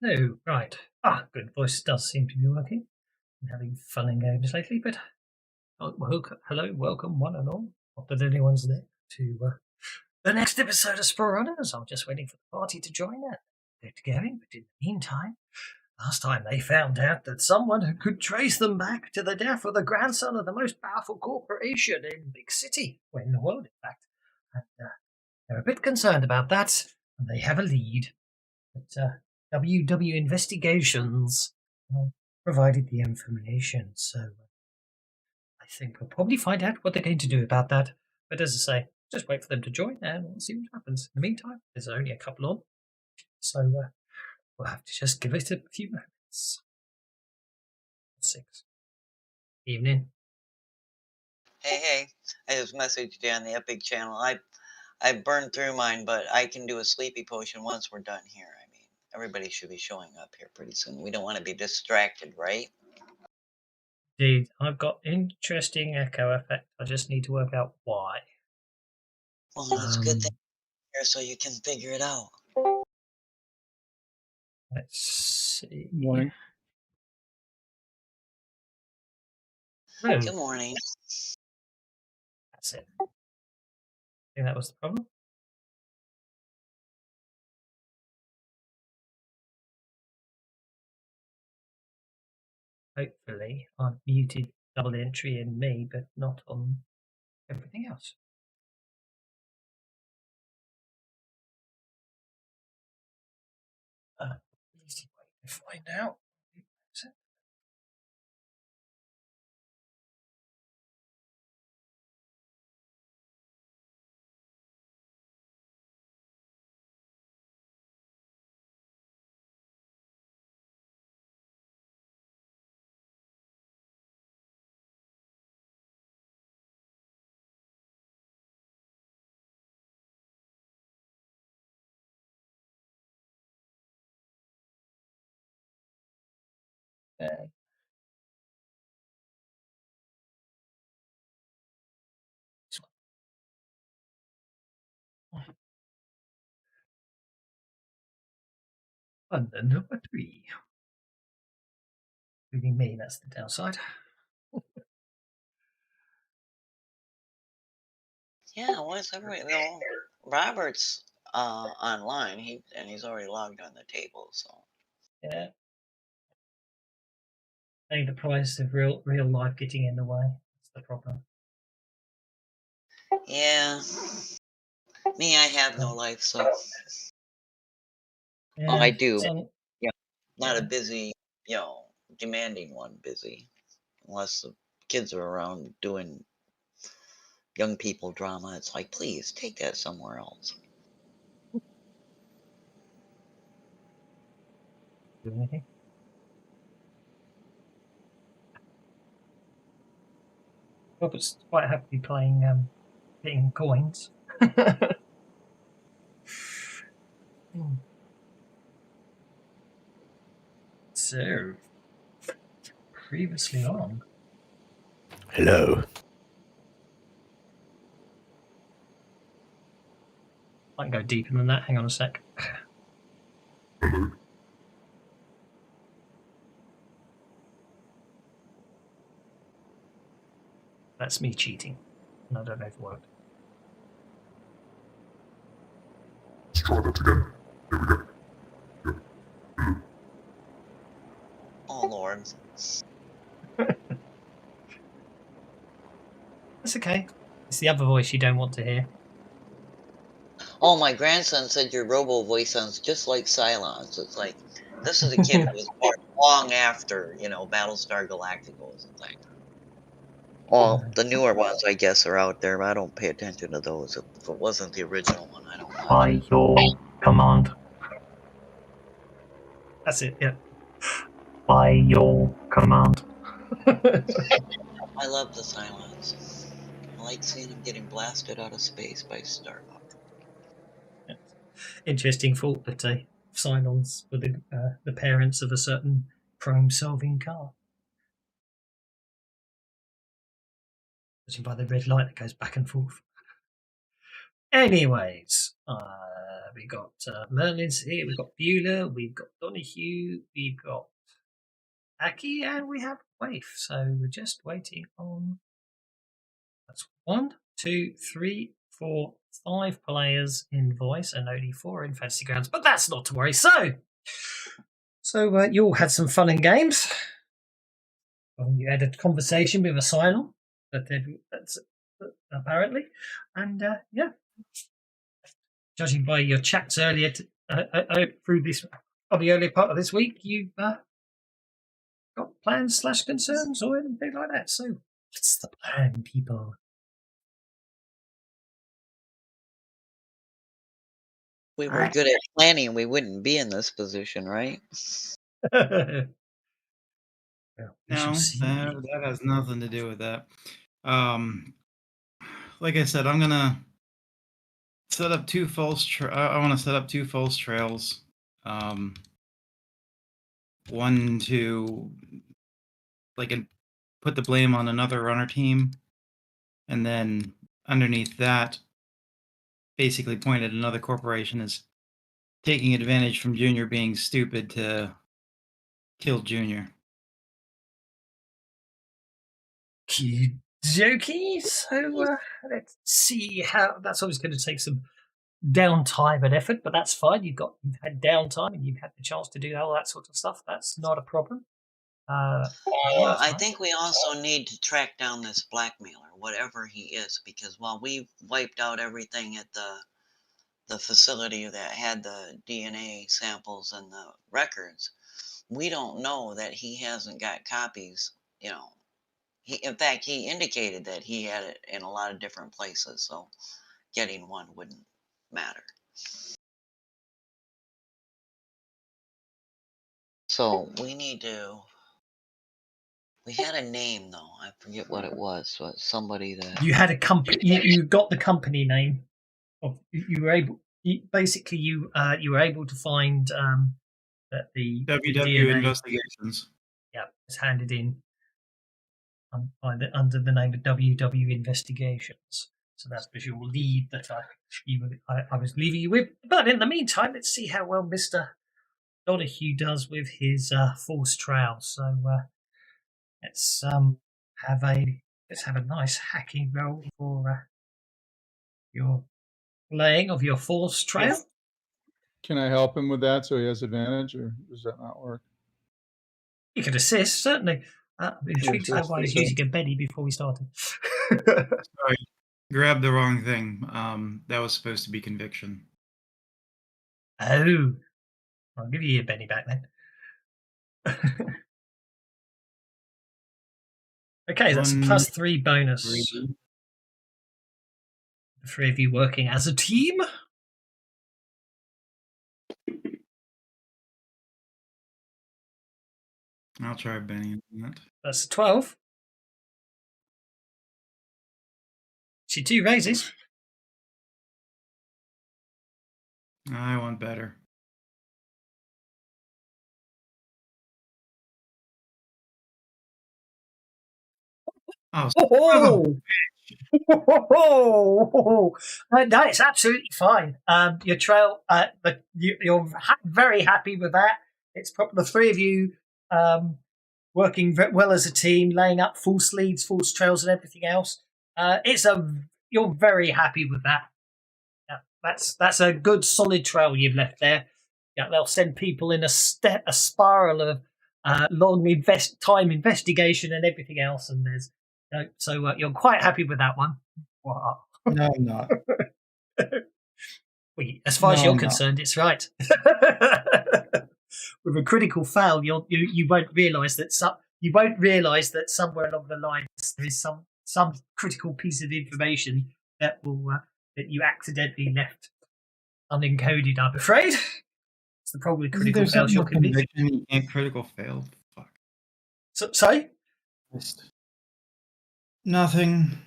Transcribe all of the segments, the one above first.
No, right. Good. Voice does seem to be working. I'm having fun and games lately, but hello, welcome one and all. Not that anyone's there to the next episode of Sprawlrunners. I'm just waiting for the party to join it. Get going, but in the meantime, last time they found out that someone who could trace them back to the death of the grandson of the most powerful corporation in Big City, well, in the world, in fact. And they're a bit concerned about that, and they have a lead. But WW Investigations provided the information, so I think we'll probably find out what they're going to do about that. But as I say, just wait for them to join and we'll see what happens. In the meantime, there's only a couple on, so we'll have to just give it a few moments. 6. Evening. Hey, I just messaged you on the Epic channel. I burned through mine, but I can do a sleepy potion once we're done here. I mean, everybody should be showing up here pretty soon. We don't want to be distracted, right? Indeed, I've got interesting echo effect. I just need to work out why. Well, that's a good thing here so you can figure it out. Let's see. Morning. Good morning. That's it. I think that was the problem. Hopefully, I've muted double entry in me, but not on everything else. Easy way to find out. And then number 3. Including me, that's the downside. Yeah, why is everybody? No, Robert's online. He's already logged on the table. So Yeah. Paying the price of real life getting in the way. That's the problem. yeah, me, I have no life, so Yeah, I do. so, Yeah, not a busy, demanding one. Busy, unless the kids are around doing young people drama. It's like, please take that somewhere else. do anything. Robert's quite happy playing getting coins. So, previously on. Hello. I can go deeper than that. Hang on a sec. That's me cheating. And I don't know if it worked. Let's try that again. Here we go. Oh, Lord. That's okay. It's the other voice you don't want to hear. Oh, my grandson said your robo voice sounds just like Cylon's. It's like, this is a kid who was born long after, Battlestar Galactica was a thing. Well, the newer ones, I guess, are out there, but I don't pay attention to those. If it wasn't the original one, I don't know. By your command. That's it, yeah. By your command. I love the Cylons. I like seeing them getting blasted out of space by Starbuck. Interesting thought that Cylons were the parents of a certain crime-solving car. Judging by the red light that goes back and forth. Anyways, We've got Merlin's here, we've got Beulah, we've got Donahue, we've got Aki, and we have Waif. So we're just waiting on. That's 1, 2, 3, 4, 5 players in voice and only 4 in Fantasy Grounds, but that's not to worry. So you all had some fun and games. You had a conversation with Asylum, that's apparently, and yeah. Judging by your chats earlier through this, or the earlier part of this week, you've got plans / concerns or anything like that. So, what's the plan, people? We were good at planning, we wouldn't be in this position, right? Well, we shall No, see. that has nothing to do with that. Like I said, I'm gonna set up 2 false. I want to set up 2 false trails. One to put the blame on another runner team, and then underneath that, basically point at another corporation as taking advantage from Junior being stupid to kill Junior. Jokey. So let's see how. That's always going to take some downtime and effort, but that's fine. You've had downtime and you've had the chance to do all that sort of stuff. That's not a problem. I think we also need to track down this blackmailer, whatever he is, because while we've wiped out everything at the facility that had the DNA samples and the records, we don't know that he hasn't got copies. In fact, he indicated that he had it in a lot of different places, so getting one wouldn't matter. So we need to. We had a name though. I forget what it was. So it's somebody that you had a company. You got the company name. You were able. Basically, you were able to find that the WW DNA, Investigations. Yeah, was handed in under the name of WW Investigations. So that's was your lead that I was leaving you with. But in the meantime, let's see how well Mr. Donahue does with his false trail. So let's have a nice hacking roll for your laying of your false trail. Yes. Can I help him with that so he has advantage, or does that not work? You could assist, certainly. I'm intrigued to know why he's using a Benny before we started. Sorry, grabbed the wrong thing. That was supposed to be conviction. Oh, I'll give you your Benny back then. Okay, that's a +3 bonus. 3. The 3 of you working as a team. I'll try Benny on that. That's a 12. She 2 raises. I want better. Oh, no, it's absolutely fine. Your trail, you're very happy with that. It's probably the 3 of you working very well as a team, laying up false leads, false trails, and everything else. You're very happy with that. Yeah, that's a good solid trail you've left there. Yeah, they'll send people in a spiral of long time investigation and everything else, and there's. So you're quite happy with that one? No, I'm not. Well, as far as you're concerned, it's right. With a critical fail, you won't realise that somewhere along the line there is some critical piece of information that you accidentally left unencoded. I'm afraid it's the problem with critical fails. You're convinced. You can't critical fail. Fuck. Sorry. Nothing.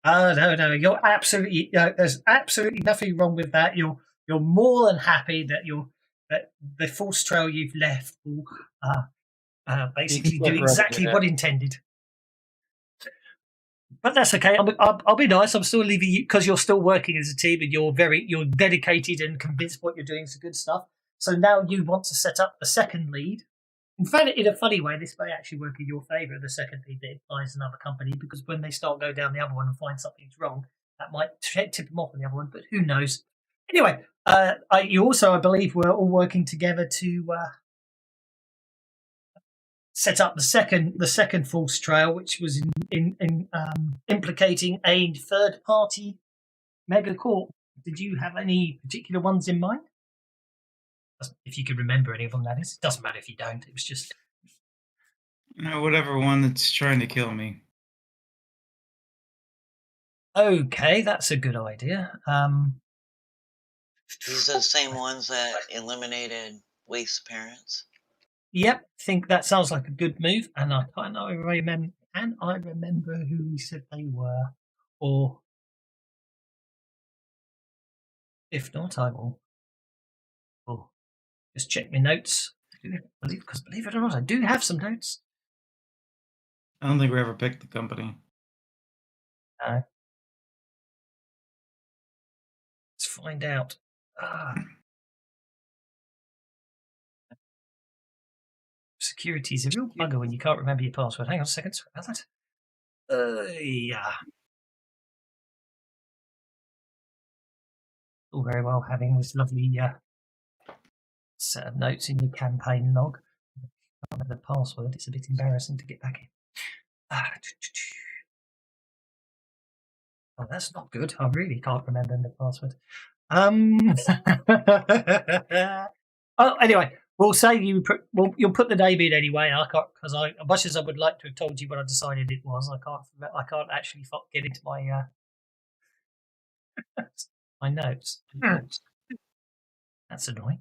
No. You're absolutely. There's absolutely nothing wrong with that. You're more than happy that the false trail you've left will basically do exactly what intended. But that's okay. I'll be nice. I'm still leaving you because you're still working as a team and you're dedicated and convinced what you're doing is good stuff. So now you want to set up the second lead. In fact, in a funny way, this may actually work in your favour. The second lead that implies another company, because when they start go down the other one and find something's wrong, that might tip them off on the other one. But who knows? Anyway, you also, I believe, were all working together to set up the second false trail, which was implicating a third party megacorp. Did you have any particular ones in mind? If you could remember any of them, that is. It doesn't matter if you don't. It was just Whatever one that's trying to kill me. okay. That's a good idea. These are the same ones that eliminated Waste's parents. Yep, think that sounds like a good move, and I remember. Can I remember who he said they were, or if not, I will just check my notes. Because believe it or not, I do have some notes. I don't think we ever picked the company. No. Let's find out. Security is a real bugger when you can't remember your password. Hang on a second. Sorry about that. Yeah. All very well having this lovely set of notes in your campaign log. I can't remember the password. It's a bit embarrassing to get back in. Oh, that's not good. I really can't remember the password. Oh, anyway, we'll say you'll put the name in anyway. I can't, because as much as I would like to have told you what I decided it was, I can't actually get into my my notes. That's annoying.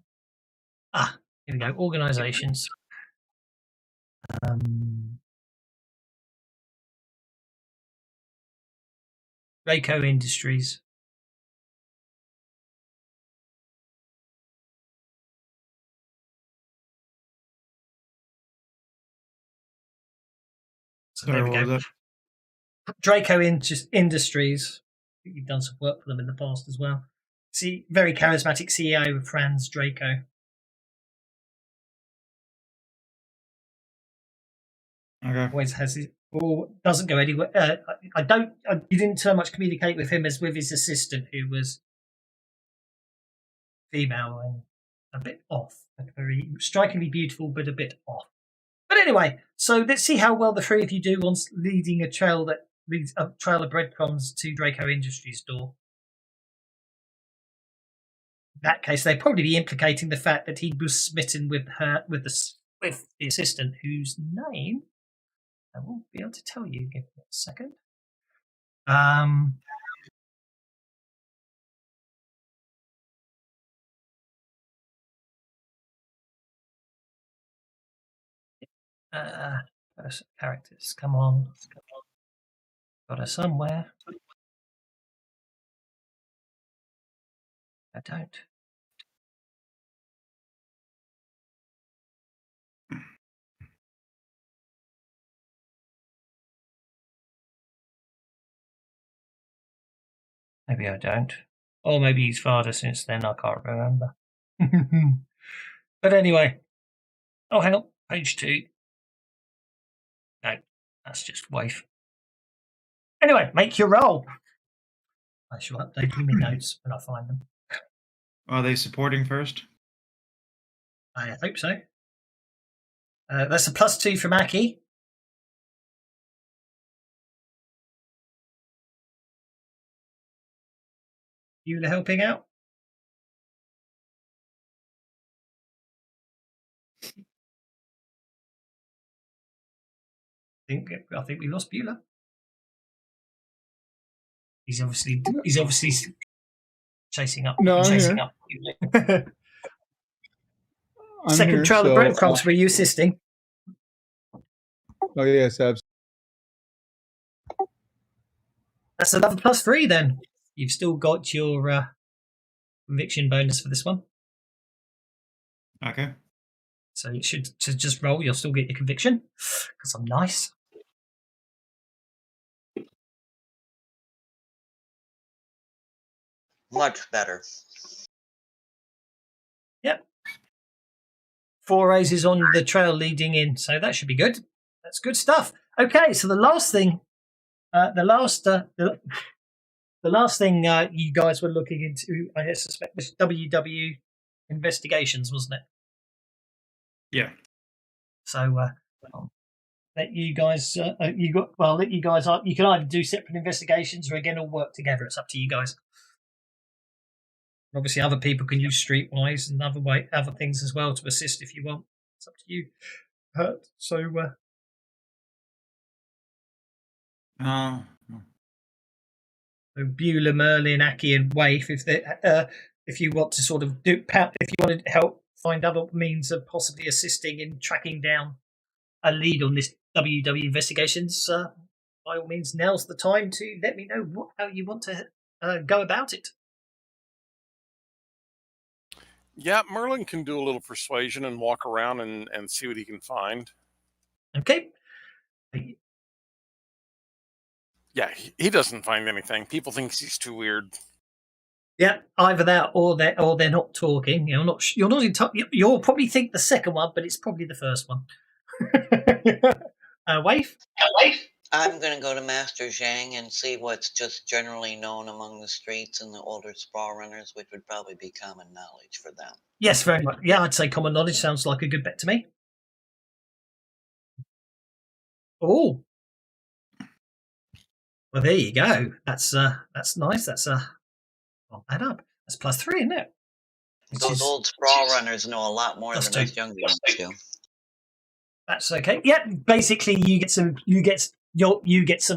Here we go. Organisations. Rayco Industries. So there we go. Draco Industries. You've done some work for them in the past as well. See, very charismatic CEO Franz Draco. Okay. Always has his, or doesn't go anywhere. You didn't so much communicate with him as with his assistant, who was female and a bit off. Very strikingly beautiful, but a bit off. But anyway, so let's see how well the three of you do on leading a trail that leads a trail of breadcrumbs to Draco Industries' door. In that case, they'd probably be implicating the fact that he was smitten with the assistant, whose name I won't be able to tell you. Give me a second. Characters, come on. Got her somewhere. I don't. Maybe I don't. Or maybe he's farther since then, I can't remember. But anyway. Oh, hang on. Page 2. No, that's just waif. Anyway, make your roll. I shall update my notes when I find them. Are they supporting first? I hope so. That's a +2 from Aki. You helping out? I think we lost Beulah. He's obviously chasing up. No, I'm chasing here. up. I'm Second here, trail of so, breadcrumbs. Were you assisting? Oh yes, absolutely. That's another +3 then. You've still got your conviction bonus for this one. Okay. So you should just roll. You'll still get your conviction because I'm nice. Much better. Yep. 4 raises on the trail leading in, so that should be good. That's good stuff. Okay, so the last thing, the last thing you guys were looking into, I suspect, was WW investigations, wasn't it? Yeah. So I'll let you guys, let you guys. You can either do separate investigations or again all work together. It's up to you guys. Obviously, other people can use Streetwise and other things as well to assist if you want. It's up to you. So Beulah, Merlin, Aki, and Waif, if you want to sort of if you want to help find other means of possibly assisting in tracking down a lead on this WW investigations, by all means, now's the time to let me know how you want to go about it. Yeah, Merlin can do a little persuasion and walk around and see what he can find. Okay. Yeah, he doesn't find anything. People think he's too weird. Yeah, either that or they're not talking. You're not you'll probably think the second one, but it's probably the first one. Waif? I'm going to go to Master Zhang and see what's just generally known among the streets and the older Sprawlrunners, which would probably be common knowledge for them. Yes, very much. Yeah, I'd say common knowledge sounds like a good bet to me. Oh. Well, there you go. That's nice. That's not bad up. That's +3, isn't it? Those old Sprawlrunners know a lot more than us younger ones do. That's okay. Yeah, basically you get some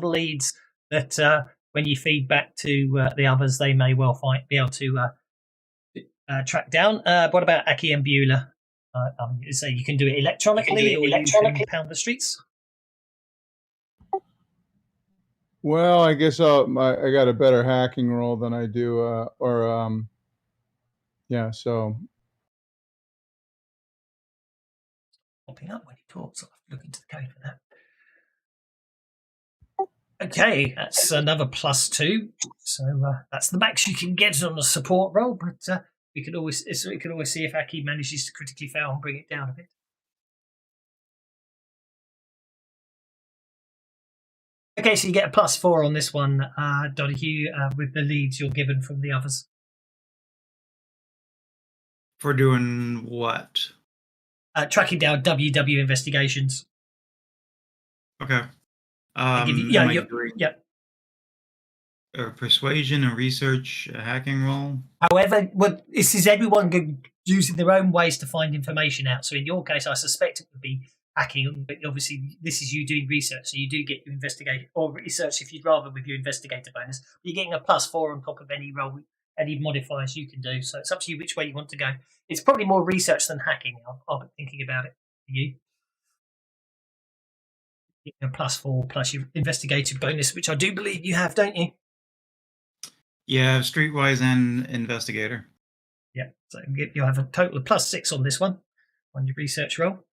leads that when you feed back to the others, they may well be able to track down. What about Aki and Beulah? So you can do it electronically, or you can pound the streets. Well, I guess I got a better hacking roll than I do, yeah. So Popping up when he talks. I'll have to look into the code for that. Okay, that's another +2. So that's the max you can get on a support roll, but we can always see if Aki manages to critically fail and bring it down a bit. Okay, so you get a +4 on this one, Donahue, with the leads you're given from the others. For doing what? Tracking down WW investigations. Okay. Yep. Persuasion and research, a hacking roll. However, this is everyone using their own ways to find information out. So in your case, I suspect it would be hacking, but obviously this is you doing research, so you do get your investigate or research if you'd rather with your investigator bonus. You're getting a +4 on top of any roll, any modifiers you can do. So it's up to you which way you want to go. It's probably more research than hacking. I'll be thinking about it for you. A +4 plus your investigative bonus, which I do believe you have, don't you? Yeah, Streetwise and Investigator. Yeah, so you'll have a total of +6 on this one, on your research roll.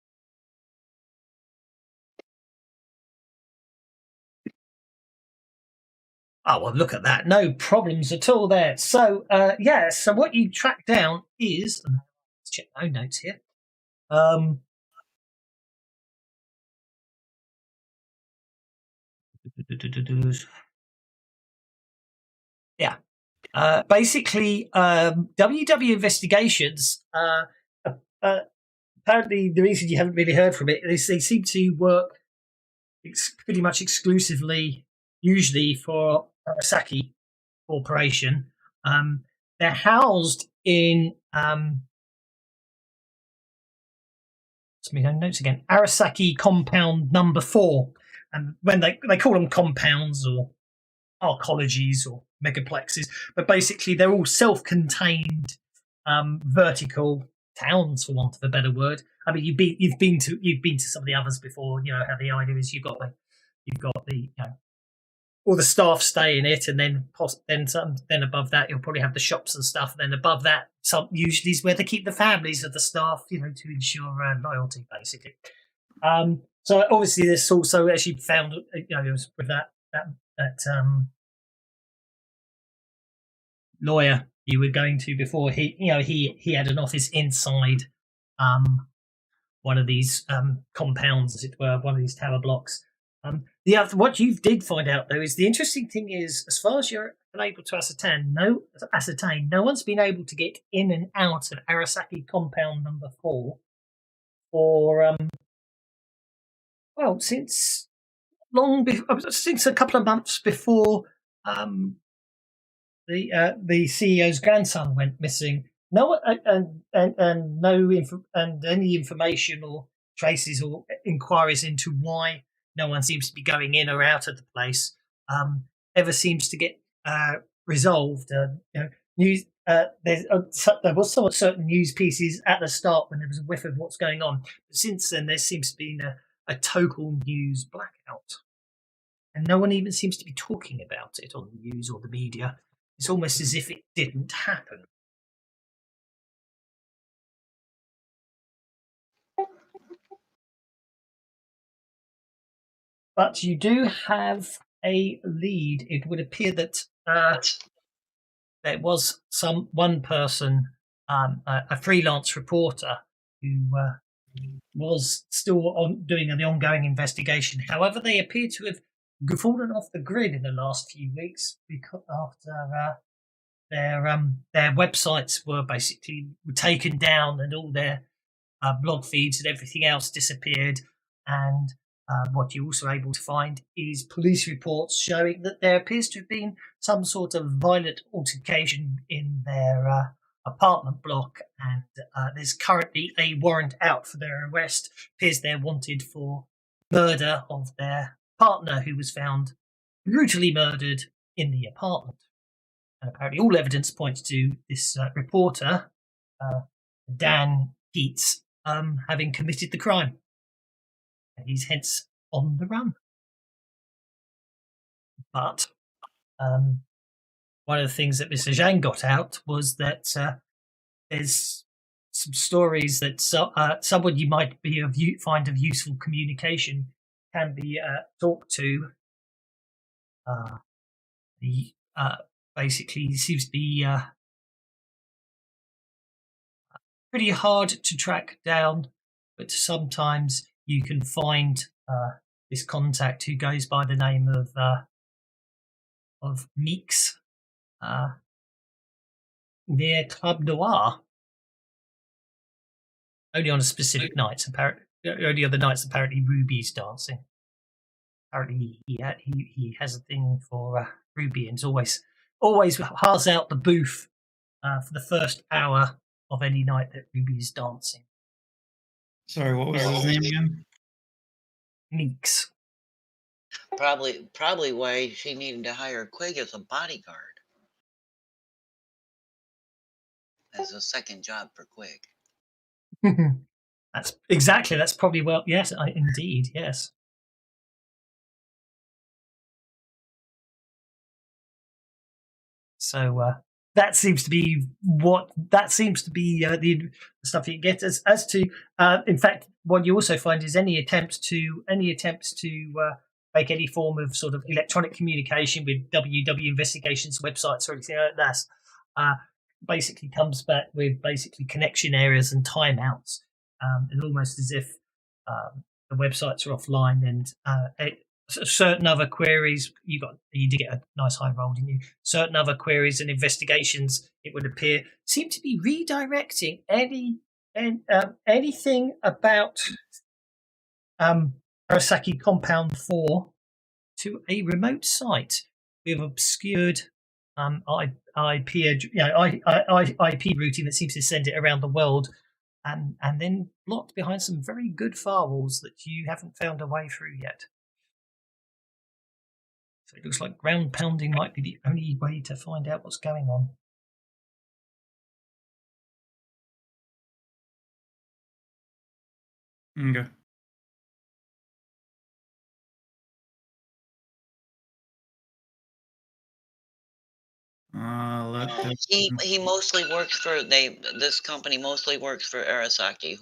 Oh, well, look at that. No problems at all there. So, so what you track down is... Let's check my own notes here. Yeah. Basically, WW Investigations, apparently the reason you haven't really heard from it is they seem to work pretty much exclusively, usually for Arasaki Corporation. They're housed in... notes again. Arasaki Compound Number 4. And when they call them compounds or arcologies or megaplexes, but basically they're all self-contained vertical towns, for want of a better word. I mean, you've been to some of the others before. You know how the idea is you've got the all the staff stay in it, and then above that you'll probably have the shops and stuff. And then above that, usually is where they keep the families of the staff, to ensure loyalty, basically. So obviously there's also, as you found, with that lawyer you were going to before. He had an office inside one of these compounds, as it were, one of these tower blocks. What you did find out though is the interesting thing is, as far as you're able to ascertain, no one's been able to get in and out of Arasaki compound number 4 for since since a couple of months before the CEO's grandson went missing. No, and any information or traces or inquiries into why no one seems to be going in or out of the place ever seems to get resolved. News. There was somewhat certain news pieces at the start when there was a whiff of what's going on. But since then, there seems to be a total news blackout, and no one even seems to be talking about it on the news or the media. It's almost as if it didn't happen. But you do have a lead. It would appear that there was one person, a freelance reporter, who was still doing the ongoing investigation. However, they appear to have fallen off the grid in the last few weeks because after their websites were basically taken down and all their blog feeds and everything else disappeared. And what you're also able to find is police reports showing that there appears to have been some sort of violent altercation in their apartment block, and there's currently a warrant out for their arrest. Appears they're wanted for murder of their partner, who was found brutally murdered in the apartment. And apparently all evidence points to this reporter, Dan Keats, having committed the crime. And he's hence on the run. But one of the things that Mr. Zhang got out was that there's some stories that someone you might find of useful communication can be talked to. Basically seems to be pretty hard to track down, but sometimes you can find this contact who goes by the name of Meeks near Club Noir. Only on a specific nights, apparently. Only other nights, apparently, Ruby's dancing. Apparently, he has a thing for Ruby, and always has out the booth for the first hour of any night that Ruby's dancing. Sorry, what was his name again? Meeks. Probably why she needed to hire Quig as a bodyguard. As a second job for Quig. That's probably yes, indeed, yes. So that seems to be the stuff you get. As to, in fact, what you also find is any attempts to make any form of sort of electronic communication with WW investigations websites or anything like that, basically comes back with basically connection errors and timeouts. And almost as if the websites are offline, and certain other queries you did get a nice high roll, didn't you? Certain other queries and investigations, it would appear, seem to be redirecting anything about Arasaki Compound 4 to a remote site with obscured IP routing that seems to send it around the world, and then blocked behind some very good firewalls that you haven't found a way through yet. So it looks like ground pounding might be the only way to find out what's going on. Okay. He mostly works for this company mostly works for Arasaki,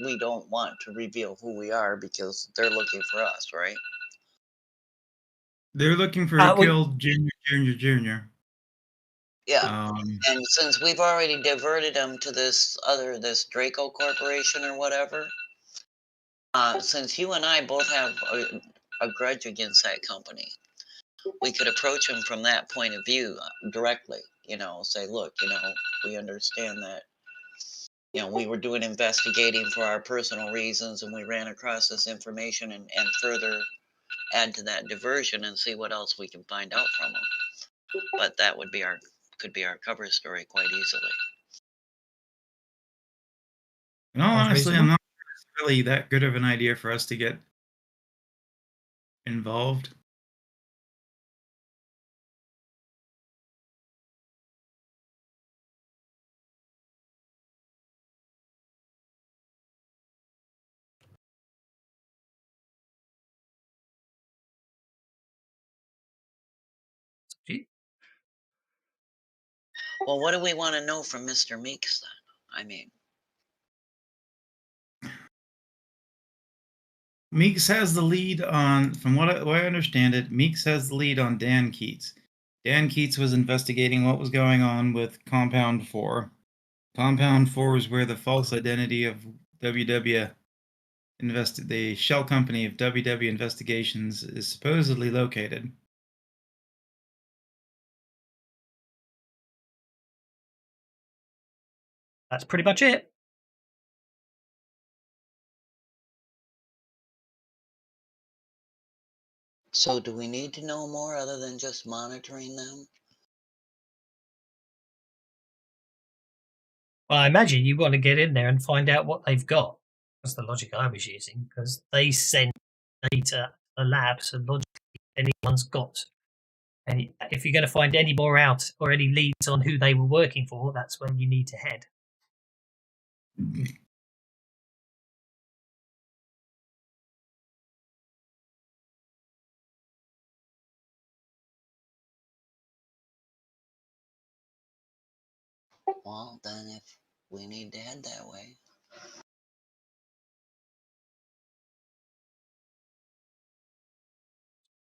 we don't want to reveal who we are because they're looking for us, right? They're looking for Kill Junior. Yeah. Um, And since we've already diverted them to this Draco Corporation or whatever, since you and I both have a grudge against that company, we could approach them from that point of view directly. Say, look, we understand that, we were doing investigating for our personal reasons and we ran across this information and further add to that diversion and see what else we can find out from them. But that could be our cover story quite easily. in all Sounds honesty, I'm reasonable. not sure it's really that good of an idea for us to get involved. Gee, Well, what do we want to know from Mr. Meeks then? I mean, Meeks has the lead on, from what I understand it, Meeks has the lead on Dan Keats. Dan Keats was investigating what was going on with Compound 4. Compound 4 is where the false identity of WW the shell company of WW Investigations is supposedly located. that's pretty much it. so do we need to know more other than just monitoring them? Well, I imagine you want to get in there and find out what they've got. That's the logic I was using, because they send data to the lab, so logically anyone's got. And if you're going to find any more out or any leads on who they were working for, that's where you need to head. Well, then if we need to head that way.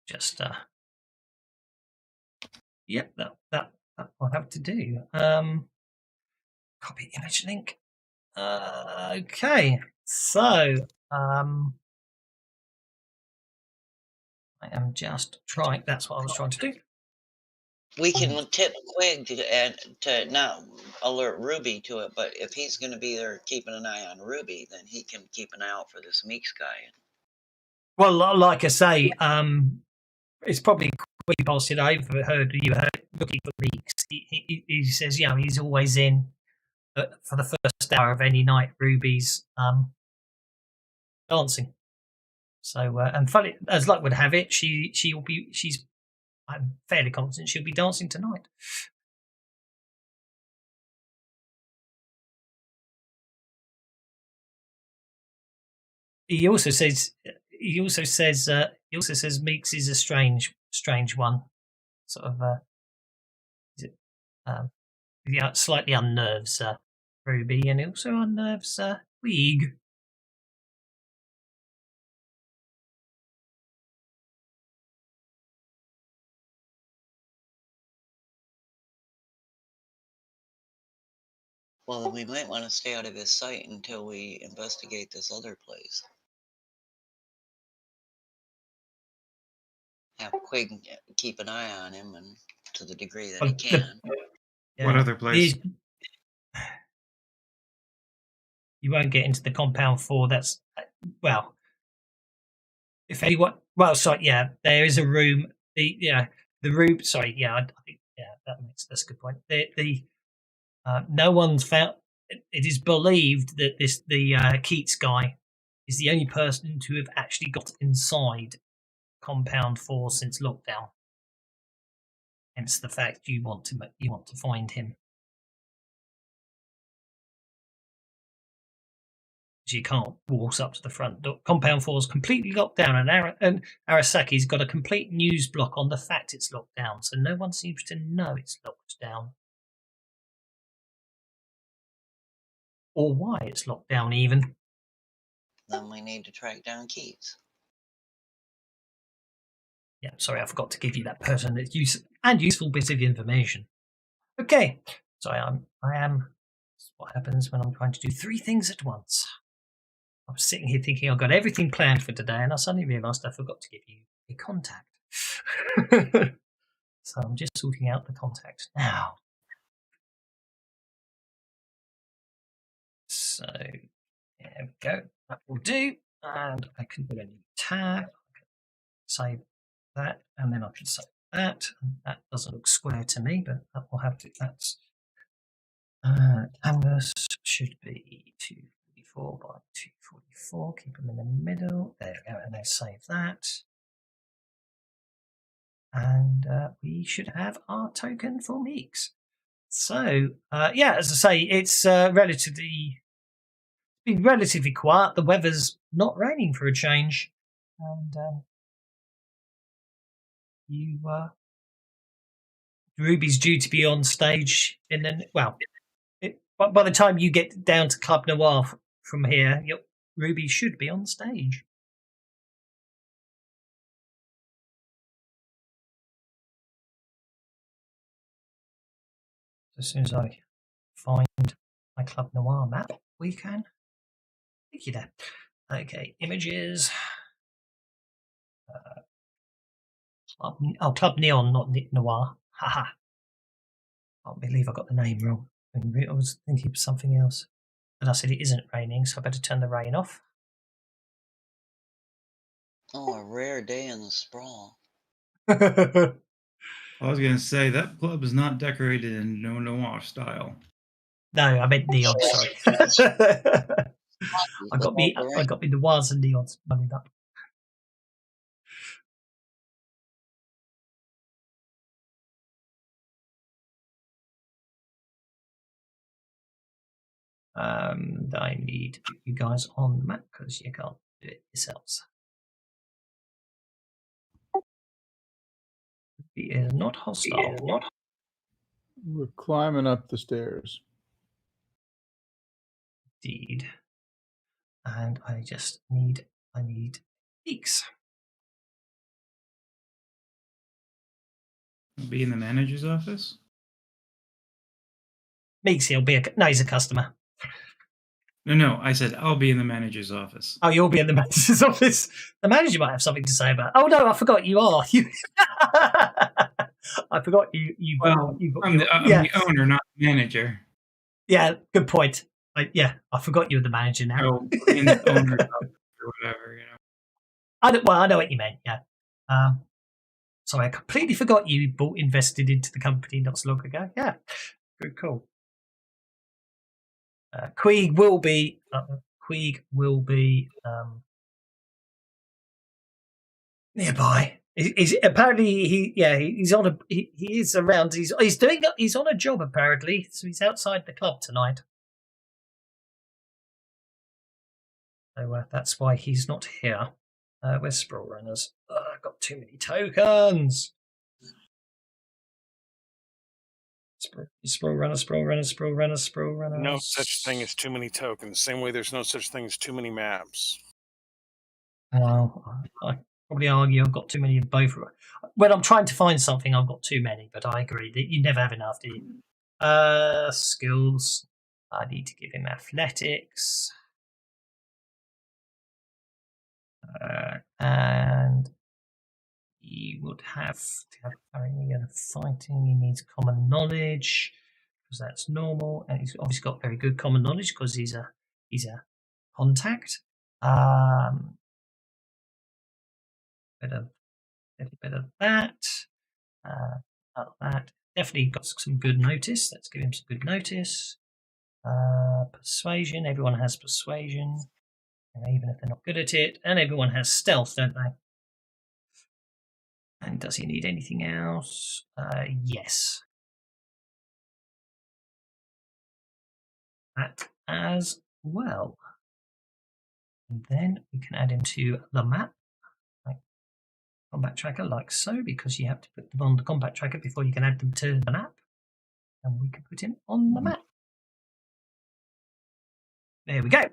Just yep, that I'll have to do. Copy image link. Okay, so I am just trying. That's what I was trying to do. We can tip Quig to not alert Ruby to it, but if he's going to be there keeping an eye on Ruby, then he can keep an eye out for this Meeks guy. Well, like I say, it's probably Queen Pulse that I've heard you looking for Meeks. He says, he's always in for the first hour of any night. Ruby's dancing. So, and funny as luck would have it, I'm fairly confident she'll be dancing tonight. He also says Meeks is a strange one. Sort of slightly unnerves Ruby, and it also unnerves Weeg. Well, then we might want to stay out of his sight until we investigate this other place. Have Quig keep an eye on him, and to the degree that he can. What other place? You won't get into the Compound 4. That's if anyone. Well, sorry, there is a room. The room. Sorry, I think that's a good point. No one's found. It is believed that the Keats guy is the only person to have actually got inside Compound 4 since lockdown. Hence the fact you want to find him. You can't waltz up to the front door. Compound 4 is completely locked down, and Arasaki's got a complete news block on the fact it's locked down, so no one seems to know it's locked down. Or why it's locked down, even. Then we need to track down Keats. Yeah, sorry, I forgot to give you that pertinent and useful bit of information. Okay, so I am. That's what happens when I'm trying to do 3 things at once. I was sitting here thinking I've got everything planned for today, and I suddenly realised I forgot to give you a contact. So I'm just sorting out the contact now. So there we go. That will do. And I can do a new tab. I can save that, and then I can save that. And that doesn't look square to me, but that will have to. That's canvas should be 244 by 244. Keep them in the middle. There we go. And then save that. And we should have our token for Meeks. So yeah, as I say, it's been relatively quiet. The weather's not raining for a change, and Ruby's due to be on stage in by the time you get down to Club Noir from here, Ruby should be on stage. As soon as I find my Club Noir map, we can take you there. Okay, images. Club Neon, not Noir. Haha. Can't believe I got the name wrong. I was thinking of something else. And I said it isn't raining, so I better turn the rain off. Oh, a rare day in the sprawl. I was going to say, that club is not decorated in noir style. No, I meant neon, sorry. I got me the noirs and neons running up. I need to put you guys on the map because you can't do it yourselves. He is not hostile. We're climbing up the stairs. Indeed. And I need Meeks. Be in the manager's office? Meeks, he's a customer. No, I said I'll be in the manager's office. Oh, you'll be in the manager's office. The manager might have something to say about. Oh no, I forgot you are. I forgot you. I'm the owner, not the manager. Yeah, good point. I forgot you were the manager now. So, in the owner's office or whatever, you know. I know what you meant. Yeah. So I completely forgot you invested into the company not so long ago. Yeah, good call. Queeg will be nearby. He's apparently he's on he is around. He's on a job apparently, so he's outside the club tonight. So that's why he's not here. Where's Sprawlrunners? I've got too many tokens. Sprawlrunners. No such thing as too many tokens. Same way there's no such thing as too many maps. Well, I probably argue I've got too many of both. When I'm trying to find something, I've got too many, but I agree that you never have enough, do you? Skills. I need to give him athletics. And he would have to have parrying and fighting. He needs common knowledge because that's normal, and he's obviously got very good common knowledge because he's a contact. Bit of that. That definitely got some good notice. Let's give him some good notice. Persuasion. Everyone has persuasion, even if they're not good at it. And everyone has stealth, don't they? And does he need anything else? Yes. That as well. And then we can add him to the map. Like combat tracker, like so, because you have to put them on the combat tracker before you can add them to the map. And we can put him on the map. There we go.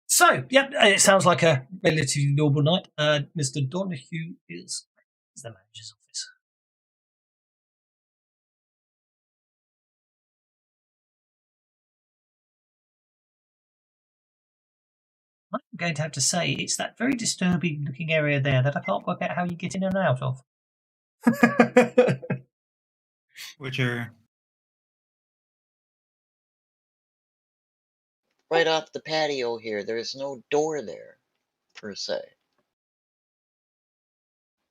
So, yeah, it sounds like a relatively normal night. Mr. Donahue is the manager's office. going to have to say it's that very disturbing looking area there that I can't work out how you get in and out of. Which are Right off the patio here, there's no door there, per se.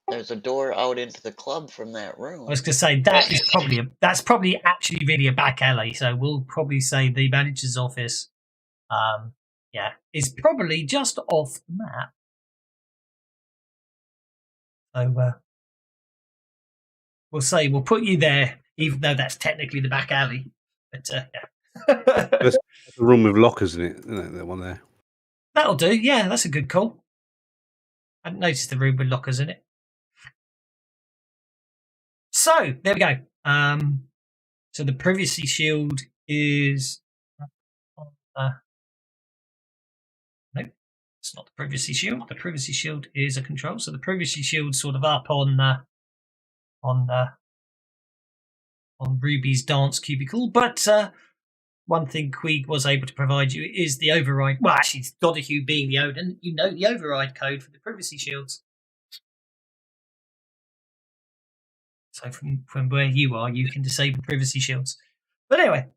There's a door out into the club from that room. I was going to say that's probably actually really a back alley. So we'll probably say the manager's office, is probably just off the map. So we'll put you there, even though that's technically the back alley. But yeah, There's a room with lockers in it, isn't it? That one there. that'll do. Yeah, that's a good call. I hadn't noticed the room with lockers in it. So there we go. So the privacy shield is no, it's not the privacy shield. The privacy shield is a control. So the privacy shield's sort of up on Ruby's dance cubicle. But one thing Queeg was able to provide you is the override. Well, actually, Donahue being the owner, you know the override code for the privacy shields. So from where you are, you can disable privacy shields. But anyway,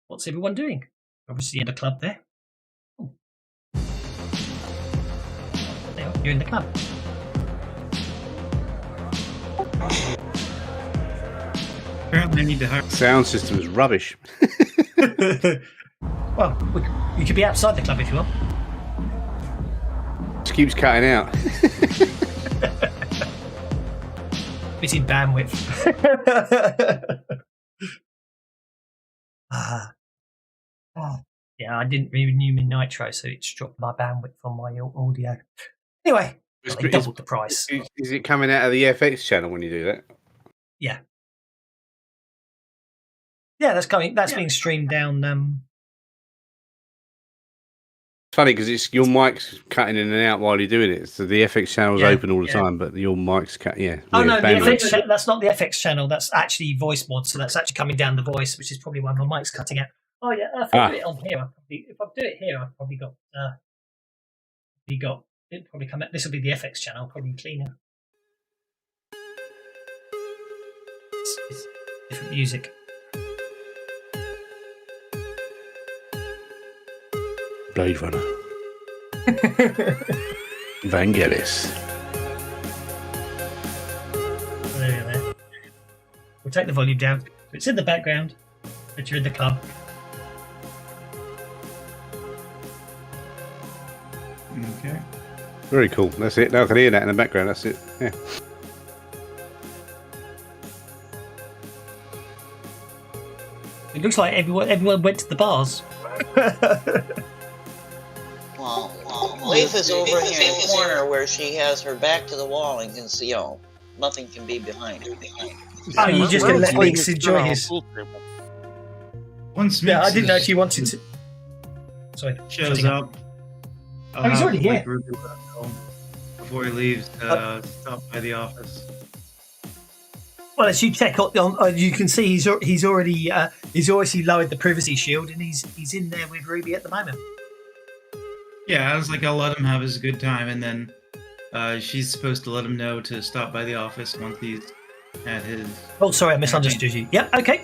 what's everyone doing? Obviously in the club there. Oh. There, you're in the club. apparently I need to hire. Sound system is rubbish. Well, you could be outside the club if you want. Just keeps cutting out. Bit in bandwidth. Yeah, I didn't renew my Nitro, so it's dropped my bandwidth on my audio. Anyway, they doubled the price. Is it coming out of the FX channel when you do that? Yeah. Yeah, that's coming. That's being streamed down. It's funny because it's your mic's cutting in and out while you're doing it. So the FX channel's open all the time, but your mic's cut. Yeah. Oh no, the FX that's not the FX channel. That's actually voice mod. So that's actually coming down the voice, which is probably why my mic's cutting out. Oh yeah, if I do it on here, if I do it here, I've probably got. It'll probably come out. This will be the FX channel, probably cleaner. It's different music. Blade Runner. Vangelis. There. We'll take the volume down. It's in the background, but you're in the club. Okay. Very cool. That's it. Now I can hear that in the background. That's it. Yeah. It looks like everyone went to the bars. Well, Leaf is over here in the corner where she has her back to the wall and can see, nothing can be behind her. Oh, you're just going to let Leaf enjoy his. Once Yeah, I Meeks didn't know if you wanted to. Sorry. shows up. Oh, he's already here. Before he leaves, stop by the office. Well, as you check on, you can see he's already lowered the privacy shield and he's in there with Ruby at the moment. Yeah, I was like, I'll let him have his good time, and then she's supposed to let him know to stop by the office once he's at his. Oh, sorry, I misunderstood you. Yep, okay.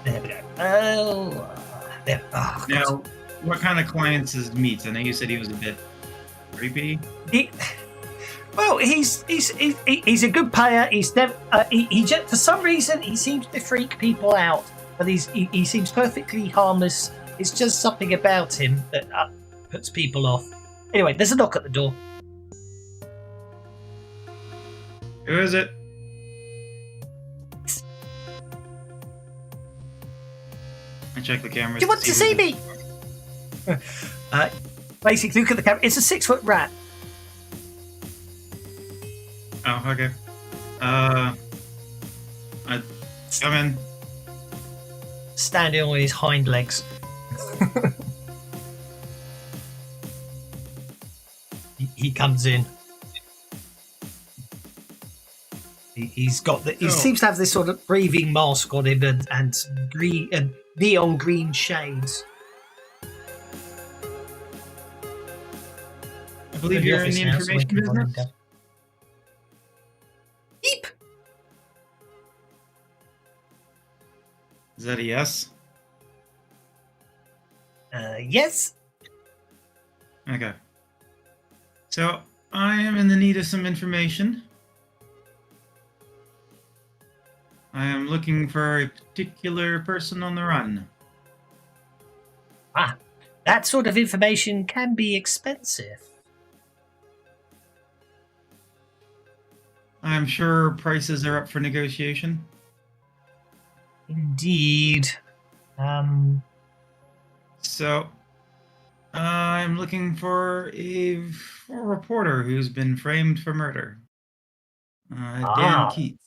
There we go. Oh, there. Oh, Now, what kind of clients is Meets? I know you said he was a bit creepy. Well, he's a good payer. He's never he just, for some reason he seems to freak people out, but he seems perfectly harmless. It's just something about him that puts people off. Anyway, there's a knock at the door. Who is it? I check the cameras. Do you want to see me? Basically, look at the camera. It's a 6-foot rat. Oh, okay. I come in. Standing on his hind legs. he comes in. He's got he Oh. seems to have this sort of breathing mask on him and green and neon green shades. I believe you're in the information business. Beep. Is that a yes? Yes. Okay. So I am in the need of some information. I am looking for a particular person on the run. Ah, that sort of information can be expensive. I'm sure prices are up for negotiation. Indeed. So I'm looking for a reporter who's been framed for murder. Dan Keats.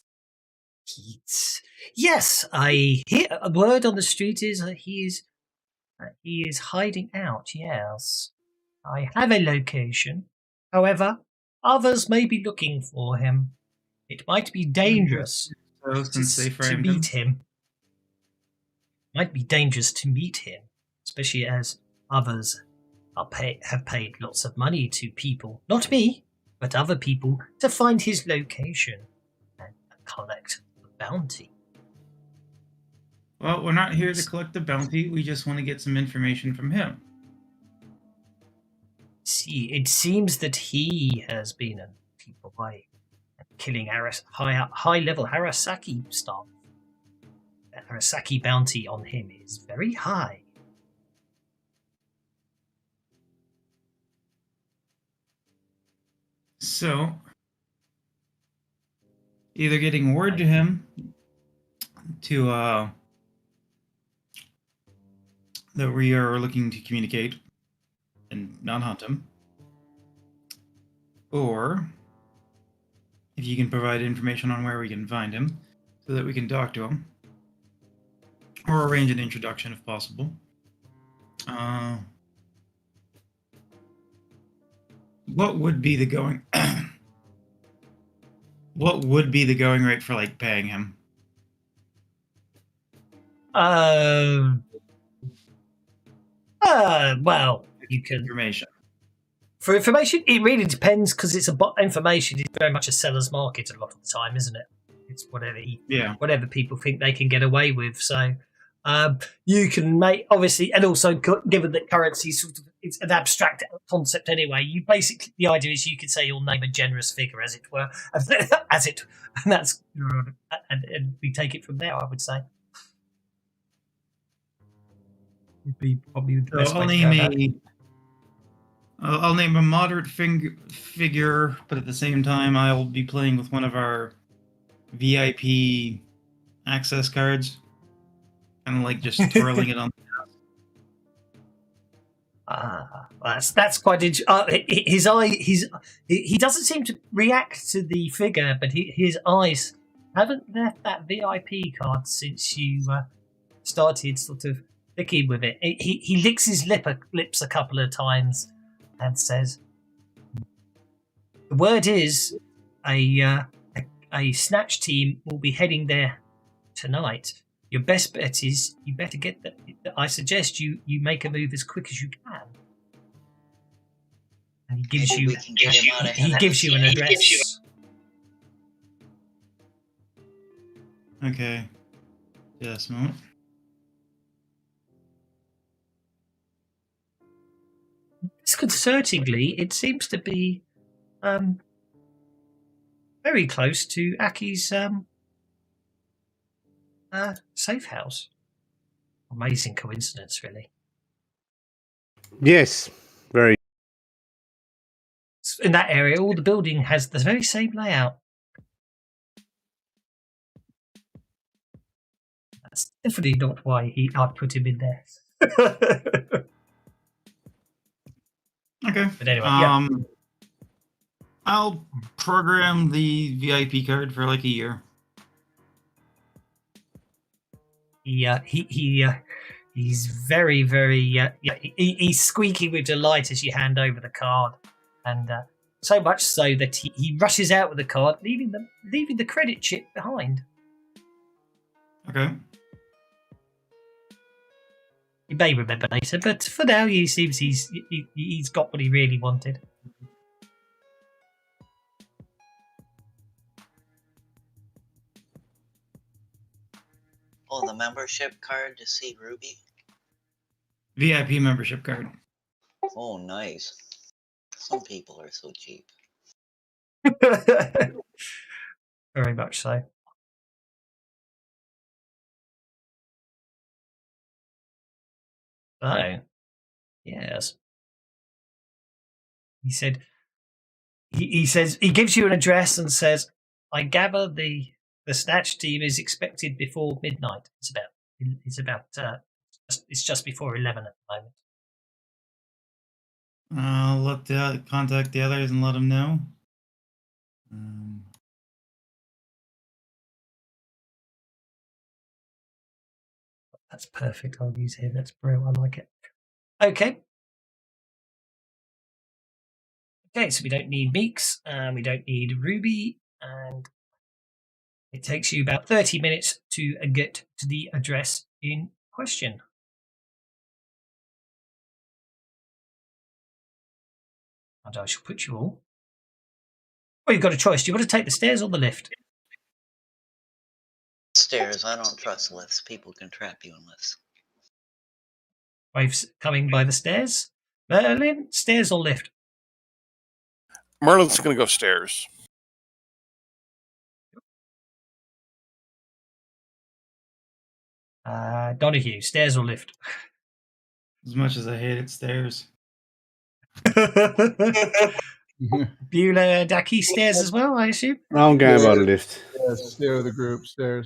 Keats. Yes, I hear a word on the street is that he is hiding out. Yes, I have a location. However, others may be looking for him. It might be dangerous So since they to framed him. meet him. Might be dangerous to meet him, especially as others have paid lots of money to people, not me, but other people, to find his location and collect the bounty. Well, we're not here to collect the bounty. We just want to get some information from him. See, it seems that he has been a people by killing high-level Arasaki staff. The Arasaki bounty on him is very high. So, either getting word to him to that we are looking to communicate and not hunt him, or if you can provide information on where we can find him so that we can talk to him, or arrange an introduction if possible. What would be the going? What would be the going rate for like paying him? Well, you can. Information. For information, it really depends because information is very much a seller's market a lot of the time, isn't it? It's whatever people think they can get away with. So you can make, obviously, and also given that currency it's an abstract concept anyway. You basically, the idea is you could say you'll name a generous figure, as it were, and that's and we take it from there. I would say would be probably the best way to go about it. I'll name a moderate figure, but at the same time, I'll be playing with one of our VIP access cards, kind of like just twirling it on. That's quite interesting. His eye, he doesn't seem to react to the figure, but his eyes haven't left that VIP card since you started sort of flicking with it. He licks his lips a couple of times and says, "The word is a snatch team will be heading there tonight. Your best bet is you better get that. I suggest you make a move as quick as you can." And he gives you an address. Okay. Just a moment. Disconcertingly, it seems to be very close to Aki's safe house. Amazing coincidence, really. Yes, very. In that area, all the building has the very same layout. That's definitely not why I put him in there. Okay. But anyway, yeah. I'll program the VIP card for like a year. He's very, very. He's squeaking with delight as you hand over the card, and So much so that he rushes out with the card, leaving the credit chip behind. Okay. You may remember later, but for now, he seems he's got what he really wanted. Oh, the membership card to see Ruby? VIP membership card. Oh, nice. Some people are so cheap. Very much so. Oh, yes. He said. He says he gives you an address and says, "I gather the snatch team is expected before midnight. It's just before 11 at the moment." I'll look to contact the others and let them know. That's perfect. I'll use him. That's brilliant. I like it. Okay. Okay, so we don't need Meeks, and we don't need Ruby, and it takes you about 30 minutes to get to the address in question. And I shall put you all. Well, you've got a choice. Do you want to take the stairs or the lift? Stairs. I don't trust lifts. People can trap you in lifts. Waves coming by the stairs. Merlin, stairs or lift? Merlin's going to go stairs. Donahue, stairs or lift? As much as I hated stairs. Beulah, Daki, stairs as well, I assume? I'm going by the lift. Yes, stay with the group, stairs.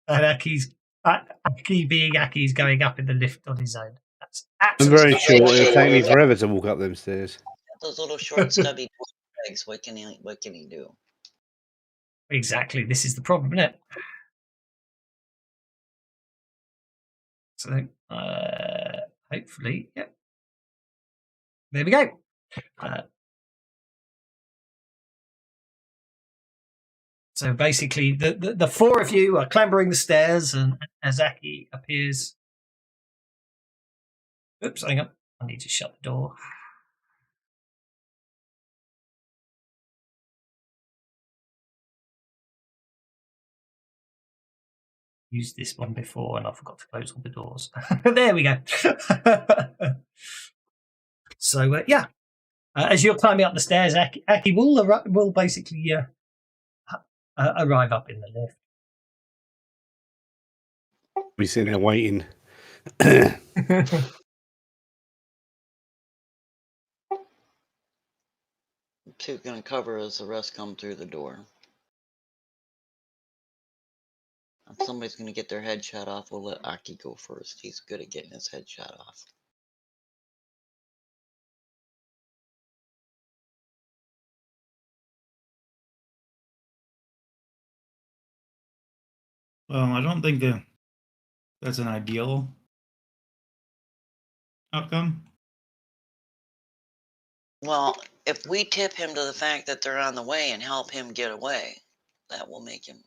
And Aki being Aki's going up in the lift on his own. That's I'm absolutely very sure it'll take me forever to walk up them stairs. Those little short, stubby legs. What can he do? Exactly. This is the problem, isn't it? So, hopefully, yep. There we go. So basically, the four of you are clambering the stairs, and as Aki appears. Oops, hang on. I need to shut the door. Used this one before, and I forgot to close all the doors. There we go. So, yeah. As you're climbing up the stairs, Aki will basically arrive up in the lift. Be sitting there waiting. Two gonna cover as the rest come through the door. If somebody's gonna get their head shot off, we'll let Aki go first. He's good at getting his head shot off. Well, I don't think that's an ideal outcome. Well, if we tip him to the fact that they're on the way and help him get away, that will make him,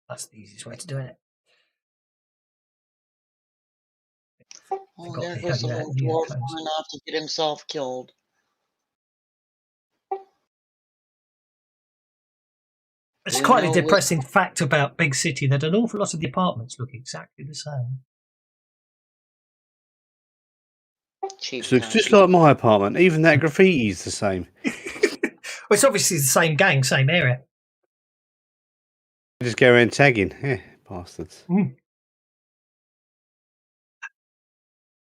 That's the easiest way to do it. Oh, there goes the little dwarf going off to get himself killed. It's quite a depressing fact about Big City that an awful lot of the apartments look exactly the same. So it's just like my apartment. Even that graffiti is the same. Well, it's obviously the same gang, same area. Just go around tagging. Yeah, bastards.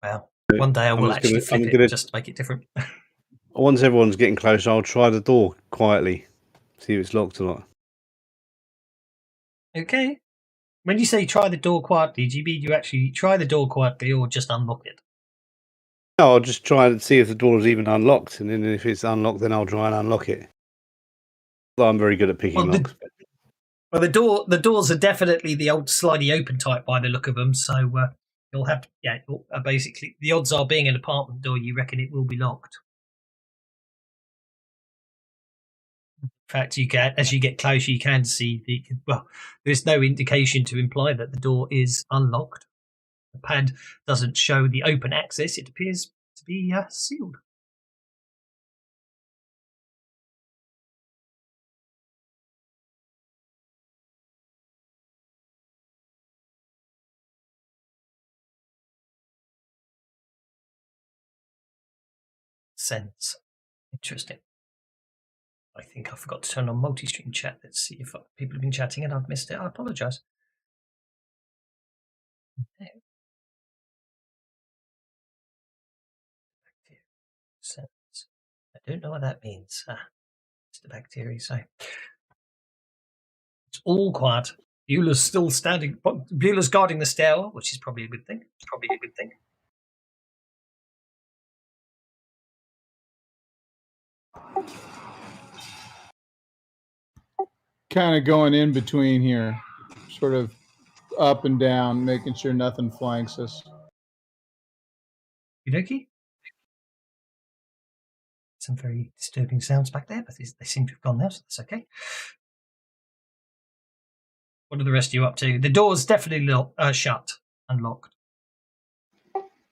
Well, one day I will actually flip it just to make it different. Once everyone's getting closer, I'll try the door quietly. See if it's locked or not. Okay. When you say try the door quietly, do you mean you actually try the door quietly or just unlock it? No, I'll just try and see if the door is even unlocked, and then if it's unlocked, then I'll try and unlock it. Well, I'm very good at picking locks. Well, the doors are definitely the old slidey open type by the look of them, so You'll have basically the odds are, being an apartment door, you reckon it will be locked. In fact, as you get closer, you can see there's no indication to imply that the door is unlocked. The pad doesn't show the open access. It appears to be sealed. Sense. Interesting. I think I forgot to turn on multi-stream chat. Let's see if people have been chatting and I've missed it. I apologise. Sense. I don't know what that means. Mr. Bacteria say. It's all quiet. Beulah's still standing. Beulah's guarding the stairwell, which is probably a good thing. Kind of going in between here, sort of up and down, making sure nothing flanks us. Yudoki? Some very disturbing sounds back there, but they seem to have gone now, so that's okay. What are the rest of you up to? The door's definitely shut and locked.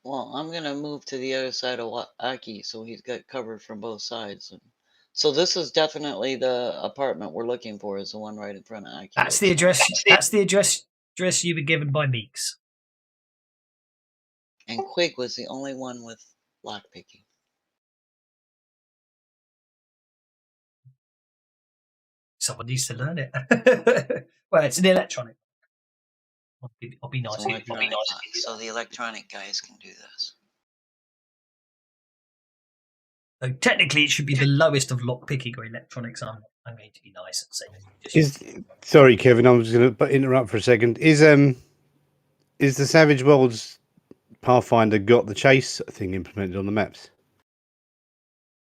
Well, I'm gonna move to the other side of Aki, so he's got cover from both sides. So this is definitely the apartment we're looking for. Is the one right in front of Aki. That's the address. That's the address you were given by Meeks. And Quig was the only one with lockpicking. Someone needs to learn it. Well, it's an electronic. I'll be nice. So the electronic guys can do this. So technically, it should be the lowest of lockpicking or electronics. I'm going to be nice and say. Sorry, Kevin. I'm just going to interrupt for a second. Is the Savage Worlds Pathfinder got the chase thing implemented on the maps?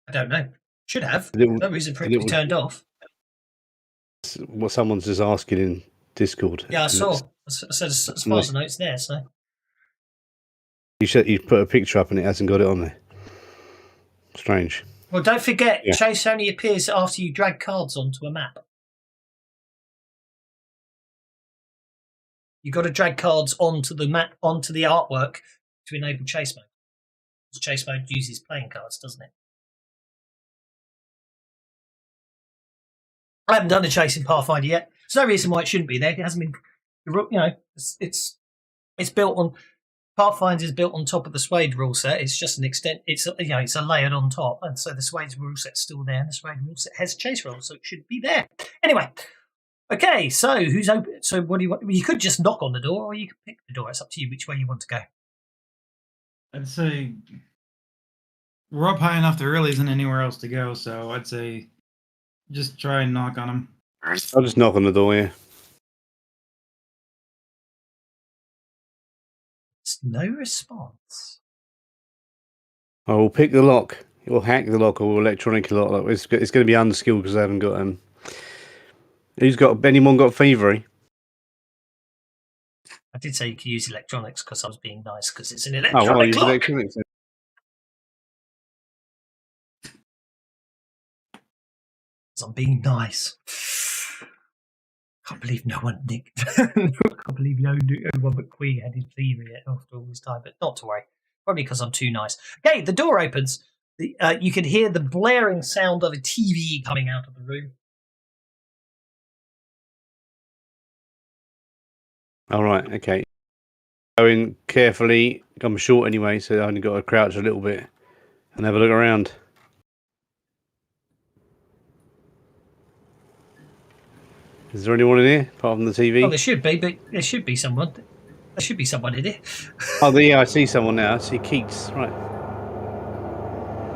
I don't know. Should have. No reason for it to be turned off. What someone's just asking in Discord. Yeah, I saw. So as far as I know, it's there. So you put a picture up and it hasn't got it on there. Strange. Well, don't forget, Chase only appears after you drag cards onto a map. You've got to drag cards onto the map, onto the artwork to enable chase mode. Because chase mode uses playing cards, doesn't it? I haven't done a chase in Pathfinder yet. There's no reason why it shouldn't be there. It hasn't been, it's built on. Pathfinder is built on top of the Suede rule set. It's just an extent. It's a layered on top, and so the Suede rule set's still there, and the Suede rule set has chase rules, so it should be there. Anyway, okay. So who's open? So what do you want? You could just knock on the door, or you could pick the door. It's up to you which way you want to go. I'd say we're up high enough. There really isn't anywhere else to go, so I'd say just try and knock on them. I'll just knock on the door, yeah. No response. I will pick the lock. Or hack the lock, or electronic lock. It's going to be unskilled because I haven't got Who's got? Anyone got thievery? I did say you could use electronics because I was being nice because it's an Oh, electronic well, use clock. electronics. Then. I'm being nice. Can't believe no one nicked. I can't believe no one but Queen had his thievery after all this time. But not to worry. Probably because I'm too nice. Okay, the door opens. You can hear the blaring sound of a TV coming out of the room. All right, okay. Going carefully. I'm short anyway, so I only got to crouch a little bit and have a look around. Is there anyone in here apart from the TV? Oh, there should be, but there should be someone. There should be someone in here. Oh, yeah, I see someone now. I see Keats. Right.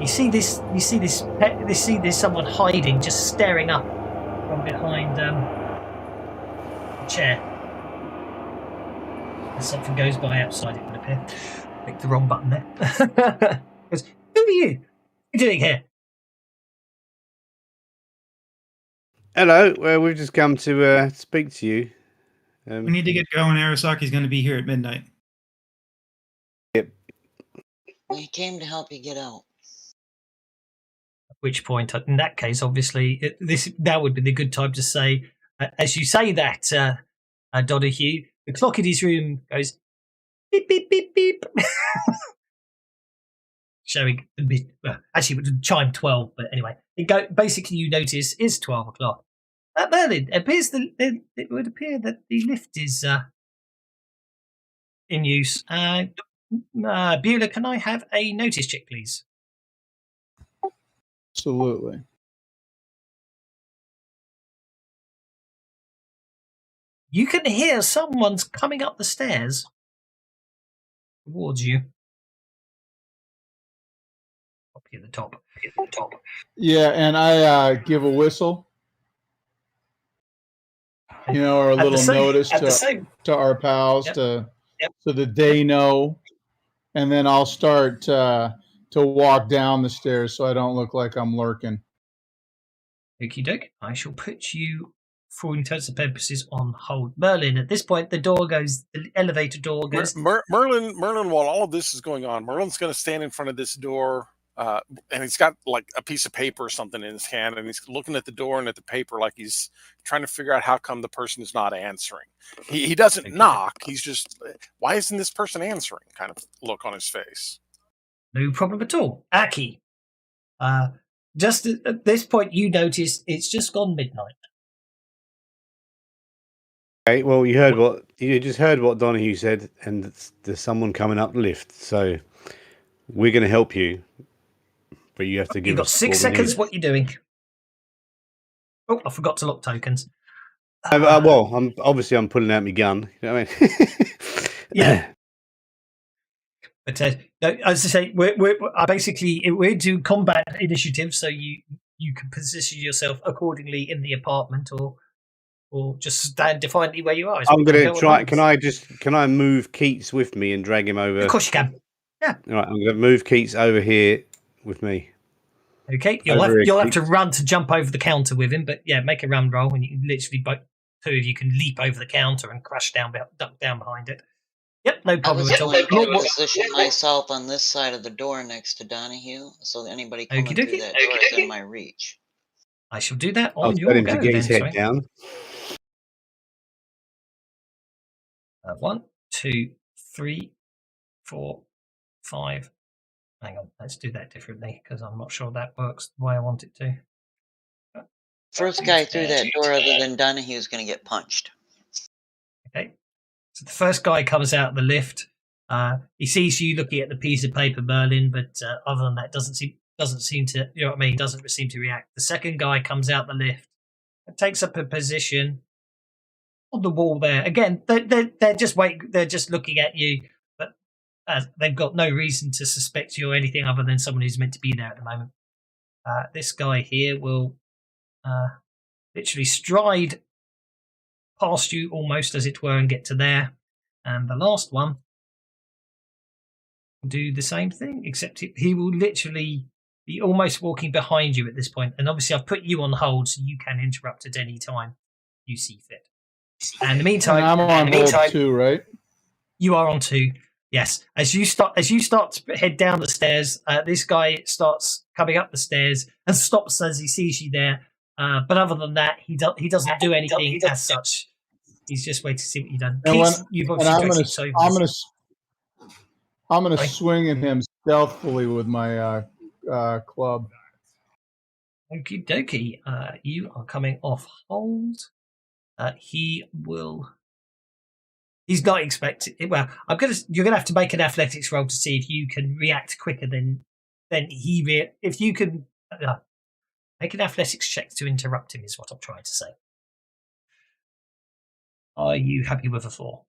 You see this? There's someone hiding, just staring up from behind the chair. As something goes by outside, it would appear. Click the wrong button there. Goes, who are you? What are you doing here? Hello. Well, we've just come to speak to you. We need to get going. Arasaki's going to be here at midnight. We came to help you get out. At which point, in that case, obviously, that would be the good time to say, as you say that, Donahue, the clock in his room goes beep, beep, beep, beep. Showing the bit, actually, it would chime 12, but anyway, basically, you notice it's 12 o'clock. Merlin, it would appear that the lift is in use. Beulah, can I have a notice check, please? Absolutely. You can hear someone's coming up the stairs towards you. Up here at the top. Yeah, and I give a whistle. You know, or a little notice to our pals so that they know. And then I'll start to walk down the stairs so I don't look like I'm lurking. Okie doke. I shall put you, for intents and purposes, on hold. Merlin, at this point, the elevator door goes. Merlin, while all of this is going on, Merlin's going to stand in front of this door, and he's got like a piece of paper or something in his hand, and he's looking at the door and at the paper like he's trying to figure out how come the person is not answering. He doesn't knock. He's just, why isn't this person answering? Kind of look on his face. No problem at all. Aki, just at this point, you notice it's just gone midnight. Okay, well, you just heard what Donahue said, and there's someone coming up the lift. So we're going to help you, but you have to give. You've got 6 seconds. What you doing? Oh, I forgot to lock tokens. Well, I'm pulling out my gun. You know what I mean? Yeah. But as I say, we're doing combat initiative, so you can position yourself accordingly in the apartment, or just stand defiantly where you are. I'm going to try. Can I move Keats with me and drag him over? Of course you can. Yeah. All right, I'm going to move Keats over here with me. Okay, you'll have to run to jump over the counter with him, but yeah, make a run roll, and you literally two of you can leap over the counter and crash down, duck down behind it. Yep, no problem at all. I was position myself on this side of the door next to Donahue, so that anybody coming through that door is in my reach. I shall do that on your go. To get his head down. 1, 2, 3, 4, 5. Hang on, let's do that differently because I'm not sure that works the way I want it to. First guy through that door other than Donahue is going to get punched. Okay. So the first guy comes out of the lift. He sees you looking at the piece of paper, Merlin, but other than that, doesn't seem to, you know what I mean? Doesn't seem to react. The second guy comes out the lift and takes up a position on the wall there. Again, they're just waiting. They're just looking at you, but they've got no reason to suspect you or anything other than someone who's meant to be there at the moment. This guy here will literally stride past you almost, as it were, and get to there. And the last one will do the same thing, except he will literally be almost walking behind you at this point. And obviously I've put you on hold so you can interrupt at any time you see fit. And in the meantime, I'm on hold too, right? You are on 2. Yes. As you start to head down the stairs, this guy starts coming up the stairs and stops as he sees you there. But other than that, he doesn't do anything as such. He's just waiting to see what you've done. I'm gonna swing at him stealthily with my club. Okie dokie. You are coming off hold. He's not expecting. Well, you're gonna have to make an athletics roll to see if you can react quicker than he. If you can make an athletics check to interrupt him, is what I'm trying to say. Are you happy with a 4?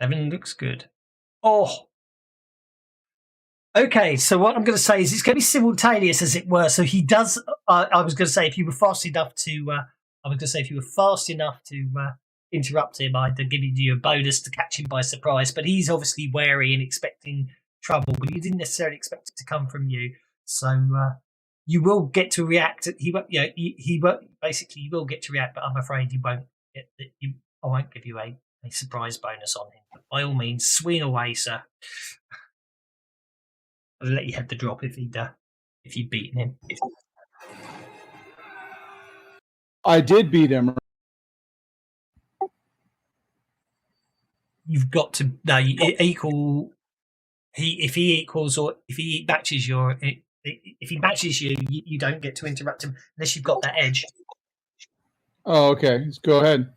Evan looks good. Oh. Okay, so what I'm going to say is it's going to be simultaneous, as it were. So he does. I was going to say if you were fast enough to. Interrupt him, I'd give you a bonus to catch him by surprise. But he's obviously wary and expecting trouble, but you didn't necessarily expect it to come from you. So you will get to react. He won't. He won't. Basically, you will get to react, but I'm afraid you won't. I won't give you a surprise bonus on him. But by all means, swing away, sir. I'll let you have the drop if you'd beaten him. I did beat him. You've got to equal. If he equals or if he matches you, you don't get to interrupt him unless you've got that edge. Oh, okay. Go ahead.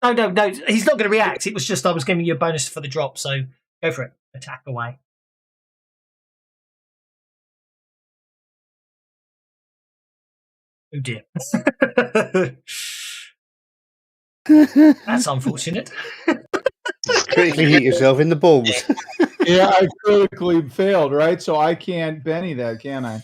No, he's not going to react. It was just I was giving you a bonus for the drop, so go for it. Attack away. Oh dear. That's unfortunate. Critically hit yourself in the balls. Yeah, I critically failed, right? So I can't Benny that, can I?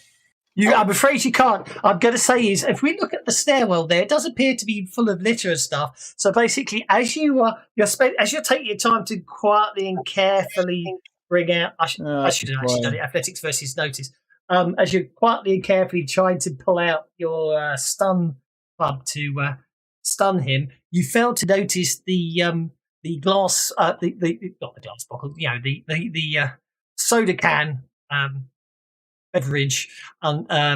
I'm afraid you can't. I'm going to say is if we look at the stairwell there, it does appear to be full of litter and stuff. So basically, as you're taking your time to quietly and carefully bring out, I should have actually done it. Athletics versus notice. As you're quietly and carefully trying to pull out your stun club to stun him, you failed to notice the glass, not the glass bottle, the soda can beverage,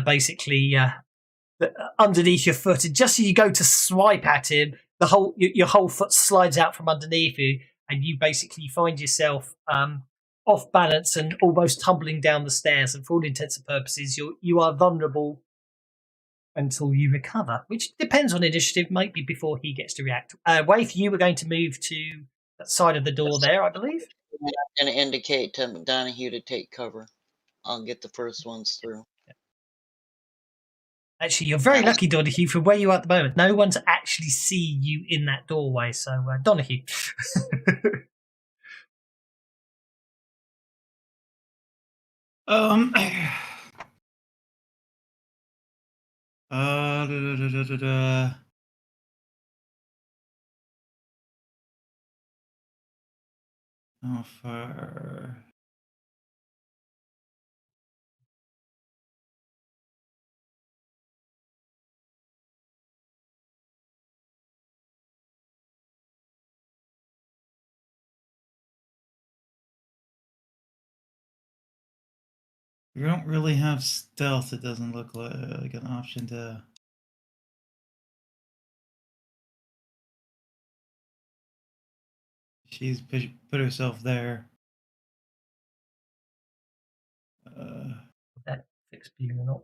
basically underneath your foot, and just as you go to swipe at him, your whole foot slides out from underneath you, and you basically find yourself off balance and almost tumbling down the stairs. And for all intents and purposes, you are vulnerable until you recover, which depends on initiative, maybe before he gets to react. Waif, you were going to move to that side of the door there, I believe. I'm going to indicate to McDonough to take cover. I'll get the first ones through. Actually, you're very lucky, Donahue, from where you are at the moment. No one's actually see you in that doorway, so Donahue. How far? We don't really have stealth. It doesn't look like an option to. She's put herself there. That fix being or not.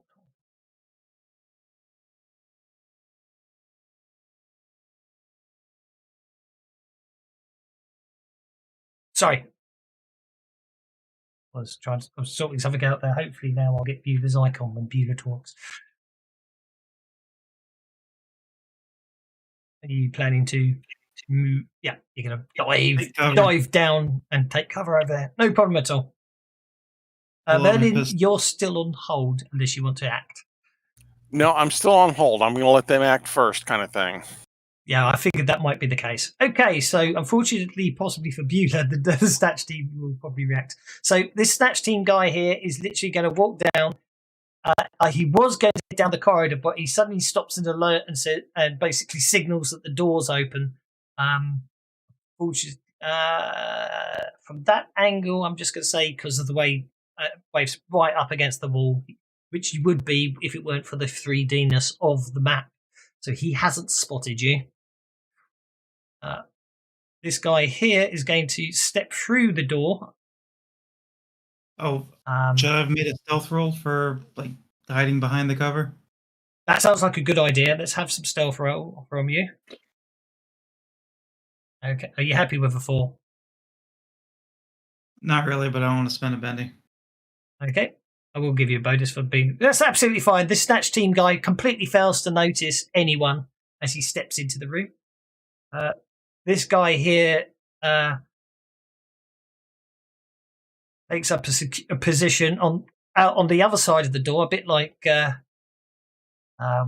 Sorry. I was sorting something out there. Hopefully now I'll get Beulah's icon when Beulah talks. Are you planning to move? Yeah, you're going to dive down and take cover over there. No problem at all. Merlin, you're still on hold unless you want to act. No, I'm still on hold. I'm going to let them act first, kind of thing. Yeah, I figured that might be the case. Okay, so unfortunately, possibly for Beulah, the Snatch team will probably react. So this Snatch team guy here is literally going to walk down. He was going to get down the corridor, but he suddenly stops an alert and basically signals that the door's open. From that angle, I'm just going to say, because of the way Wave's right up against the wall, which you would be if it weren't for the 3D-ness of the map. So he hasn't spotted you. This guy here is going to step through the door. Oh, should I have made a stealth roll for hiding behind the cover? That sounds like a good idea. Let's have some stealth roll from you. Okay, are you happy with a 4? Not really, but I don't want to spend a bendy. Okay, I will give you a bonus for being. That's absolutely fine. This Snatch team guy completely fails to notice anyone as he steps into the room. This guy here takes up a position out on the other side of the door, a bit like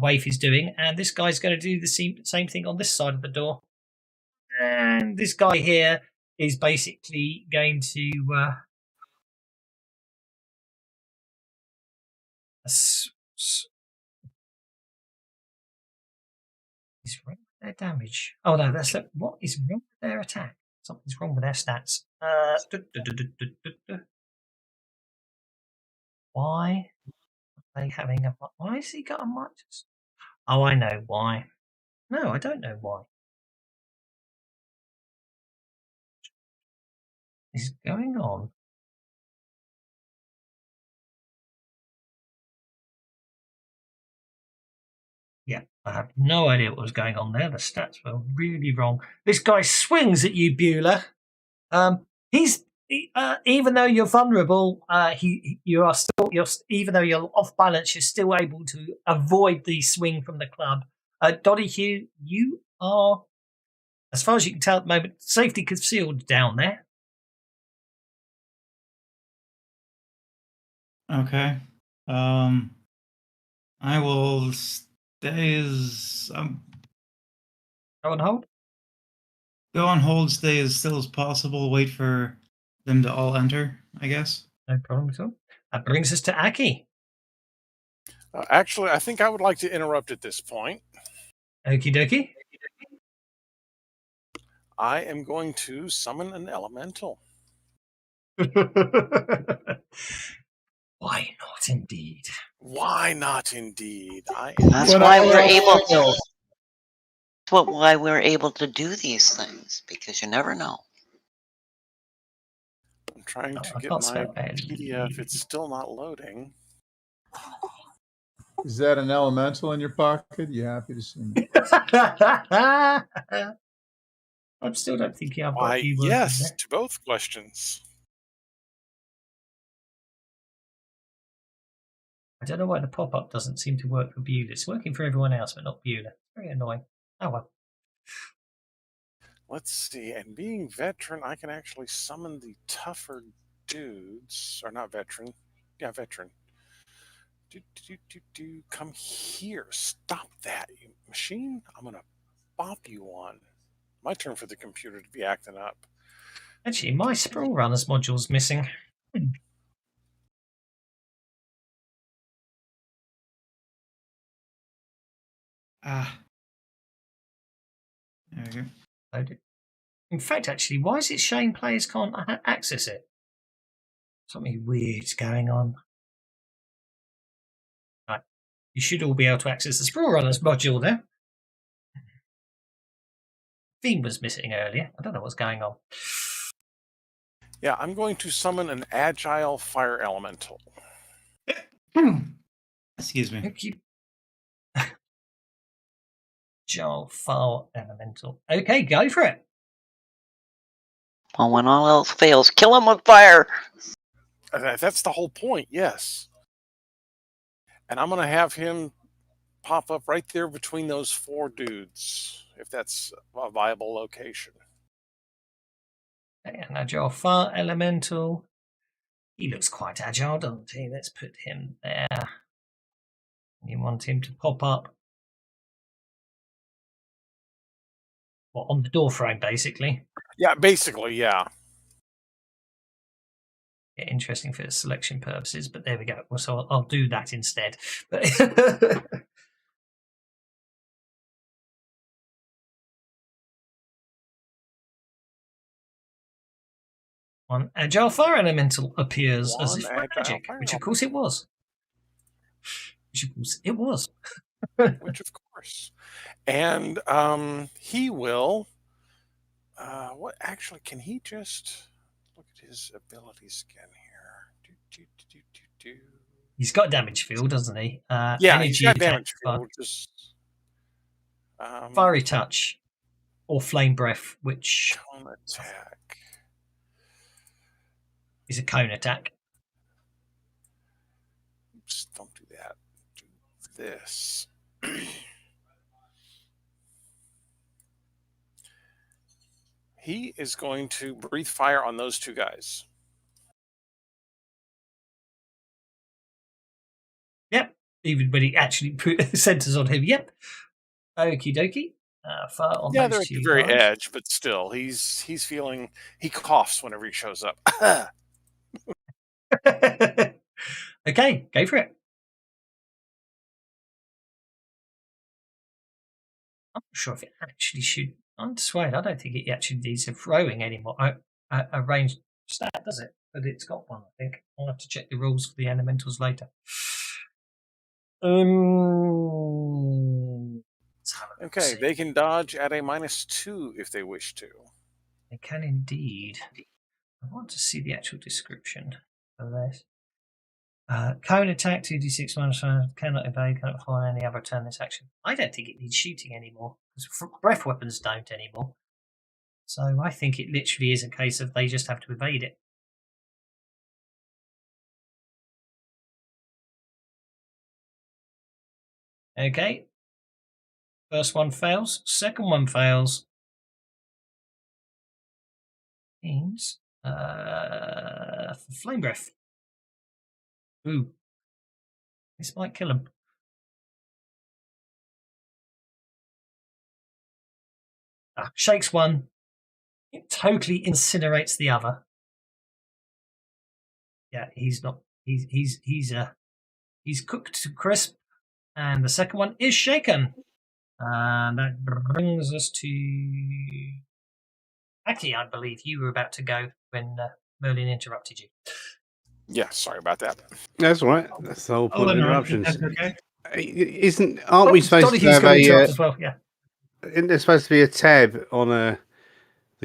Waif is doing, and this guy's going to do the same thing on this side of the door. And this guy here is basically going to Is wrong with their damage? Oh no, that's what is wrong with their attack? Something's wrong with their stats. Why are they having a? Why has he got a minus? Oh, I know why. No, I don't know why. What is going on? Yeah, I have no idea what was going on there. The stats were really wrong. This guy swings at you, Beulah. Even though you're vulnerable, you are still even though you're off balance, you're still able to avoid the swing from the club. Dottie Hugh, you are, as far as you can tell at the moment, safety concealed down there. Okay. I will stay as Go on hold. Go on hold. Stay as still as possible. Wait for them to all enter, I guess. No problem at all. That brings us to Aki. Actually, I think I would like to interrupt at this point. Okie dokie. I am going to summon an elemental. Why not, indeed? Why not, indeed? That's why we're able to. That's why we're able to do these things, because you never know. I'm trying to get my PDF. It's still not loading. Is that an elemental in your pocket? You happy to see me? I still don't think I've got keywords. Yes, to both questions. I don't know why the pop-up doesn't seem to work for Beulah. It's working for everyone else, but not Beulah. Very annoying. Oh well. Let's see. And being veteran, I can actually summon the tougher dudes. Or not veteran. Yeah, veteran. Come here. Stop that, you machine. I'm going to bop you one. My turn for the computer to be acting up. Actually, my Sprawlrunners module's missing. There we go. In fact, actually, why is it showing players can't access it? Something weird's going on. Right. You should all be able to access the Sprawlrunners module there. Theme was missing earlier. I don't know what's going on. Yeah, I'm going to summon an agile fire elemental. Excuse me. Thank you. Agile fire elemental. Okay, go for it. Well, when all else fails, kill him with fire. That's the whole point, yes. And I'm going to have him pop up right there between those four dudes, if that's a viable location. Okay, an agile fire elemental. He looks quite agile, doesn't he? Let's put him there. You want him to pop up. Well, on the door frame, basically. Yeah, basically, yeah. Yeah, interesting for selection purposes, but there we go. Well, so I'll do that instead. But one agile fire elemental appears as if by magic, which of course it was. Which of course. And he will. What actually? Can he just look at his abilities again here? He's got damage field, doesn't he? Yeah, energy he's got damage field. Fiery touch or flame breath, which cone attack is a cone attack. Oops, don't do that. Do this. He is going to breathe fire on those two guys. Yep. Even when he actually centers on him. Yep. Okie dokie. Fire on they're those at two the very guys. edge, but still, he's feeling. He coughs whenever he shows up. Okay, go for it. I'm not sure if it actually should. I'm persuaded. I don't think it actually needs a throwing anymore. A ranged stat, does it? But it's got one, I think. I'll have to check the rules for the elementals later. Okay, they can dodge at a -2 if they wish to. They can indeed. I want to see the actual description for this. Cone attack 2d6 -5, cannot evade, cannot fire any other turn this action. I don't think it needs shooting anymore because breath weapons don't anymore. So I think it literally is a case of they just have to evade it. Okay. First one fails. Second one fails. Means for flame breath. Ooh. This might kill him. Shakes one. It totally incinerates the other. Yeah, he's not. He's cooked to crisp. And the second one is shaken. And that brings us to Aki, I believe you were about to go when Merlin interrupted you. Yeah, sorry about that. That's all right. That's the whole point of interruptions. That's okay. Aren't we supposed to have as well? Yeah. Isn't there supposed to be a tab on the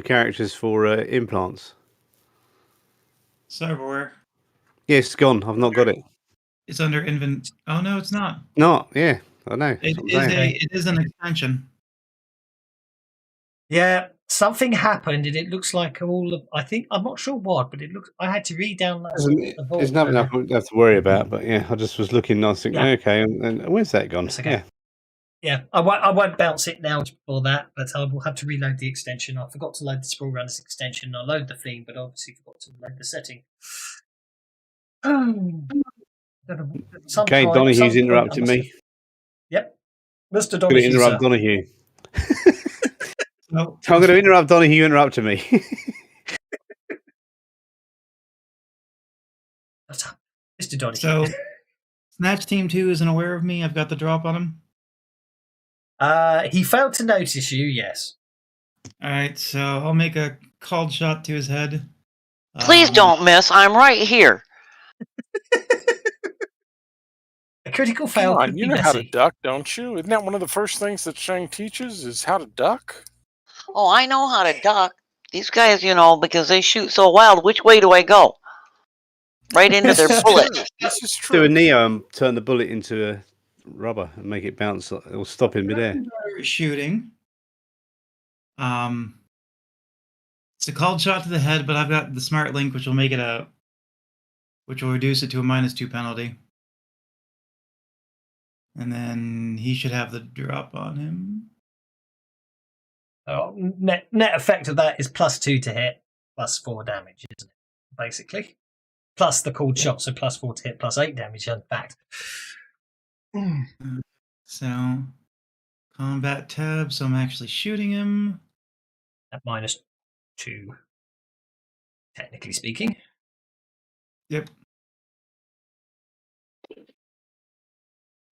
characters for implants? Cyberware. Yes, it's gone. I've not got it. It's under invent. Oh no, it's not. Not. Yeah, I know. It is an extension. Yeah, something happened, and it looks like all of. I'm not sure what, but it looks. I had to read-download. There's nothing I have to worry about, but yeah, I just was looking. And I was thinking, okay, and where's that gone? Okay. Yeah, I won't bounce it now before that, but I will have to reload the extension. I forgot to load the Sprawlrunners extension. I load the theme, but obviously forgot to load the setting. Okay, Donahue's interrupting me. Yep, Mr. I'm going to interrupt Donahue. No, I'm going to interrupt Donahue interrupting me. Mr. Donahue. So, Snatch Team 2 isn't aware of me. I've got the drop on him. He failed to notice you, yes. All right, so I'll make a called shot to his head. Please don't miss. I'm right here. A critical fail. Come on, you know how to duck, don't you? Isn't that one of the first things that Shang teaches is how to duck? Oh, I know how to duck. These guys, because they shoot so wild, which way do I go? Right into their bullet. This is true. Do a Neo and turn the bullet into a rubber and make it bounce. It'll stop in midair. Shooting. It's a called shot to the head, but I've got the smart link, which will make it which will reduce it to a -2 penalty. And then he should have the drop on him. Oh, net effect of that is +2 to hit, +4 damage, isn't it? Basically. Plus the called shot, so +4 to hit, +8 damage, in fact. So, combat tab, so I'm actually shooting him. At -2, technically speaking. Yep.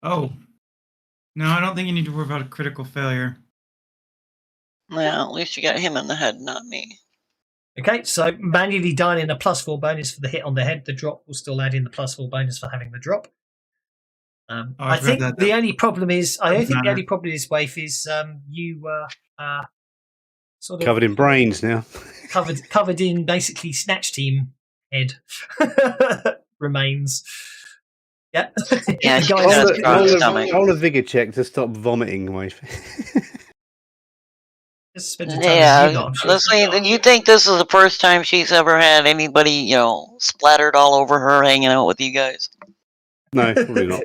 Oh. No, I don't think you need to worry about a critical failure. Well, at least you got him in the head, not me. Okay, so manually dialing a +4 bonus for the hit on the head. The drop will still add in the +4 bonus for having the drop. I think the only problem is, Waif, is you were sort of covered in brains now. covered in basically Snatch Team head remains. Yeah. Yeah, roll a vigor check to stop vomiting, Waif. Yeah, listen, you think this is the first time she's ever had anybody, splattered all over her hanging out with you guys? No, probably not.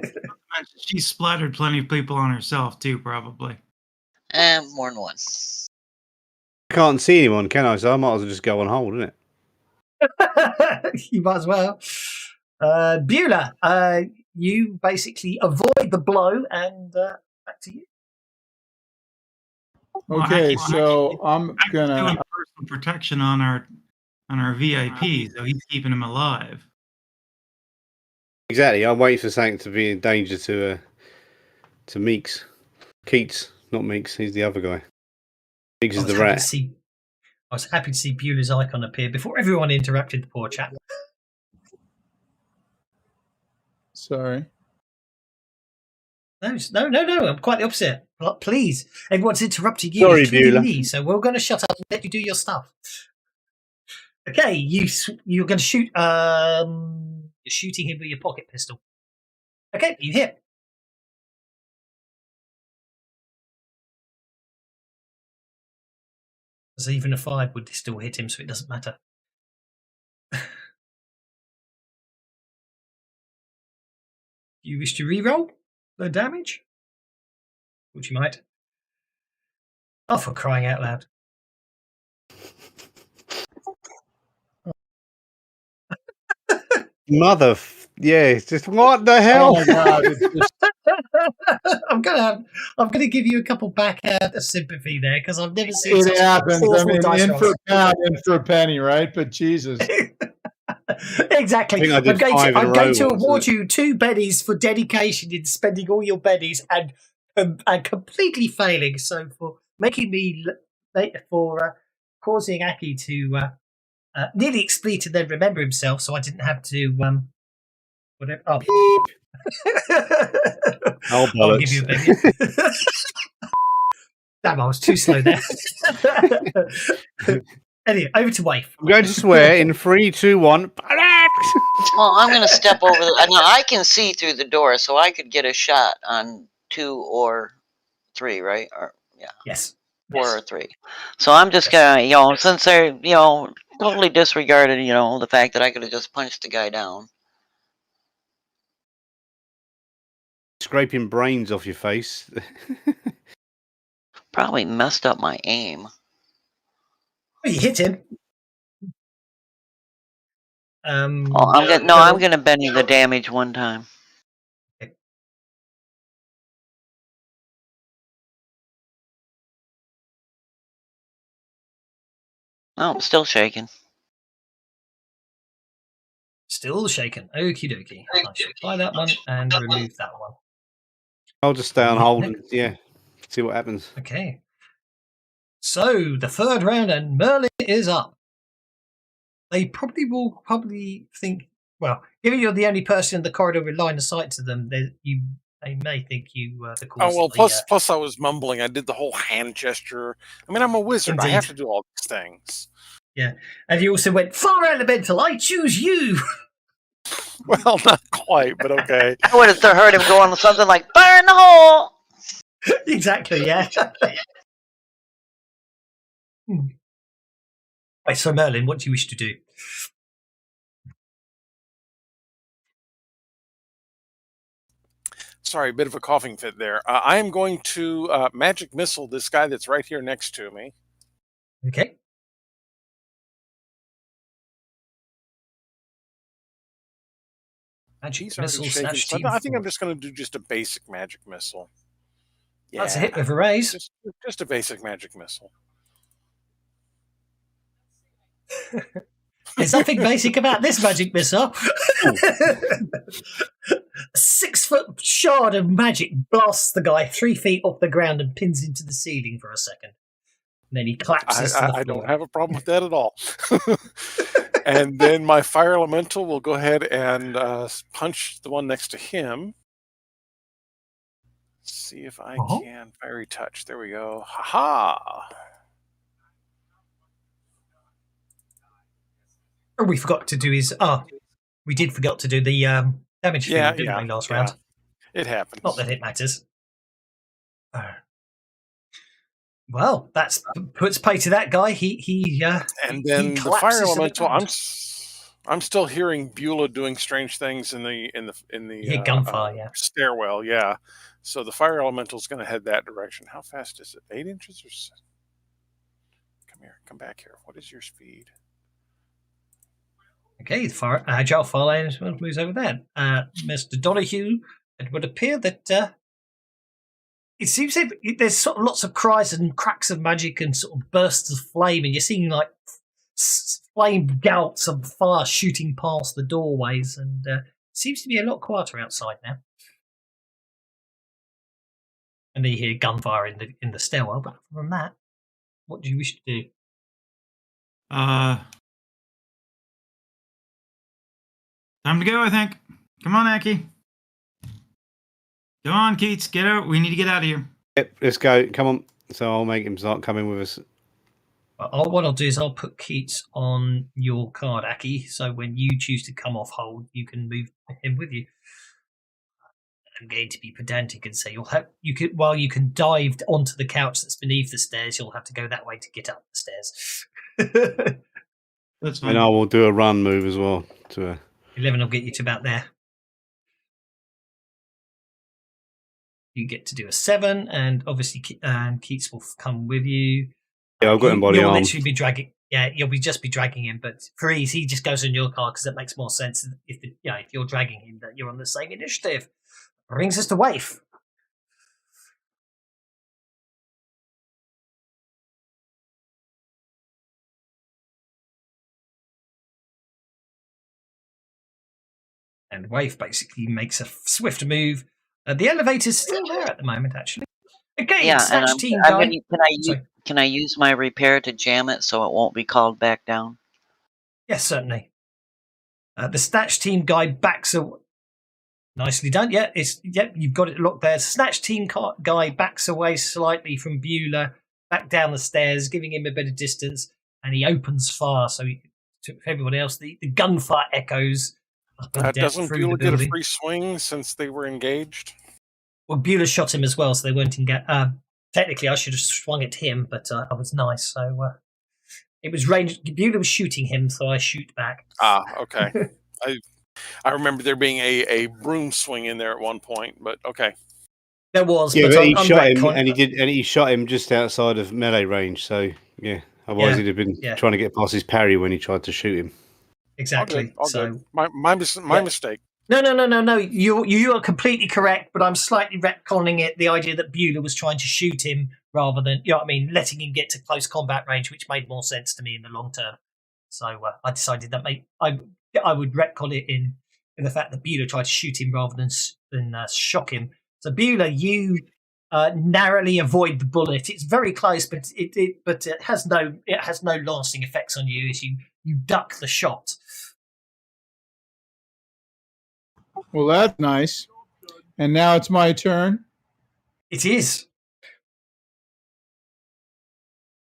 She's splattered plenty of people on herself too, probably. More than one. I can't see anyone, can I? So I might as well just go on hold, isn't it? You might as well. Beulah, you basically avoid the blow, and back to you. Okay, so I'm gonna doing personal protection on our VIP, so he's keeping him alive. Exactly. I'm waiting for something to be in danger to Keats. not Meeks. He's the other guy. Meeks is the happy rat. to see, I was happy to see Beulah's icon appear before everyone interrupted the poor chap. Sorry. No, I'm quite the opposite. Please, everyone's interrupting you, Sorry, including Beulah. me, so we're going to shut up and let you do your stuff. Okay, you're going to shoot. You're shooting him with your pocket pistol. Okay, you hit. Because even a 5 would still hit him, so it doesn't matter. You wish to re-roll the damage? Which you might. Oh, for crying out loud. Yeah, it's just what the hell? Oh my god! It's just, I'm gonna give you a couple back out of sympathy there because I've never seen it such happens. I awful mean, dice in rolls. for a pound, in for a penny, right? But Jesus. Exactly. I think I did 5 in a I'm going row to once, award isn't you 2 bennies for dedication in spending all your bennies and completely failing. So for making me causing Aki to nearly explain and then remember himself, so I didn't have to whatever. Oh. I'll give you a benny. Damn, I was too slow there. Anyway, over to Waif. I'm going to swear in 3, 2, 1. Well, I'm going to step over. Now I can see through the door, so I could get a shot on 2 or 3, right? Or yeah, yes, 4 or 3. So I'm just gonna, since they're, totally disregarded, the fact that I could have just punched the guy down. Scraping brains off your face. Probably messed up my aim. Oh, you hit him. I'm gonna bend you the damage one time. Okay. Oh, I'm still shaking. Still shaken. Okie dokie. I shall apply that one and remove that one. I'll just stay on hold and see what happens. Okay. So the 3rd round and Merlin is up. They will think, well, given you're the only person in the corridor with line of sight to them, they may think you the cause. Oh well. Plus, I was mumbling. I did the whole hand gesture. I mean, I'm a wizard. Indeed. I have to do all these things. Yeah, and you also went far elemental. I choose you. Well, not quite, but okay. I would have heard him go on something like "fire in the hole." Exactly. Yeah. Right, so Merlin, what do you wish to do? Sorry, a bit of a coughing fit there. I am going to magic missile this guy that's right here next to me. Okay. Magic missile slash team. I think I'm just going to do just a basic magic missile. Yeah, that's a hit with a raise. Just a basic magic missile. There's nothing basic about this magic missile. A 6-foot shard of magic blasts the guy 3 feet off the ground and pins into the ceiling for a second. And then he collapses to the floor. I don't have a problem with that at all. And then my fire elemental will go ahead and punch the one next to him. See if I can fiery touch. There we go. Ha-ha! Oh, we forgot to do we did forget to do the damage field, didn't we, last round? It happens. Not that it matters. Well, that puts pay to that guy. And then the fire elemental. I'm still hearing Beulah doing strange things in the gunfire, stairwell. Yeah. So the fire elemental is going to head that direction. How fast is it? 8 inches or 7? Come here. Come back here. What is your speed? Okay, the agile fire moves over there. Mr. Donahue, it would appear that it seems that there's sort of lots of cries and cracks of magic and sort of bursts of flame, and you're seeing like flame gouts of fire shooting past the doorways, and it seems to be a lot quieter outside now. And then you hear gunfire in the stairwell. But other than that, what do you wish to do? Time to go, I think. Come on, Aki. Come on, Keats, get out. We need to get out of here. Yep, let's go. Come on. So I'll make him start coming with us. What I'll do is I'll put Keats on your card, Aki. So when you choose to come off hold, you can move him with you. I'm going to be pedantic and say while you can dive onto the couch that's beneath the stairs, you'll have to go that way to get up the stairs. That's fine. And I will do a run move as well. 11 will get you to about there. You get to do a 7, and obviously Keats will come with you. Yeah, I've got him body You'll arm. literally be dragging. Yeah, you'll just be dragging him. But for ease, he just goes on your card because that makes more sense. If you're dragging him, that you're on the same initiative. Brings us to Waif. And Waif basically makes a swift move. The elevator's still there at the moment, actually. Okay, Yeah, Snatch and Team guy. can I use my repair to jam it so it won't be called back down? Yes, certainly. The Snatch Team guy backs away. Nicely done. Yeah, you've got it locked there. Snatch Team guy backs away slightly from Beulah, back down the stairs, giving him a bit of distance, and he opens fire. So to everyone else, the gunfire echoes. Doesn't Beulah get a free swing since they were engaged? Well, Beulah shot him as well, so they weren't engaged. Technically, I should have swung at him, but I was nice, so it was ranged. Beulah was shooting him, so I shoot back. Ah, okay. I remember there being a broom swing in there at one point, but okay. There was, yeah, but he shot him, and he shot him just outside of melee range. So yeah, otherwise he'd have been trying to get past his parry when he tried to shoot him. Exactly. All good. My mistake. No. You are completely correct, but I'm slightly retconning it. The idea that Beulah was trying to shoot him rather than, letting him get to close combat range, which made more sense to me in the long term. So I decided that I would retcon it in the fact that Beulah tried to shoot him rather than shock him. So Beulah, you narrowly avoid the bullet. It's very close, but it has no lasting effects on you as you duck the shot. Well, that's nice. And now it's my turn. It is.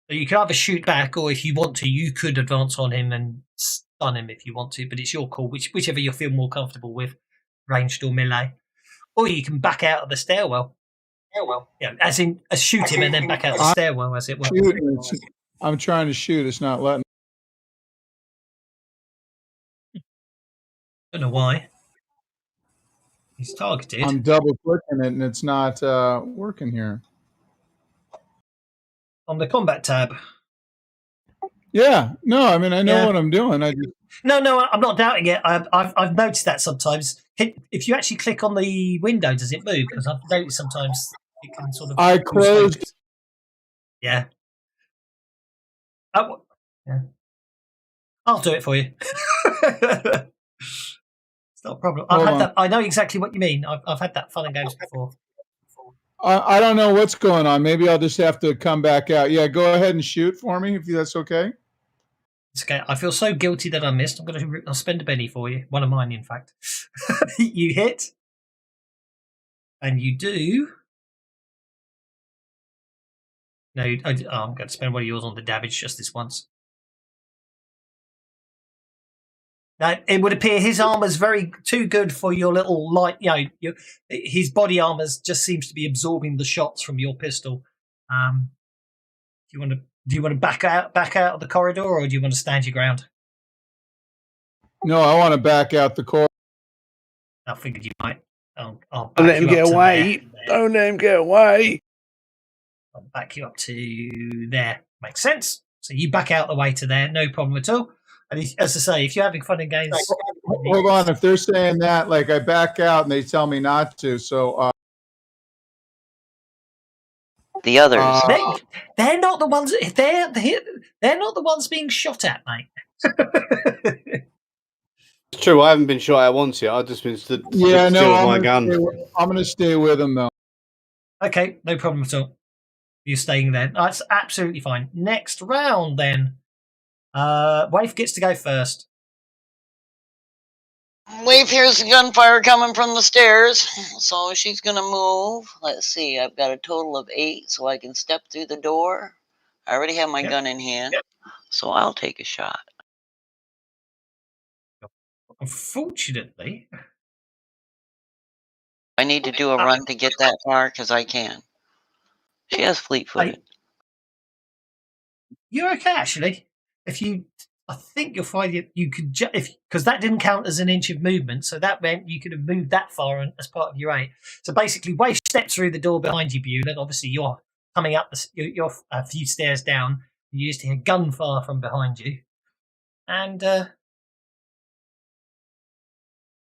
So you can either shoot back, or if you want to, you could advance on him and stun him if you want to. But it's your call, whichever you feel more comfortable with, ranged or melee. Or you can back out of the stairwell. Yeah, as shoot him and then back out the stairwell, as it were. I'm trying to shoot. It's not letting. Don't know why. He's targeted. I'm double clicking it and it's not working here. On the combat tab. Yeah. No, I mean, I know what I'm doing. No, I'm not doubting it. I've noticed that sometimes. If you actually click on the window, does it move? Because I've noticed sometimes it can sort of. I closed. Yeah. Yeah. I'll do it for you. It's not a problem. I've had that. I know exactly what you mean. I've had that fun and games before. I don't know what's going on. Maybe I'll just have to come back out. Yeah, go ahead and shoot for me if that's okay. It's okay. I feel so guilty that I missed. I'll spend a penny for you. One of mine, in fact. You hit, and you do. No, I'm going to spend one of yours on the damage just this once. Now, it would appear his armor's too good for your little light. His body armor just seems to be absorbing the shots from your pistol. Do you want to back out of the corridor, or do you want to stand your ground? No, I want to back out the corridor. I figured you might. I'll Don't let him get away. Don't let him get away. I'll back you up to there. Makes sense. So you back out the way to there, no problem at all. And as I say, if you're having fun in games... Hold on. If they're saying that, like I back out and they tell me not to, so... the others. They're not the ones... They're not the ones being shot at, mate. It's true, I haven't been shot at once yet. I've just been stood with my gun. I'm going to stay with them, though. Okay, no problem at all. You're staying there. That's absolutely fine. Next round, then. Waif gets to go first. Wave hears the gunfire coming from the stairs, so she's gonna move. Let's see, I've got a total of 8, so I can step through the door. I already have my gun in hand, so I'll take a shot. Unfortunately, I need to do a run to get that far because I can. She has fleet-footed. You're okay, actually. I think you'll find you could because that didn't count as an inch of movement, so that meant you could have moved that far as part of your 8. So basically, Wave steps through the door behind you, Beulah. Obviously, you're coming up. You're a few stairs down. You used to hear gunfire from behind you, and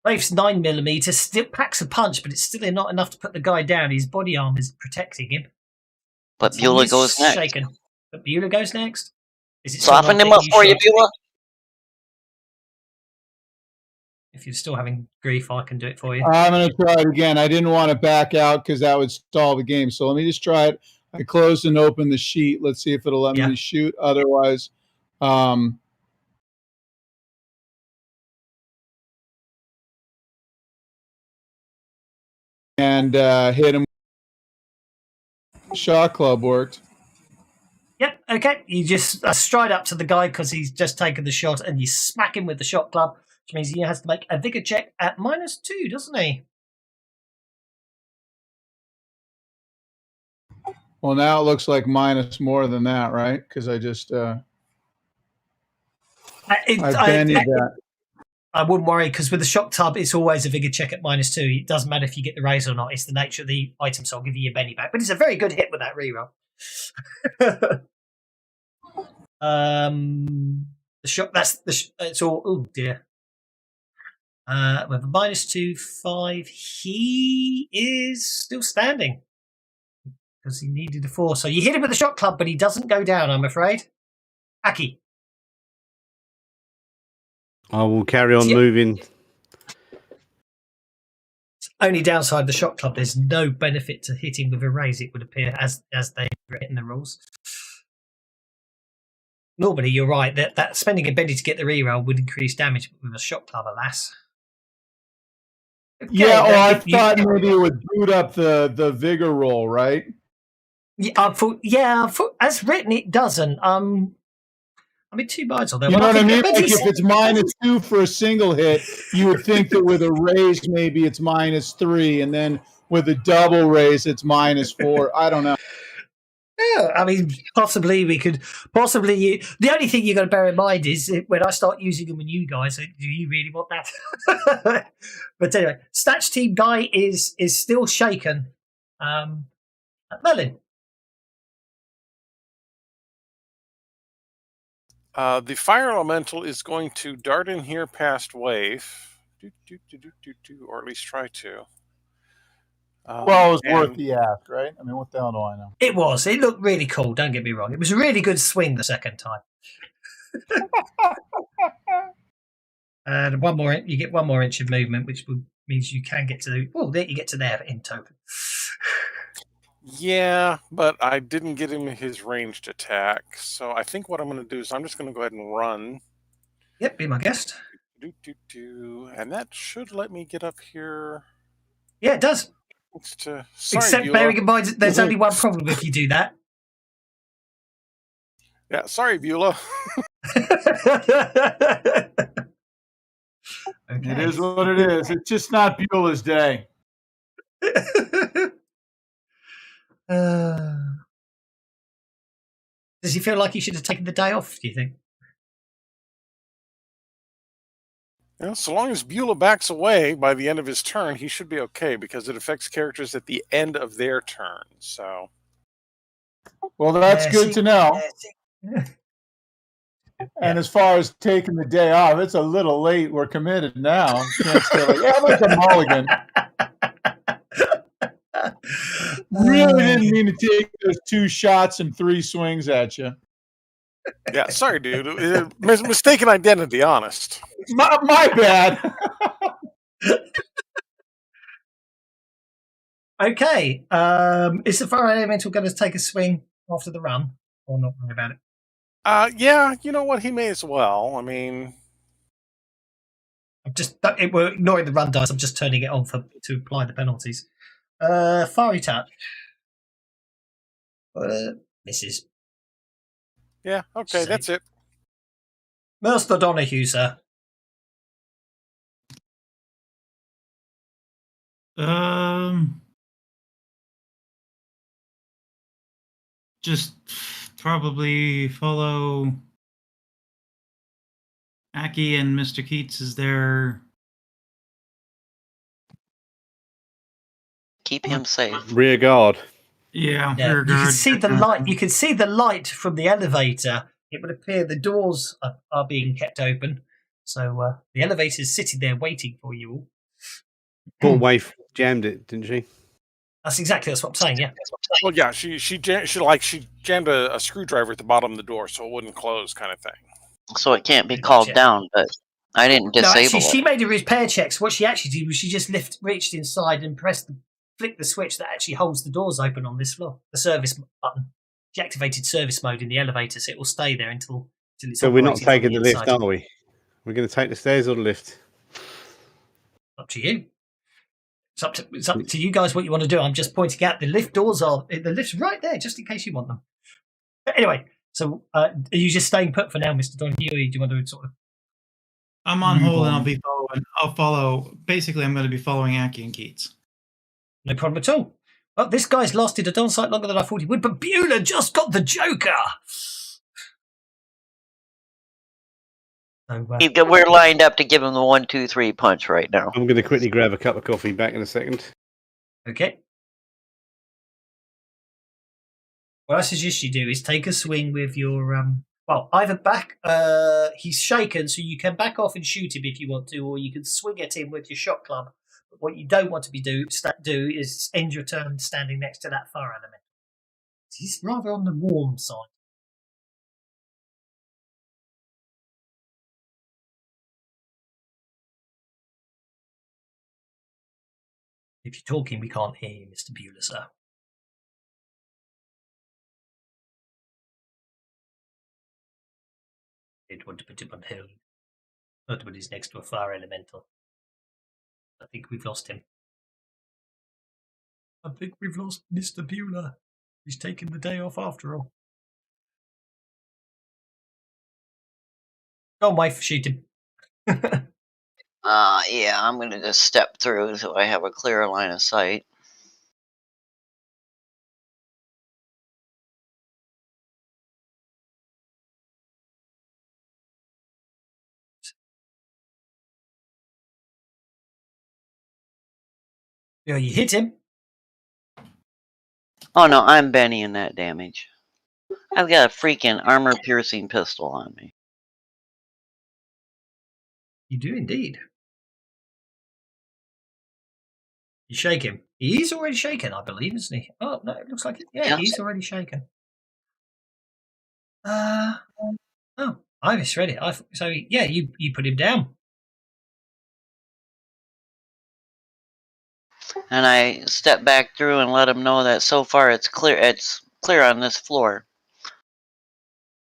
Wave's 9mm still packs a punch, but it's still not enough to put the guy down. His body armor is protecting him. But Beulah goes next. Shaken. But Beulah goes next. Is it soften him up for you, Beulah? If you're still having grief, I can do it for you. I'm going to try it again. I didn't want to back out because that would stall the game. So let me just try it. I closed and opened the sheet. Let's see if it'll let me shoot. Otherwise, and hit him. Shot club worked. Yep, okay. You just stride up to the guy because he's just taken the shot and you smack him with the shot club, which means he has to make a vigor check at -2, doesn't he? Well, now it looks like minus more than that, right? Because I just I bandied that. I wouldn't worry because with the shock tub, it's always a vigor check at -2. It doesn't matter if you get the raise or not. It's the nature of the item, so I'll give you your Benny back. But it's a very good hit with that reroll. The shock. It's all. Oh dear. With a -2, 5, he is still standing because he needed a 4. So you hit him with the shot club, but he doesn't go down. I'm afraid. Aki. I will carry on moving. Only downside the shot club, there's no benefit to hitting with a raise, it would appear, as they've written the rules. Normally, you're right, that spending a Benny to get the reroll would increase damage with a shot club, alas. Okay, I thought maybe it would boot up the vigor roll, right? Yeah, as written, it doesn't. I mean, 2 bites on there. You know what I mean? Like if it's -2 for a single hit, you would think that with a raise, maybe it's -3, and then with a double raise, it's -4. I don't know. Yeah, I mean, possibly we could. The only thing you got to bear in mind is when I start using them on you guys, do you really want that? But anyway, Stats Team guy is still shaken. Merlin. The fire elemental is going to dart in here past Wave, or at least try to. Well, it was worth the ask, right? I mean, what the hell do I know? It was. It looked really cool. Don't get me wrong. It was a really good swing the second time. And you get 1 more inch of movement, which means you can get to. Well, you get to there in token. Yeah, but I didn't get him his ranged attack. So I think what I'm going to do is I'm just going to go ahead and run. Yep, be my guest. And that should let me get up here. Yeah, it does. Except bearing in mind there's only one problem if you do that. Yeah, sorry, Beulah. Okay. It is what it is. It's just not Beulah's day. Does he feel like he should have taken the day off, do you think? Yeah, so long as Beulah backs away by the end of his turn, he should be okay because it affects characters at the end of their turn. So, well, that's good to know. And as far as taking the day off, it's a little late. We're committed now. Can't stay like, yeah, like a mulligan. Really didn't mean to take those 2 shots and 3 swings at you. Yeah, sorry, dude. Mistaken identity, honest. My bad. Okay. Is the fire elemental going to take a swing after the run, or not worry about it? Yeah, you know what? He may as well. I mean, we're ignoring the run dice. I'm just turning it on to apply the penalties. Fiery touch. Misses. yeah, okay, that's it. Master Donahue, sir. Just probably follow Aki and Mr. Keats as their. Keep him safe. Rear guard. Yeah, Yeah, rear you can guard. see the light. You can see the light from the elevator. It would appear the doors are being kept open, so the elevator's sitting there waiting for you all. Poor Waif jammed it, didn't she? That's what I'm saying. Yeah. Well, yeah, she jammed a screwdriver at the bottom of the door so it wouldn't close, kind of thing. So it can't be called down, but I didn't disable No, actually, it. she made a repair check. So what she actually did was she just reached inside and flicked the switch that actually holds the doors open on this floor. The service button. She activated service mode in the elevator, so it will stay there until it's. So we're not operating taking the lift, inside. are we? We're going to take the stairs or the lift? Up to you. It's up to you guys what you want to do. I'm just pointing out the lift's right there, just in case you want them. But anyway, so are you just staying put for now, Mr. Donahue, or do you want to sort of? I'm on hold, and I'll follow. Basically, I'm going to be following Aki and Keats. No problem at all. Well, this guy's lasted a darn sight longer than I thought he would, but Beulah just got the Joker. So, we're lined up to give him the 1, 2, 3 punch right now. I'm going to quickly grab a cup of coffee. Back in a second. Okay. What I suggest you do is take a swing with your either back. He's shaken, so you can back off and shoot him if you want to, or you can swing at him with your shot club. But what you don't want to do is end your turn standing next to that fire element. He's rather on the warm side. If you're talking, we can't hear you, Mr. Beulah, sir. It would put him on hold. Not when he's next to a fire elemental. I think we've lost him. I think we've lost Mr. Beulah. He's taken the day off after all. Go on, wife, shoot him. Yeah, I'm going to just step through so I have a clearer line of sight. Yeah, you hit him. Oh no, I'm Bennying that damage. I've got a freaking armor-piercing pistol on me. You do indeed. You shake him. He's already shaken, I believe, isn't he? Oh, no, it looks like it. Yeah, he's already shaken. Oh, I misread it. So, yeah, you put him down. And I step back through and let him know that so far it's clear. It's clear on this floor.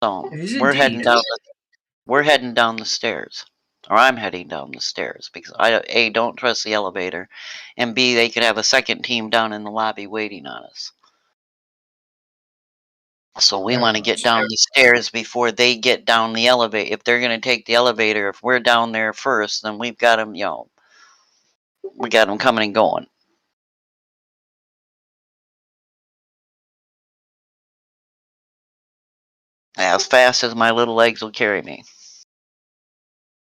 So we're heading down. We're heading down the stairs, or I'm heading down the stairs because I don't trust the elevator, and B, they could have a second team down in the lobby waiting on us. So we want to get down the stairs before they get down the elevator. If they're going to take the elevator, if we're down there first, then we've got them. We got them coming and going. As fast as my little legs will carry me.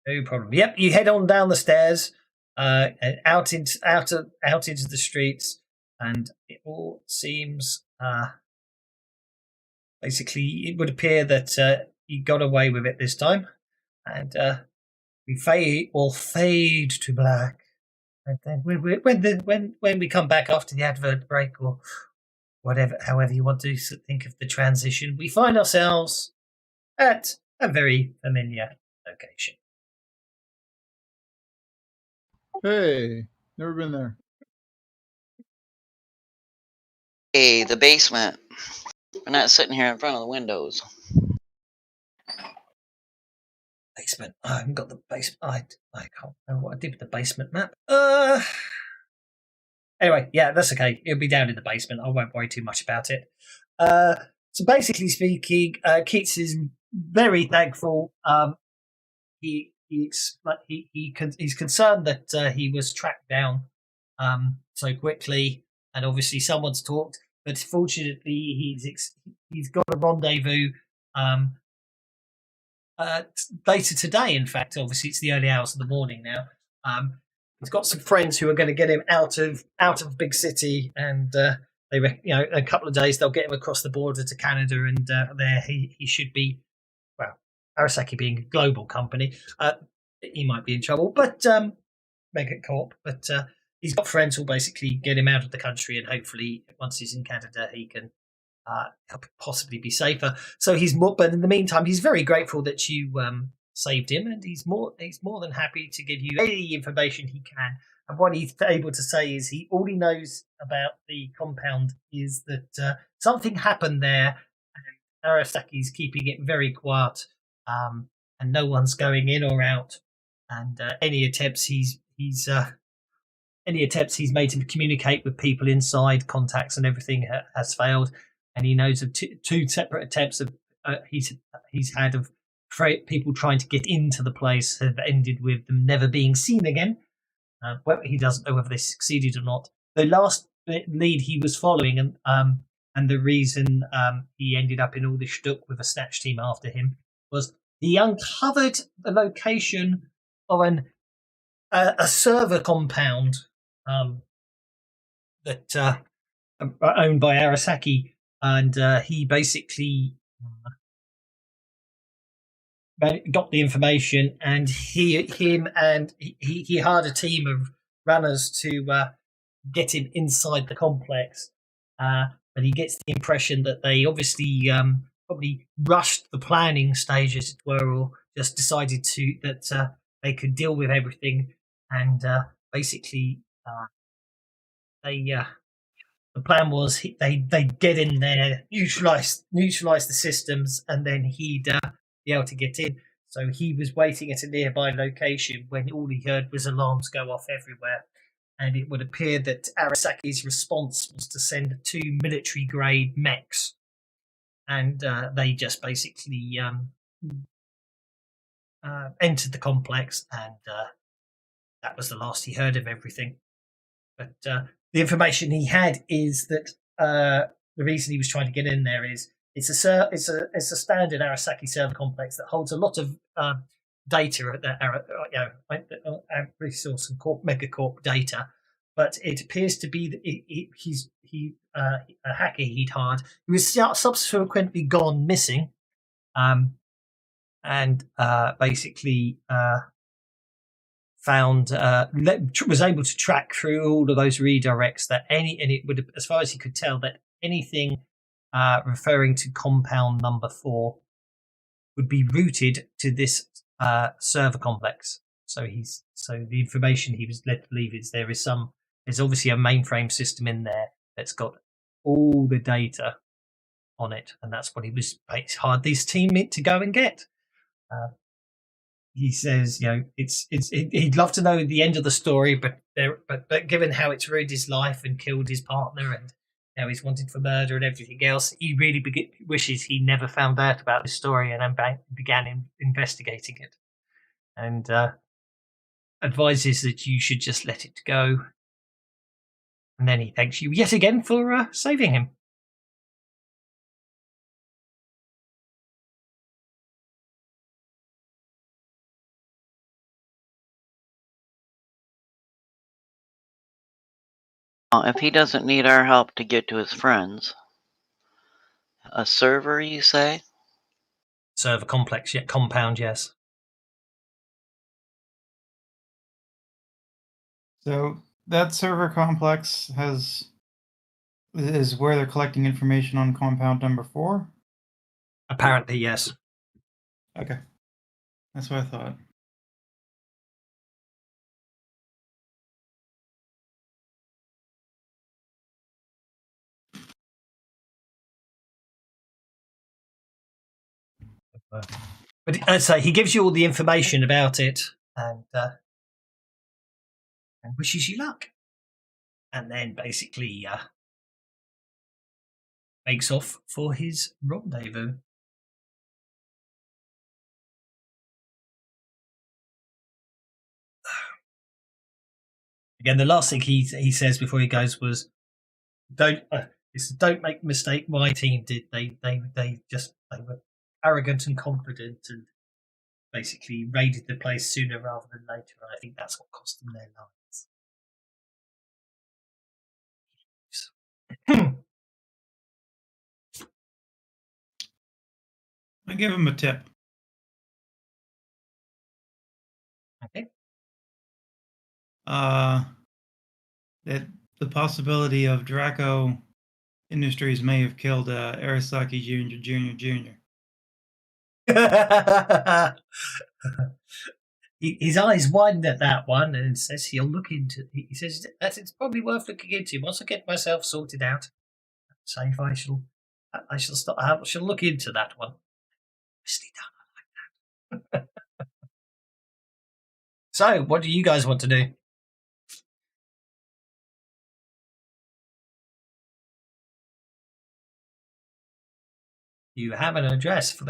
No problem. Yep, you head on down the stairs, and out into the streets, and it all seems basically it would appear that you got away with it this time, and will fade to black, and then when we come back after the advert break or whatever, however you want to think of the transition, we find ourselves at a very familiar location. Hey, never been there. Hey, the basement. We're not sitting here in front of the windows. Basement. I haven't got the basement. I can't remember what I did with the basement map. Anyway, yeah, that's okay. It'll be down in the basement. I won't worry too much about it. So basically speaking, Keats is very thankful. He's concerned that he was tracked down so quickly, and obviously someone's talked. But fortunately, he's got a rendezvous later today. In fact, obviously it's the early hours of the morning now. He's got some friends who are going to get him out of big city, and they in a couple of days they'll get him across the border to Canada, and there he should be. Well, Arasaki being a global company, he might be in trouble, but Megacorp. But he's got friends who'll basically get him out of the country, and hopefully once he's in Canada, he can possibly be safer. So he's more, but in the meantime, he's very grateful that you saved him, and he's more than happy to give you any information he can. And what he's able to say is all he knows about the compound is that something happened there, and Arasaki's keeping it very quiet, and no one's going in or out. And any attempts he's made to communicate with people inside, contacts and everything has failed. And he knows of two separate attempts of he's had of people trying to get into the place have ended with them never being seen again. He doesn't know whether they succeeded or not. The last lead he was following, and the reason he ended up in all this shtuck with a snatch team after him was he uncovered the location of a server compound that owned by Arasaki, and he basically got the information, and he hired a team of runners to get him inside the complex. But he gets the impression that they obviously probably rushed the planning stage, as it were, or just decided that they could deal with everything, and basically the plan was they get in there, neutralize the systems, and then he'd be able to get in. So he was waiting at a nearby location when all he heard was alarms go off everywhere, and it would appear that Arasaki's response was to send 2 military-grade mechs, and they just basically entered the complex, and that was the last he heard of everything. But the information he had is that the reason he was trying to get in there is it's a standard Arasaki server complex that holds a lot of data, resource and megacorp data, but it appears to be that a hacker he'd hired who was subsequently gone missing, and basically was able to track through all of those redirects and it would, as far as he could tell, that anything referring to compound number 4 would be routed to this server complex. So the information he was led to believe is there's obviously a mainframe system in there that's got all the data on it, and that's what it's hired this team to go and get. He says, he'd love to know the end of the story, but given how it's ruined his life and killed his partner, and now he's wanted for murder and everything else, he really wishes he never found out about this story and then began investigating it, and advises that you should just let it go. And then he thanks you yet again for saving him. If he doesn't need our help to get to his friends, a server, you say? Server complex, yeah, compound, yes. So that server complex is where they're collecting information on compound number 4? Apparently, yes. Okay. That's what I thought. But so he gives you all the information about it and wishes you luck. And then basically makes off for his rendezvous. Again, the last thing he says before he goes was, "Don't make a mistake. My team did. They were arrogant and confident, and basically raided the place sooner rather than later. And I think that's what cost them their lives." I give him a tip. Okay. That the possibility of Draco Industries may have killed Arasaki Jr. His eyes widened at that one, and says he'll look into. He says that it's probably worth looking into once I get myself sorted out. So if I shall start. I shall look into that one. Done like that. So, what do you guys want to do? You have an address for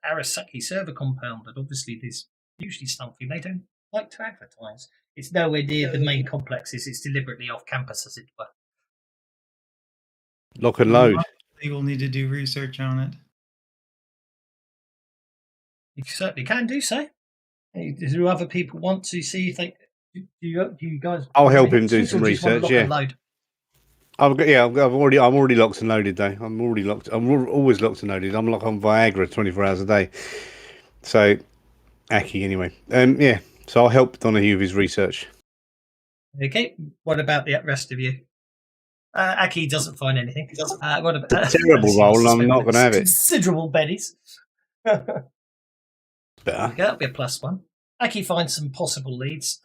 Arasaki server compound, but obviously there's usually something they don't like to advertise. It's nowhere near the main complexes. It's deliberately off campus, as it were. Lock and load. We will need to do research on it. You certainly can do so. Do other people want to see if they? Do you guys? I'll help him do some research. Yeah. I'm already locked and loaded though. I'm already locked. I'm always locked and loaded. I'm like on Viagra 24 hours a day. So, Aki anyway. Yeah. So I'll help Donahue with his research. Okay. What about the rest of you? Aki doesn't find anything. What about terrible roll? I'm not going to have it. Considerable bennies. Better. Okay, that'll be a +1. Aki finds some possible leads.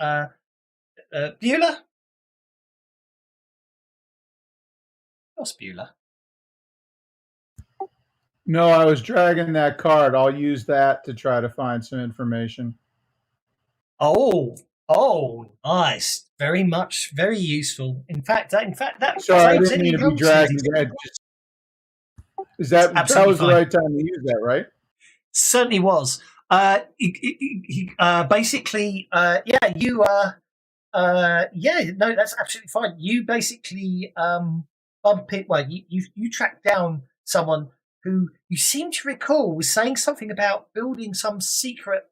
Beulah. What's Beulah? No, I was dragging that card. I'll use that to try to find some information. Oh, nice. Very much, very useful. In fact, that. Sorry, I didn't mean to be dragging that. That was the right time to use that, right? Certainly was. Basically, no, that's absolutely fine. You basically bump it. Well, you track down someone who you seem to recall was saying something about building some secret.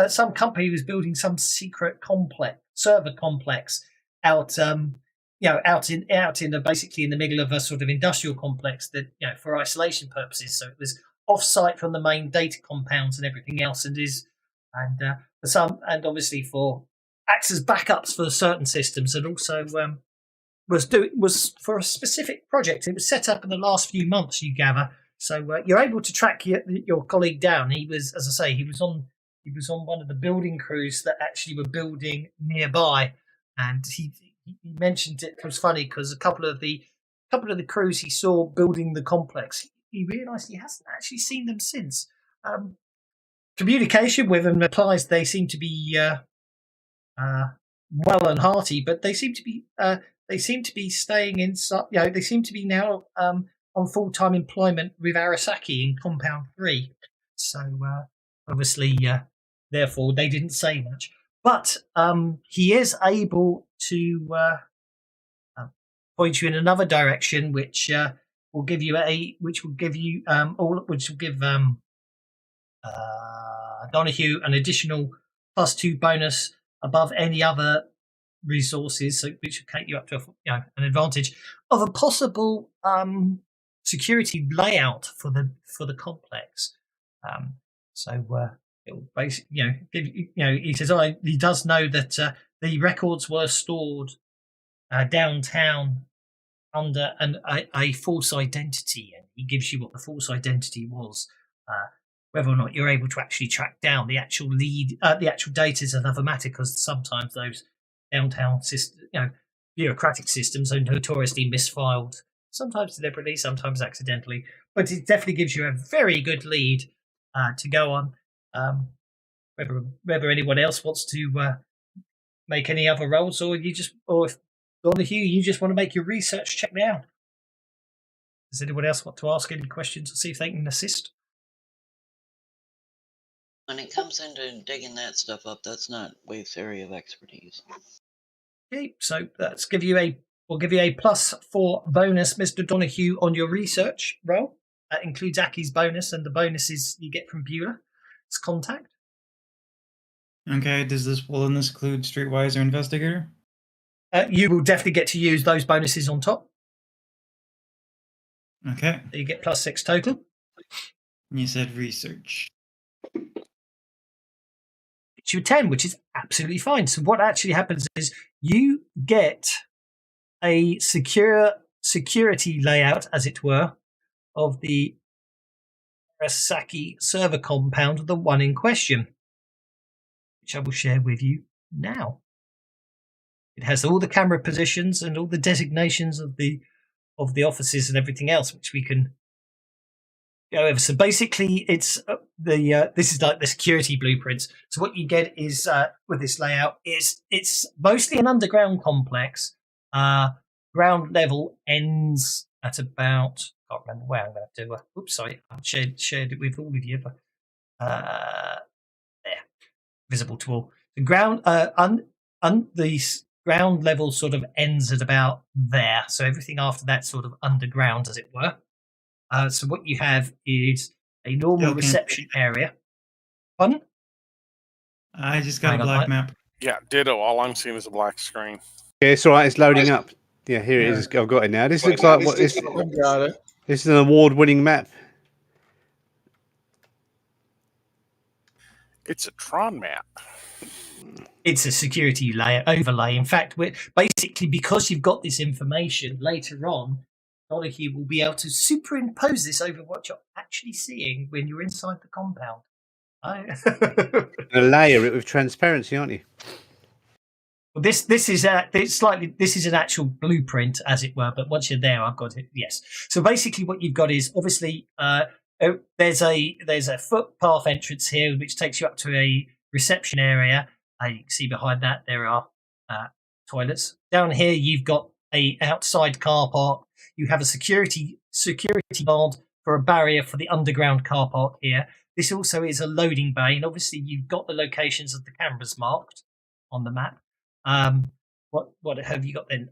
Some company was building some secret server complex out in basically in the middle of a sort of industrial complex that for isolation purposes. So it was off-site from the main data compounds and everything else, and obviously for acts as backups for certain systems, and also was for a specific project. It was set up in the last few months, you gather. So you're able to track your colleague down. He was, as I say, he was on one of the building crews that actually were building nearby, and he mentioned it was funny because a couple of the crews he saw building the complex, he realised he hasn't actually seen them since. Communication with them applies. They seem to be well and hearty, but they seem to be staying inside. They seem to be now on full-time employment with Arasaki in Compound 3. So obviously, therefore, they didn't say much. But he is able to point you in another direction, which will give Donahue an additional +2 bonus above any other resources, so which will take you up to an advantage of a possible security layout for the complex. It will basically, he says, he does know that the records were stored downtown under a false identity, and he gives you what the false identity was. Whether or not you're able to actually track down the actual data is another matter, because sometimes those downtown bureaucratic systems are notoriously misfiled sometimes deliberately, sometimes accidentally, but it definitely gives you a very good lead to go on. Whether anyone else wants to make any other rolls, or if Donahue, you just want to make your research check now. Does anyone else want to ask any questions or see if they can assist? When it comes into digging that stuff up, that's not Wave's area of expertise. Okay, so we'll give you a +4 bonus, Mr. Donahue, on your research roll. That includes Aki's bonus and the bonuses you get from Beulah. It's contact. Okay, will this include Streetwise or Investigator? You will definitely get to use those bonuses on top. Okay. So you get +6 total. You said research. It's your 10, which is absolutely fine. So what actually happens is you get a security layout, as it were, of the Arasaki server compound, the one in question, which I will share with you now. It has all the camera positions and all the designations of the offices and everything else, which we can go over. So basically, it's this is like the security blueprints. So what you get is with this layout is it's mostly an underground complex. Ground level ends at about, I can't remember where I'm going to do. Oops, sorry, I shared it with all of you, but there, visible to all. The ground the ground level sort of ends at about there. So everything after that sort of underground, as it were. So what you have is a normal reception area. Pardon? I just got a black map. Yeah, ditto. All I'm seeing is a black screen. Yeah, it's all right. It's loading up. Yeah, here it is. I've got it now. This looks like what this. Got it. This is an award-winning map. It's a Tron map. It's a security layer overlay. In fact, basically, because you've got this information later on, Donahue will be able to superimpose this over what you're actually seeing when you're inside the compound. A layer it with transparency, aren't you? Well, this is an actual blueprint, as it were. But once you're there, I've got it. Yes. So basically, what you've got is obviously there's a footpath entrance here, which takes you up to a reception area. You can see behind that there are toilets. Down here, you've got a outside car park. You have a security guard for a barrier for the underground car park here. This also is a loading bay, and obviously you've got the locations of the cameras marked on the map. What have you got then?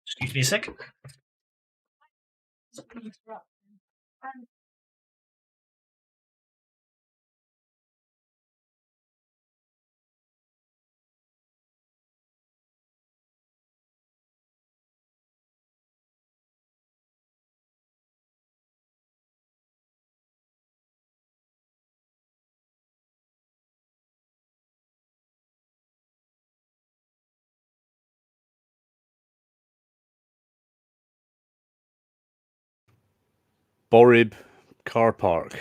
Excuse me a sec. Borib car park.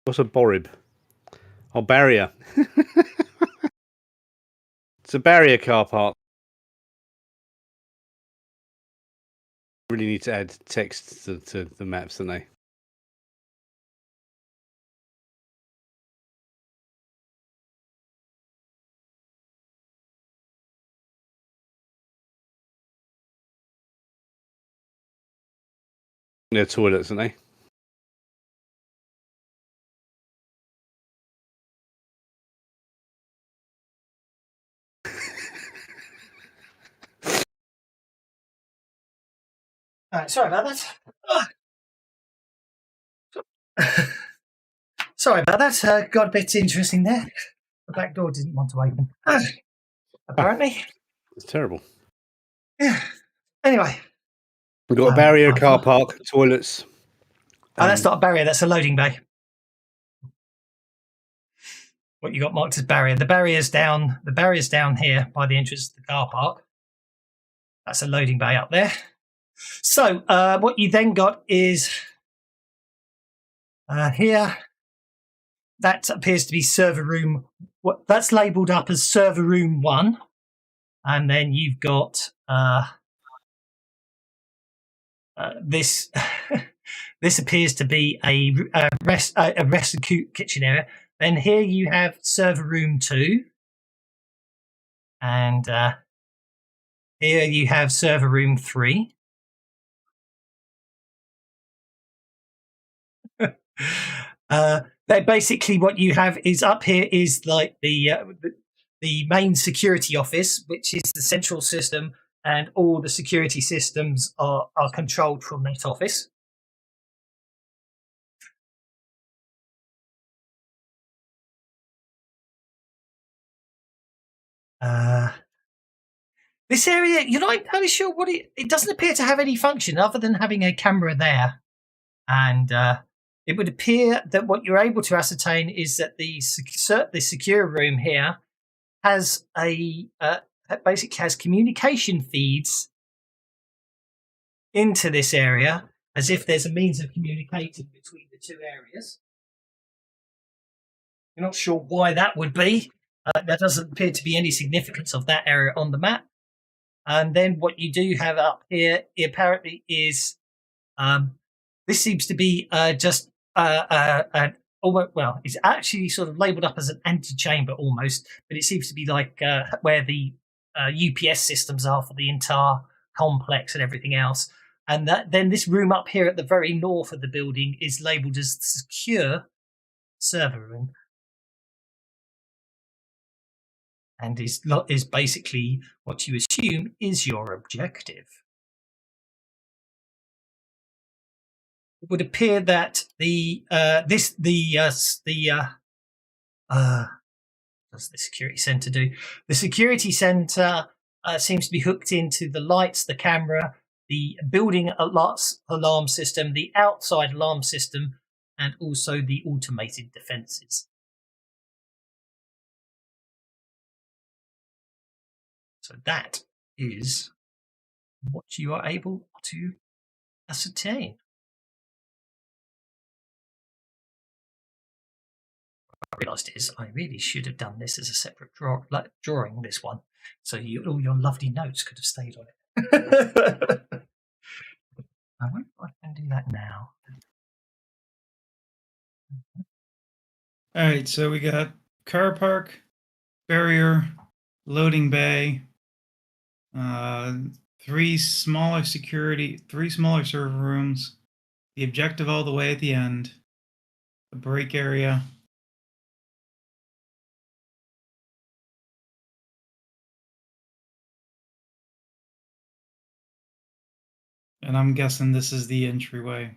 What's a Borib? Oh, barrier. It's a barrier car park. Really need to add text to the maps, don't they? They're toilets, aren't they? Sorry about that. Sorry about that. Got a bit interesting there. The back door didn't want to open. Apparently. It's terrible. Yeah. Anyway. We've got a barrier car park, toilets. That's not a barrier, that's a loading bay. What you got marked as barrier. The barrier's down here by the entrance to the car park. That's a loading bay up there. So what you then got is here that appears to be server room. That's labelled up as server room 1, and then you've got this. This appears to be a rest kitchen area. Then here you have server room 2, and here you have server room 3. Basically, what you have is up here is like the main security office, which is the central system, and all the security systems are controlled from that office. This area, you're not entirely sure what it doesn't appear to have any function other than having a camera there. And it would appear that what you're able to ascertain is that the secure room here has basically has communication feeds into this area, as if there's a means of communicating between the two areas. You're not sure why that would be. There doesn't appear to be any significance of that area on the map. And then what you do have up here apparently is this seems to be just it's actually sort of labelled up as an antechamber almost, but it seems to be like where the UPS systems are for the entire complex and everything else. And then this room up here at the very north of the building is labelled as the secure server room. And is basically what you assume is your objective. It would appear that what's the security center do? The security center seems to be hooked into the lights, the camera, the building alarm system, the outside alarm system, and also the automated defenses. So that is what you are able to ascertain. What I realised is I really should have done this as a separate drawing, this one, so all your lovely notes could have stayed on it. I wonder if I can do that now. All right, so we got car park, barrier, loading bay, 3 smaller server rooms, the objective all the way at the end, the break area. And I'm guessing this is the entryway.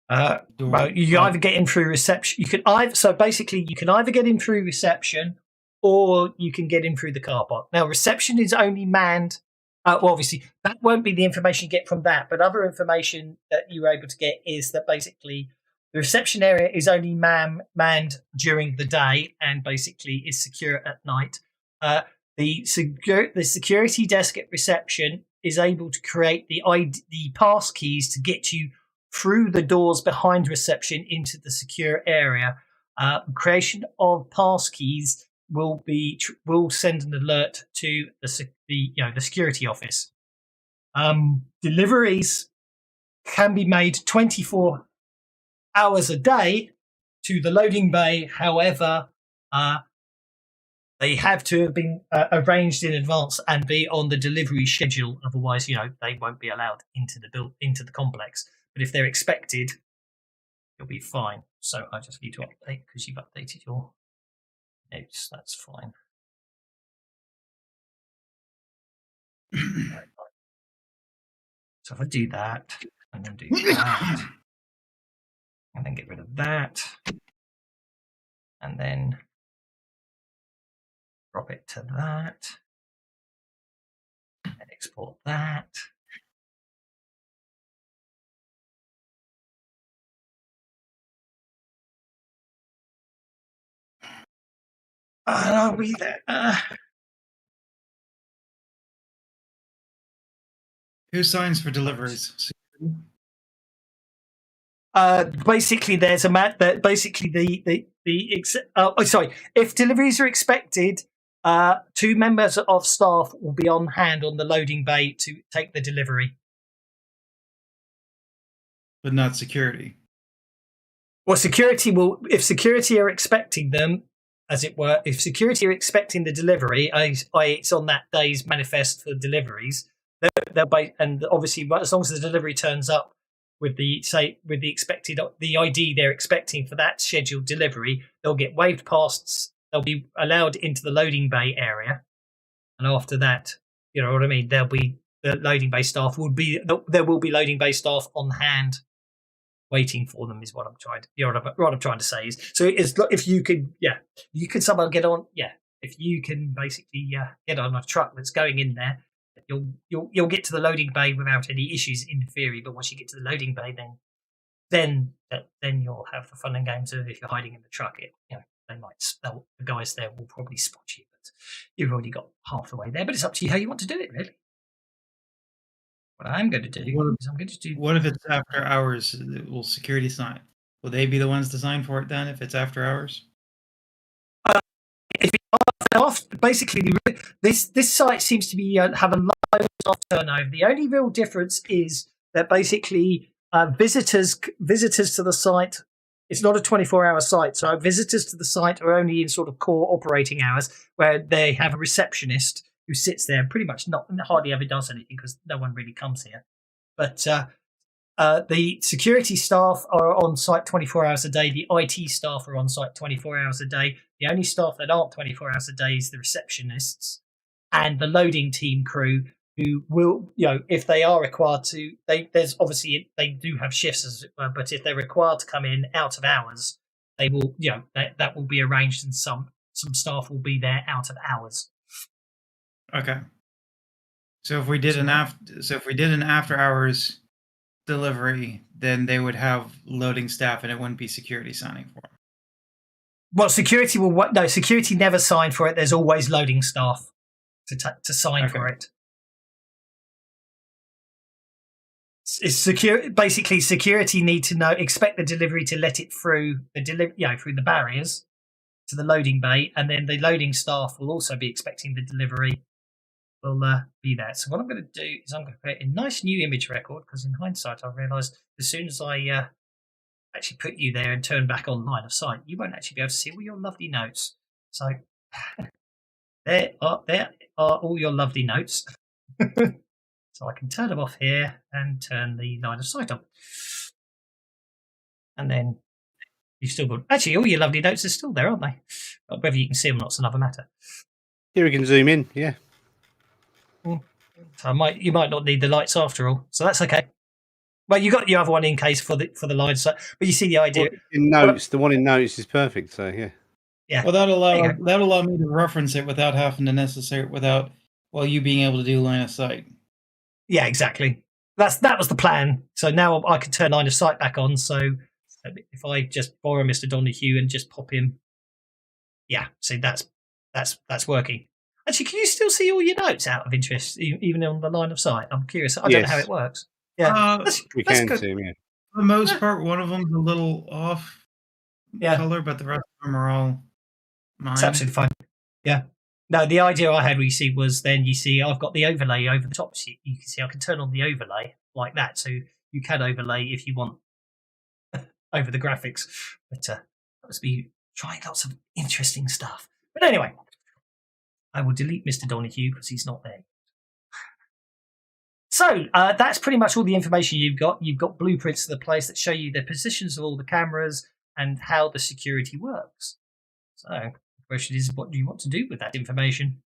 Well, you either get in through reception. You can either get in through reception, or you can get in through the car park. Now, reception is only manned. Well, obviously, that won't be the information you get from that, but other information that you're able to get is that basically the reception area is only manned during the day and basically is secure at night. The security desk at reception is able to create the pass keys to get you through the doors behind reception into the secure area. Creation of pass keys will send an alert to the security office. Deliveries can be made 24 hours a day to the loading bay. However, they have to have been arranged in advance and be on the delivery schedule. Otherwise, they won't be allowed into the complex. But if they're expected, you'll be fine. So I just need to update because you've updated your notes. That's fine. So if I do that, and then do that, and then get rid of that, and then drop it to that, and export that. And I'll be there. Who signs for deliveries? Basically, there's a that basically if deliveries are expected, 2 members of staff will be on hand on the loading bay to take the delivery. But not security. Well, if security are expecting them, as it were, if security are expecting the delivery, it's on that day's manifest for deliveries, and obviously, as long as the delivery turns up with the ID they're expecting for that scheduled delivery, they'll get waved past. They'll be allowed into the loading bay area, and after that, you know what I mean. There will be loading bay staff on hand, waiting for them. Is what I'm trying to. What I'm trying to say is, so if you could somehow get on. Yeah, if you can basically get on a truck that's going in there. You'll get to the loading bay without any issues in theory, but once you get to the loading bay, then you'll have the fun and games of if you're hiding in the truck. The guys there will probably spot you, but you've already got half the way there. But it's up to you how you want to do it, really. What I'm going to do is I'm going to do. What if it's after hours? Will security sign? Will they be the ones to sign for it then? If it's after hours? Basically, this site seems to be have a low staff turnover. The only real difference is that basically visitors to the site. It's not a 24-hour site, so visitors to the site are only in sort of core operating hours, where they have a receptionist who sits there and pretty much hardly ever does anything because no one really comes here. But the security staff are on site 24 hours a day. The IT staff are on site 24 hours a day. The only staff that aren't 24 hours a day is the receptionists and the loading team crew, who will, if they are required to, they do have shifts, but if they're required to come in out of hours, they will, that will be arranged, and some staff will be there out of hours. Okay. So if we did an after hours delivery, then they would have loading staff, and it wouldn't be security signing for them. Well, security security never sign for it. There's always loading staff to sign for it. It's secure. Basically, security need to expect the delivery to let it through through the barriers to the loading bay, and then the loading staff will also be expecting the delivery. Will be there. So what I'm going to do is I'm going to create a nice new image record, because in hindsight I realised as soon as I actually put you there and turn back on line of sight, you won't actually be able to see all your lovely notes. So there are all your lovely notes. So I can turn them off here and turn the line of sight on. And then you've still got... Actually, all your lovely notes are still there, aren't they? Whether you can see them or not is another matter. Here we can zoom in, yeah. So you might not need the lights after all, so that's okay. Well, you got your other one in case for the lights, so, but you see the idea. The one in notes is perfect. So yeah. Well, that'll allow me to reference it without having to you being able to do line of sight. Yeah, exactly. That was the plan. So now I can turn line of sight back on. So if I just borrow Mr. Donahue and just pop him, yeah. See, that's working. Actually, can you still see all your notes out of interest, even on the line of sight? I'm curious. I don't know how it works. Yeah, we can see them. Yeah. For the most part, one of them's a little off color, but the rest of them are all mine. It's absolutely fine. Yeah. No, the idea I had was then you see I've got the overlay over the top. So you can see I can turn on the overlay like that, so you can overlay if you want over the graphics. But that must be trying lots of interesting stuff. But anyway. I will delete Mr. Donahue because he's not there. So that's pretty much all the information you've got. You've got blueprints of the place that show you the positions of all the cameras and how the security works. So the question is, what do you want to do with that information?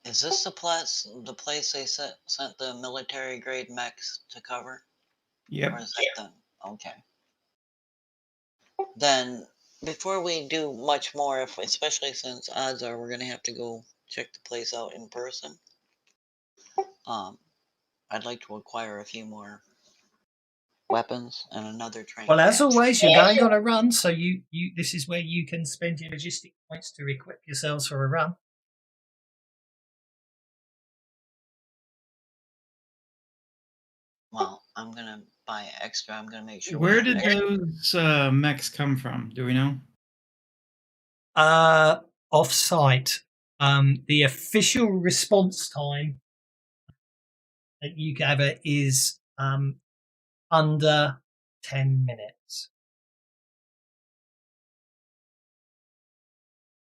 Is this the place they sent the military grade mechs to cover? Yep. Or is that okay. Then, before we do much more, especially since odds are we're going to have to go check the place out in person, I'd like to acquire a few more weapons and another train. Well, as always, you're going on a run, so this is where you can spend your logistic points to equip yourselves for a run. I'm gonna buy extra. I'm gonna make sure. Where did those mechs come from? Do we know? Off-site. The official response time that you gather is under 10 minutes.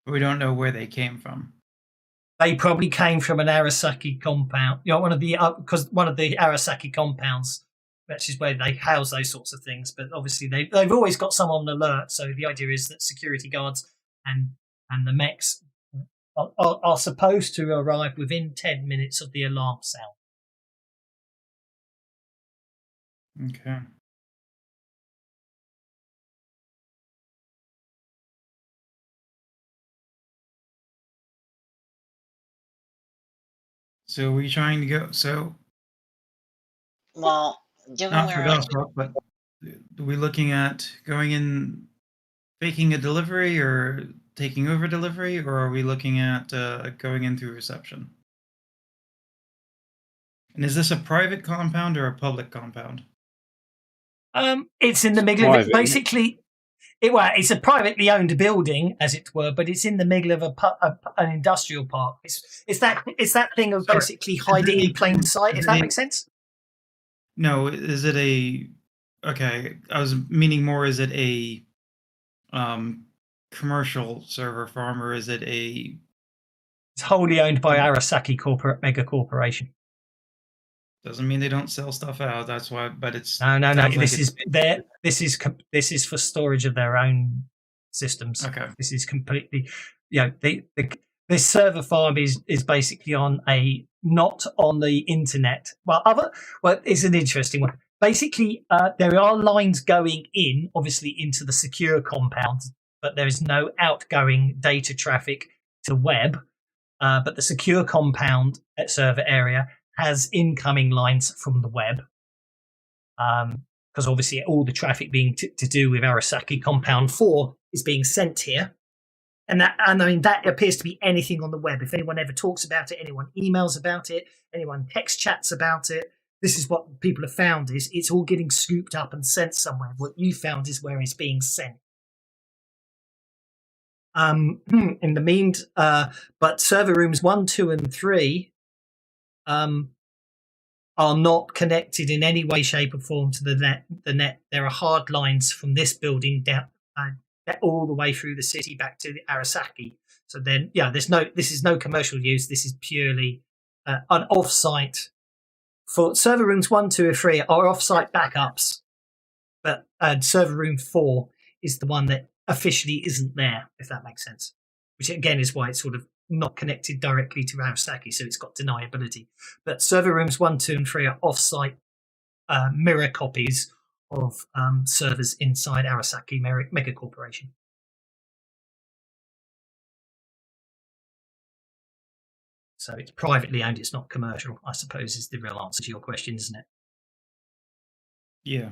We don't know where they came from. They probably came from an Arasaki compound. You know, one of the Arasaki compounds, which is where they house those sorts of things. But obviously, they've always got someone on alert. So the idea is that security guards and the mechs are supposed to arrive within 10 minutes of the alarm sound. Okay. So are we trying to go? So, well, given not for gospel, but are we looking at going in, faking a delivery, or taking over delivery, or are we looking at going in through reception? And is this a private compound or a public compound? It's in the middle of it. Basically, it's a privately owned building, as it were, but it's in the middle of an industrial park. It's that thing of basically hiding in plain sight, if that makes sense. No, is it a? Okay, I was meaning more. Is it a commercial server farm, or is it a? It's wholly owned by Arasaki mega corporation. Doesn't mean they don't sell stuff out. That's why, but it's no. This is for storage of their own systems. Okay. This is completely, this server farm is basically not on the internet. Well, it's an interesting one. Basically, there are lines going in, obviously, into the secure compound, but there is no outgoing data traffic to web. But the secure compound server area has incoming lines from the web, because obviously all the traffic being to do with Arasaki Compound 4 is being sent here, and I mean that appears to be anything on the web. If anyone ever talks about it, anyone emails about it, anyone text chats about it, this is what people have found: is it's all getting scooped up and sent somewhere. What you found is where it's being sent. In the meantime, but server rooms 1, 2, and 3. Are not connected in any way, shape, or form to the net. There are hard lines from this building down all the way through the city back to the Arasaki. So then, this is no commercial use. This is purely an off-site. For server rooms 1, 2, and 3 are off-site backups, but server room 4 is the one that officially isn't there, if that makes sense. Which again is why it's sort of not connected directly to Arasaki, so it's got deniability. But server rooms 1, 2, and 3 are off-site mirror copies of servers inside Arasaki Mega Corporation. So it's privately owned, it's not commercial, I suppose, is the real answer to your question, isn't it? Yeah.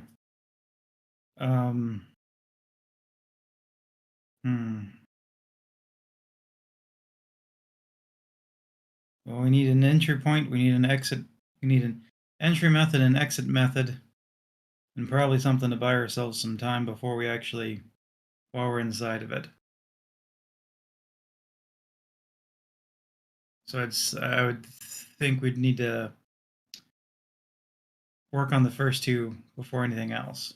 Well, we need an entry point, we need an exit, we need an entry method and exit method, and probably something to buy ourselves some time before while we're inside of it. So I would think we'd need to work on the first two before anything else.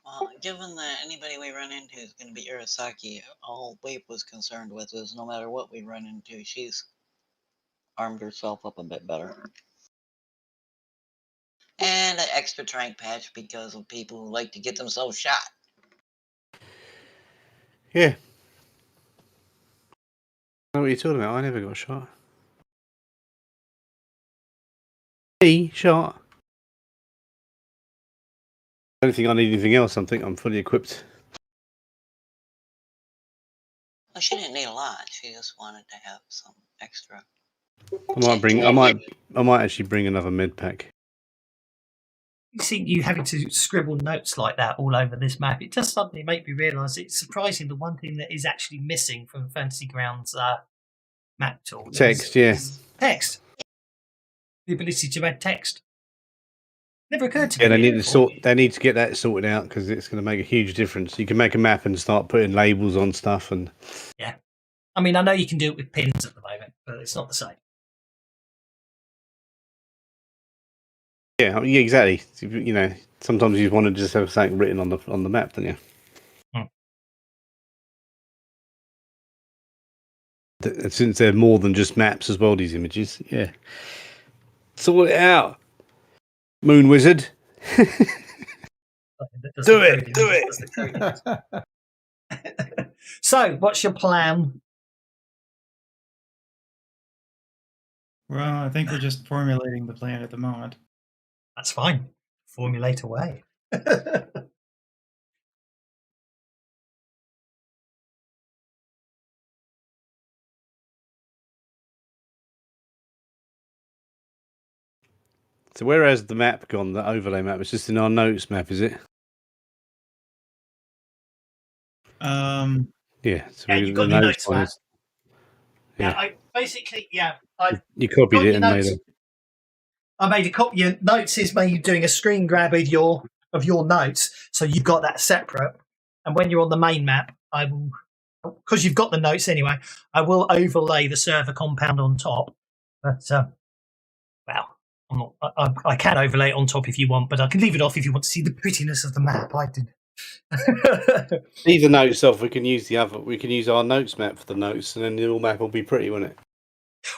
Well, given that anybody we run into is going to be Arasaki, all Wape was concerned with was no matter what we run into, she's armed herself up a bit better. And an extra trank patch because of people who like to get themselves shot. Yeah. I know what you're talking about. I never got shot. Me shot. I don't think I need anything else. I think I'm fully equipped. Well, she didn't need a lot. She just wanted to have some extra. I might actually bring another med pack. you see you having to scribble notes like that all over this map, it does suddenly make me realise it's surprising the one thing that is actually missing from Fantasy Grounds map tool. Text, is text. The ability to add text. Never occurred to me. Yeah, they need to get that sorted out because it's going to make a huge difference. You can make a map and start putting labels on stuff, and yeah. I mean, I know you can do it with pins at the moment, but it's not the same. Yeah, exactly. You know, sometimes you want to just have something written on the map, don't you? Since they're more than just maps as well, these images, yeah. Sort it out, Moon Wizard. Do it. So, what's your plan? Well, I think we're just formulating the plan at the moment. That's fine. Formulate away. So where has the map gone, the overlay map? It's just in our notes map, is it? Yeah, so you've got your notes map. Yeah, you copied it and made it. I made a copy. Your notes is me doing a screen grab of your notes, so you've got that separate. And when you're on the main map, I will, because you've got the notes anyway, I will overlay the server compound on top. But well, I'm not. I can overlay it on top if you want, but I can leave it off if you want to see the prettiness of the map. I did. Leave the notes off. We can use our notes map for the notes, and then the whole map will be pretty, won't it?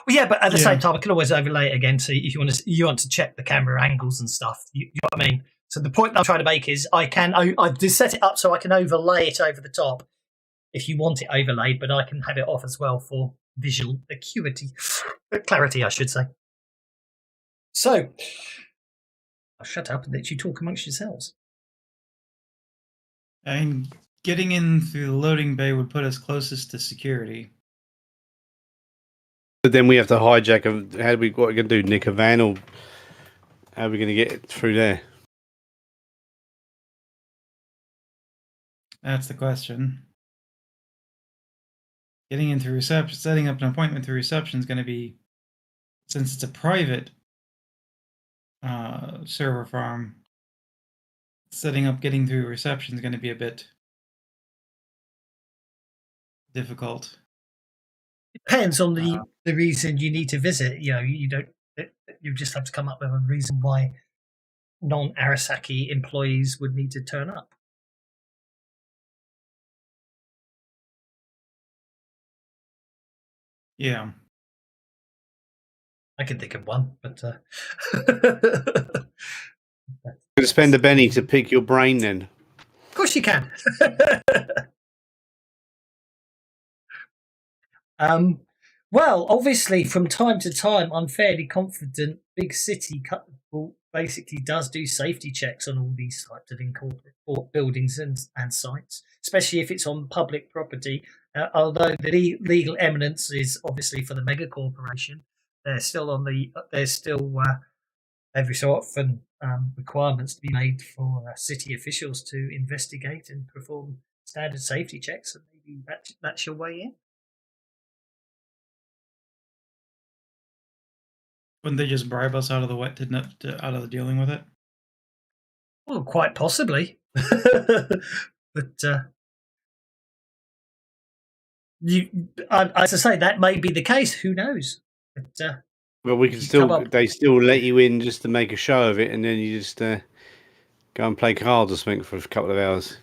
Well, yeah, but at the same time, I can always overlay it again. So if you want to check the camera angles and stuff, you know what I mean. So the point I'm trying to make is I just set it up so I can overlay it over the top if you want it overlaid, but I can have it off as well for visual acuity, clarity, I should say. So I'll shut up and let you talk amongst yourselves. And getting in through the loading bay would put us closest to security. But then we have to hijack what are we going to do? Nick a van, or how are we going to get through there? That's the question. Getting in through reception, setting up an appointment through reception is going to be, since it's a private server farm, getting through reception is going to be a bit difficult. Depends on the reason you need to visit. You know, you just have to come up with a reason why non-Arasaki employees would need to turn up. Yeah. I can think of one, but Going to spend a penny to pick your brain then? Of course you can. Well, obviously, from time to time, I'm fairly confident Big City basically does do safety checks on all these types of incorporated buildings and sites, especially if it's on public property. Although the legal eminence is obviously for the mega corporation, there's still every so often requirements to be made for city officials to investigate and perform standard safety checks, and maybe that's your way in. Wouldn't they just bribe us out of the out of the dealing with it? Well, quite possibly, but as I say, that may be the case. Who knows? But, well, we can still. They still let you in just to make a show of it, and then you just go and play cards or something for a couple of hours.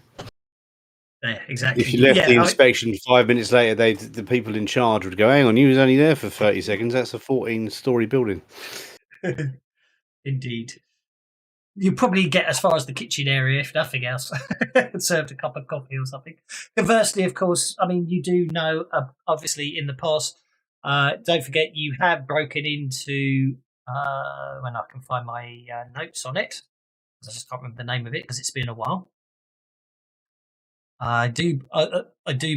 Yeah, exactly. If you left the inspection 5 minutes later, the people in charge would go, "Hang on, you was only there for 30 seconds. That's a 14-story building." Indeed. You probably get as far as the kitchen area, if nothing else, and served a cup of coffee or something. Conversely, of course, I mean, you do know, obviously, in the past, don't forget you have broken into, when I can find my notes on it, because I just can't remember the name of it because it's been a while. I do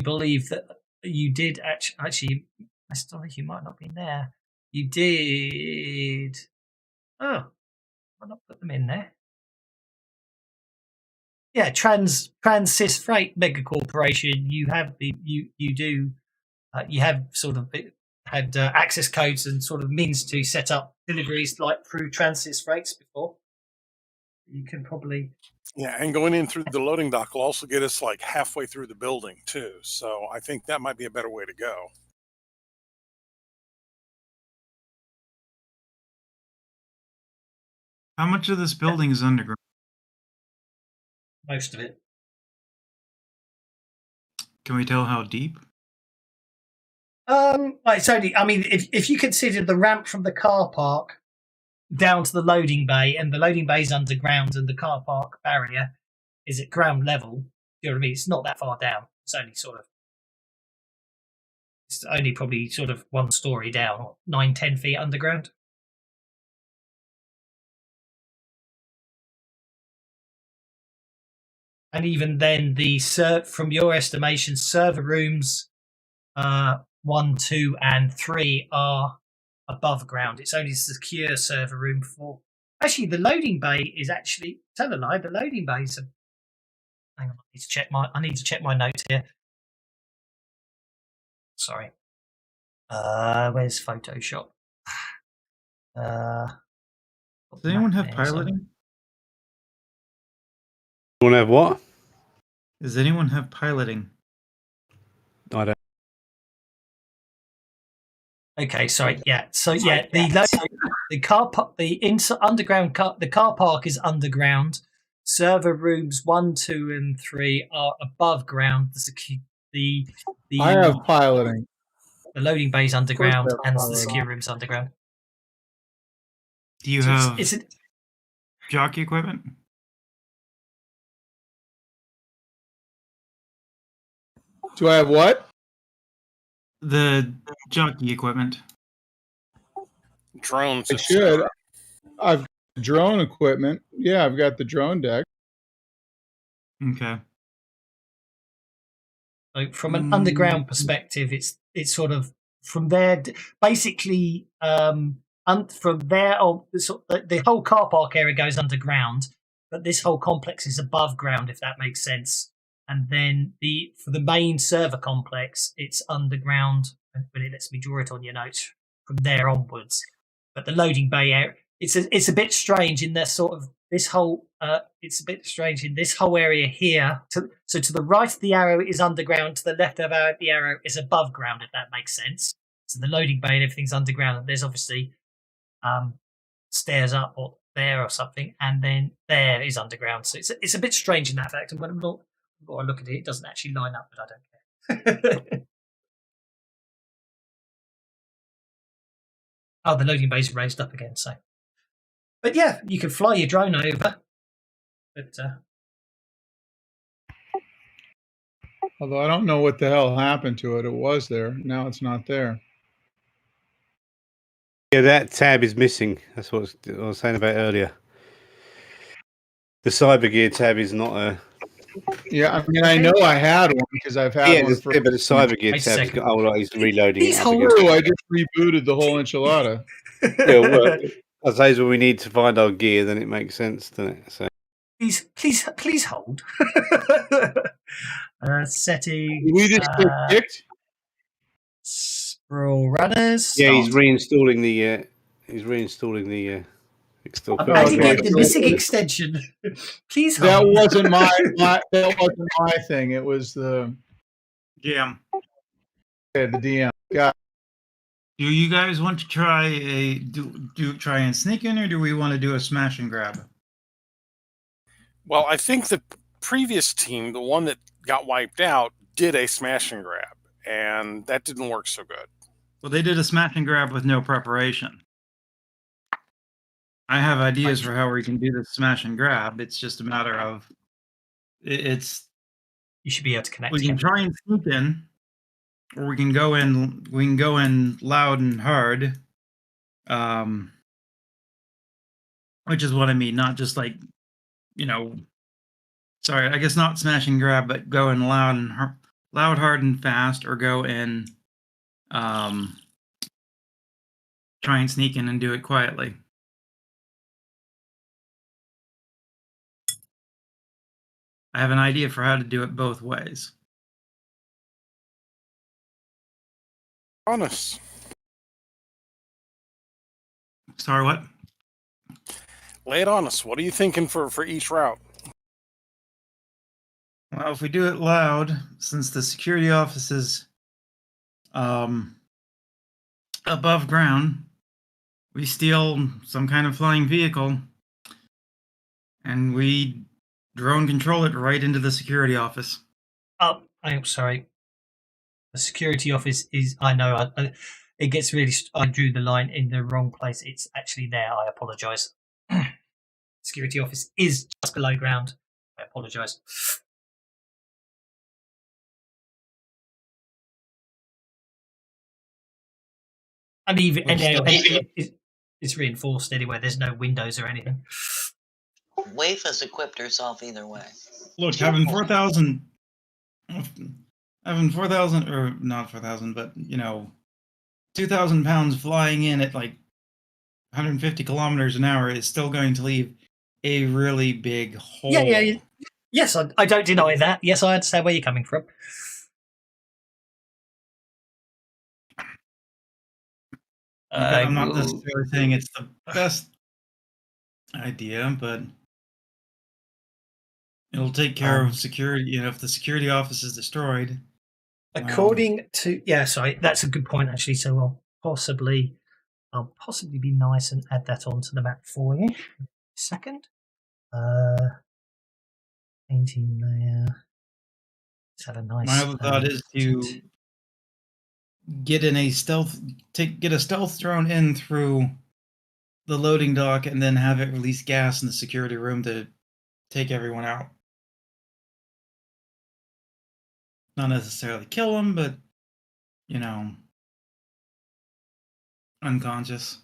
believe that you did actually. I still think you might not be there. You did. Oh, I'll not put them in there. Trans-Cis Freight Mega Corporation. You have you have sort of had access codes and sort of means to set up deliveries like through Trans-Cis Freights before. You can probably and going in through the loading dock will also get us like halfway through the building too. So I think that might be a better way to go. How much of this building is underground? Most of it. Can we tell how deep? It's only. I mean, if you consider the ramp from the car park down to the loading bay, and the loading bay is underground, and the car park barrier is at ground level. You know what I mean? It's not that far down. It's only It's only probably sort of 1 story down, or 9-10 feet underground. And even then, from your estimation, server rooms 1, 2, and 3 are above ground. It's only a secure server room 4. Actually, the loading bay is actually, tell a lie, the loading bay is hang on, I need to check my notes here. Sorry. Where's Photoshop? Does anyone have piloting? Anyone have what? Does anyone have piloting? I don't. Okay, sorry. Yeah. So the car park, the car park is underground. Server rooms 1, 2, and 3 are above ground. I have piloting. The loading bay is underground, and the secure rooms underground. Do you have jockey equipment? Do I have what? The jockey equipment. Drones. I should. I've got drone equipment. Yeah, I've got the drone deck. Okay. So from an underground perspective, it's sort of from there, basically, from there on, the whole car park area goes underground, but this whole complex is above ground, if that makes sense. And then for the main server complex, it's underground, but it lets me draw it on your notes from there onwards. But the loading bay area, it's a bit strange in this sort of this whole. It's a bit strange in this whole area here. So to the right of the arrow is underground. To the left of the arrow is above ground, if that makes sense. So the loading bay and everything's underground. And there's obviously stairs up or there or something, and then there is underground. So it's a bit strange in that fact. And when I look at it, it doesn't actually line up, but I don't care. Oh, the loading bay's raised up again. So, but yeah, you can fly your drone over. But although I don't know what the hell happened to it. It was there. Now it's not there. Yeah, that tab is missing. That's what I was saying about earlier. The cyber gear tab is not a. Yeah, I mean, I know I had one because I've had one for. Yeah, but the cyber gear tab is reloading. He's I just rebooted the whole enchilada. Yeah, well, I suppose when we need to find our gear, then it makes sense, doesn't it? So. Please hold. Setting. We just get kicked. Sprawlrunners. Yeah, he's reinstalling the. How do you get the missing extension? Please hold. That wasn't my thing. It was the DM. Yeah, the DM. Got. Do you guys want to try try and sneak in, or do we want to do a smash and grab? Well, I think the previous team, the one that got wiped out, did a smash and grab, and that didn't work so good. Well, they did a smash and grab with no preparation. I have ideas for how we can do the smash and grab. It's just a matter of it's. You should be able to connect. We can try and sneak in, or we can go in. We can go in loud and hard, which is what I mean. Not just like, sorry, I guess not smash and grab, but go in loud, hard, and fast, or go in, try and sneak in and do it quietly. I have an idea for how to do it both ways. Honest. Sorry, what? Lay it on us. What are you thinking for each route? Well, if we do it loud, since the security office is above ground, we steal some kind of flying vehicle and we drone control it right into the security office. Oh, I'm sorry. The security office is, I know, it gets really, I drew the line in the wrong place. It's actually there. I apologise. Security office is just below ground. I apologise. And even it's reinforced anyway. There's no windows or anything. Waif has equipped herself either way. Look, having 4,000, or not 4,000, but 2,000 pounds flying in at like 150 kilometers an hour is still going to leave a really big hole. Yeah. Yes, I don't deny that. Yes, I understand where you're coming from. I'm not necessarily saying it's the best idea, but it'll take care of security. If the security office is destroyed. According to sorry, that's a good point actually. So I'll possibly be nice and add that onto the map for you. Second, painting layer. Let's have a nice. My other thought is to get a stealth drone in through the loading dock and then have it release gas in the security room to take everyone out. Not necessarily kill them, but unconscious.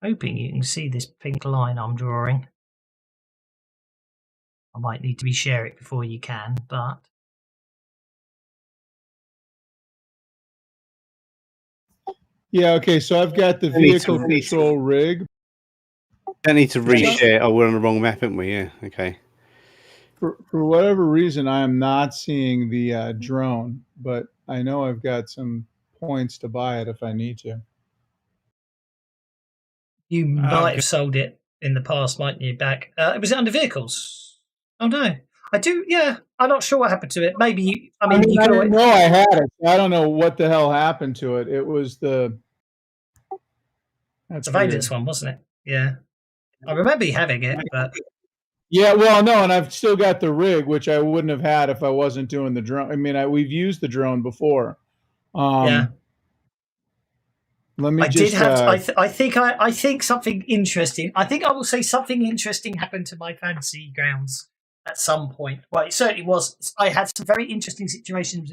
Hoping you can see this pink line I'm drawing. I might need to share it before you can, but yeah, okay, so I've got the vehicle control rig. I need to reshare. Oh, we're on the wrong map, aren't we? Yeah, okay. For whatever reason, I am not seeing the drone, but I know I've got some points to buy it if I need to. You might have sold it in the past, mightn't you? Back, was it under vehicles? Oh no, I do. Yeah, I'm not sure what happened to it. Maybe you didn't know I had it. I don't know what the hell happened to it. It was the surveillance one, wasn't it? Yeah, I remember you having it, but yeah, well, no, and I've still got the rig, which I wouldn't have had if I wasn't doing the drone. I mean, we've used the drone before. Yeah. Let me I think something interesting. I think I will say something interesting happened to my fantasy grounds at some point. Well, it certainly was. I had some very interesting situations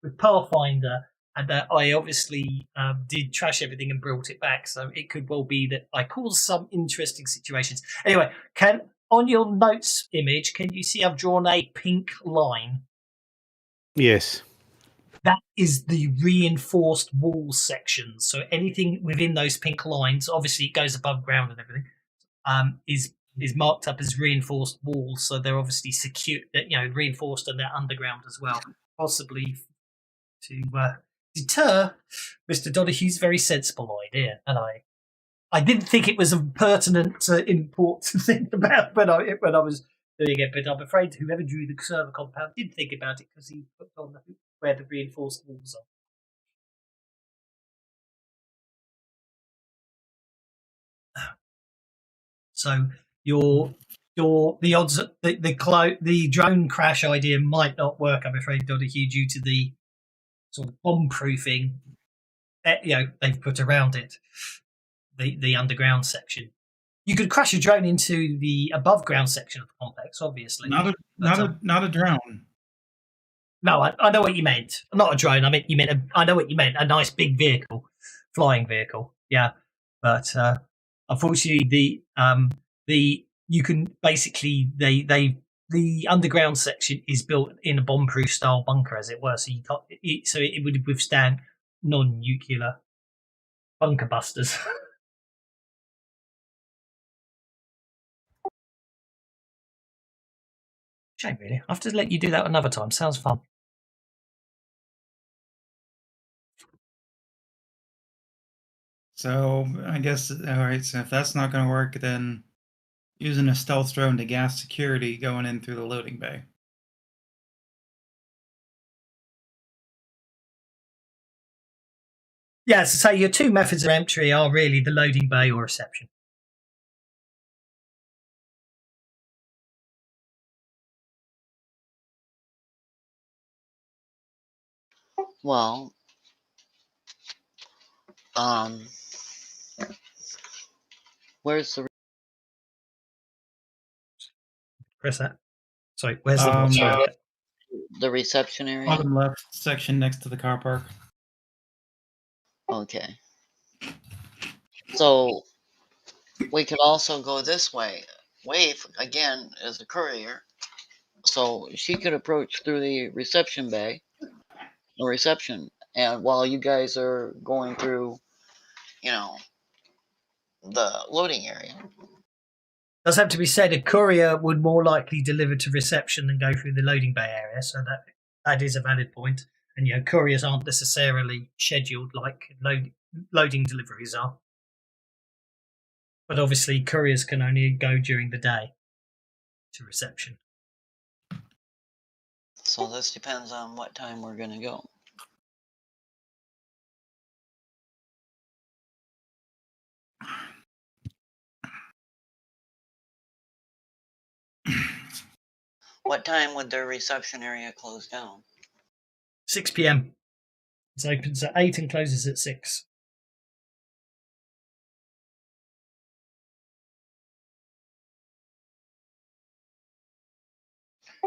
with Pathfinder, and that I obviously did trash everything and brought it back. So it could well be that I caused some interesting situations. Anyway, on your notes image, can you see I've drawn a pink line? Yes. That is the reinforced wall section. So anything within those pink lines, obviously it goes above ground and everything, is marked up as reinforced walls. So they're obviously secure, reinforced, and they're underground as well, possibly to deter Mr. Donahue's very sensible idea. And I didn't think it was a pertinent import to think about when I was doing it, but I'm afraid whoever drew the server compound did think about it because he put on where the reinforced walls are. So the odds the drone crash idea might not work, I'm afraid, Donahue, due to the sort of bomb proofing they've put around it, the underground section. You could crash a drone into the above ground section of the complex, obviously. Not a drone. No, I know what you meant. Not a drone. I know what you meant. A nice big vehicle, flying vehicle. Yeah, but unfortunately, you can basically the underground section is built in a bomb-proof style bunker, as it were. So you can't. So it would withstand non-nuclear bunker busters. Shame, really. I have to let you do that another time. Sounds fun. So I guess, all right, so if that's not going to work, then using a stealth drone to gas security going in through the loading bay. Yeah, so your two methods of entry are really the loading bay or reception. Well, where's the Press that. Sorry, where's the reception area? Bottom left section next to the car park. Okay. So we could also go this way. Wave again is a courier, so she could approach through the reception bay or reception, and while you guys are going through, the loading area. Does have to be said, a courier would more likely deliver to reception than go through the loading bay area, so that is a valid point. And couriers aren't necessarily scheduled like loading deliveries are. But obviously, couriers can only go during the day to reception. So this depends on what time we're going to go. What time would their reception area close down? 6 p.m. It opens at 8 and closes at 6.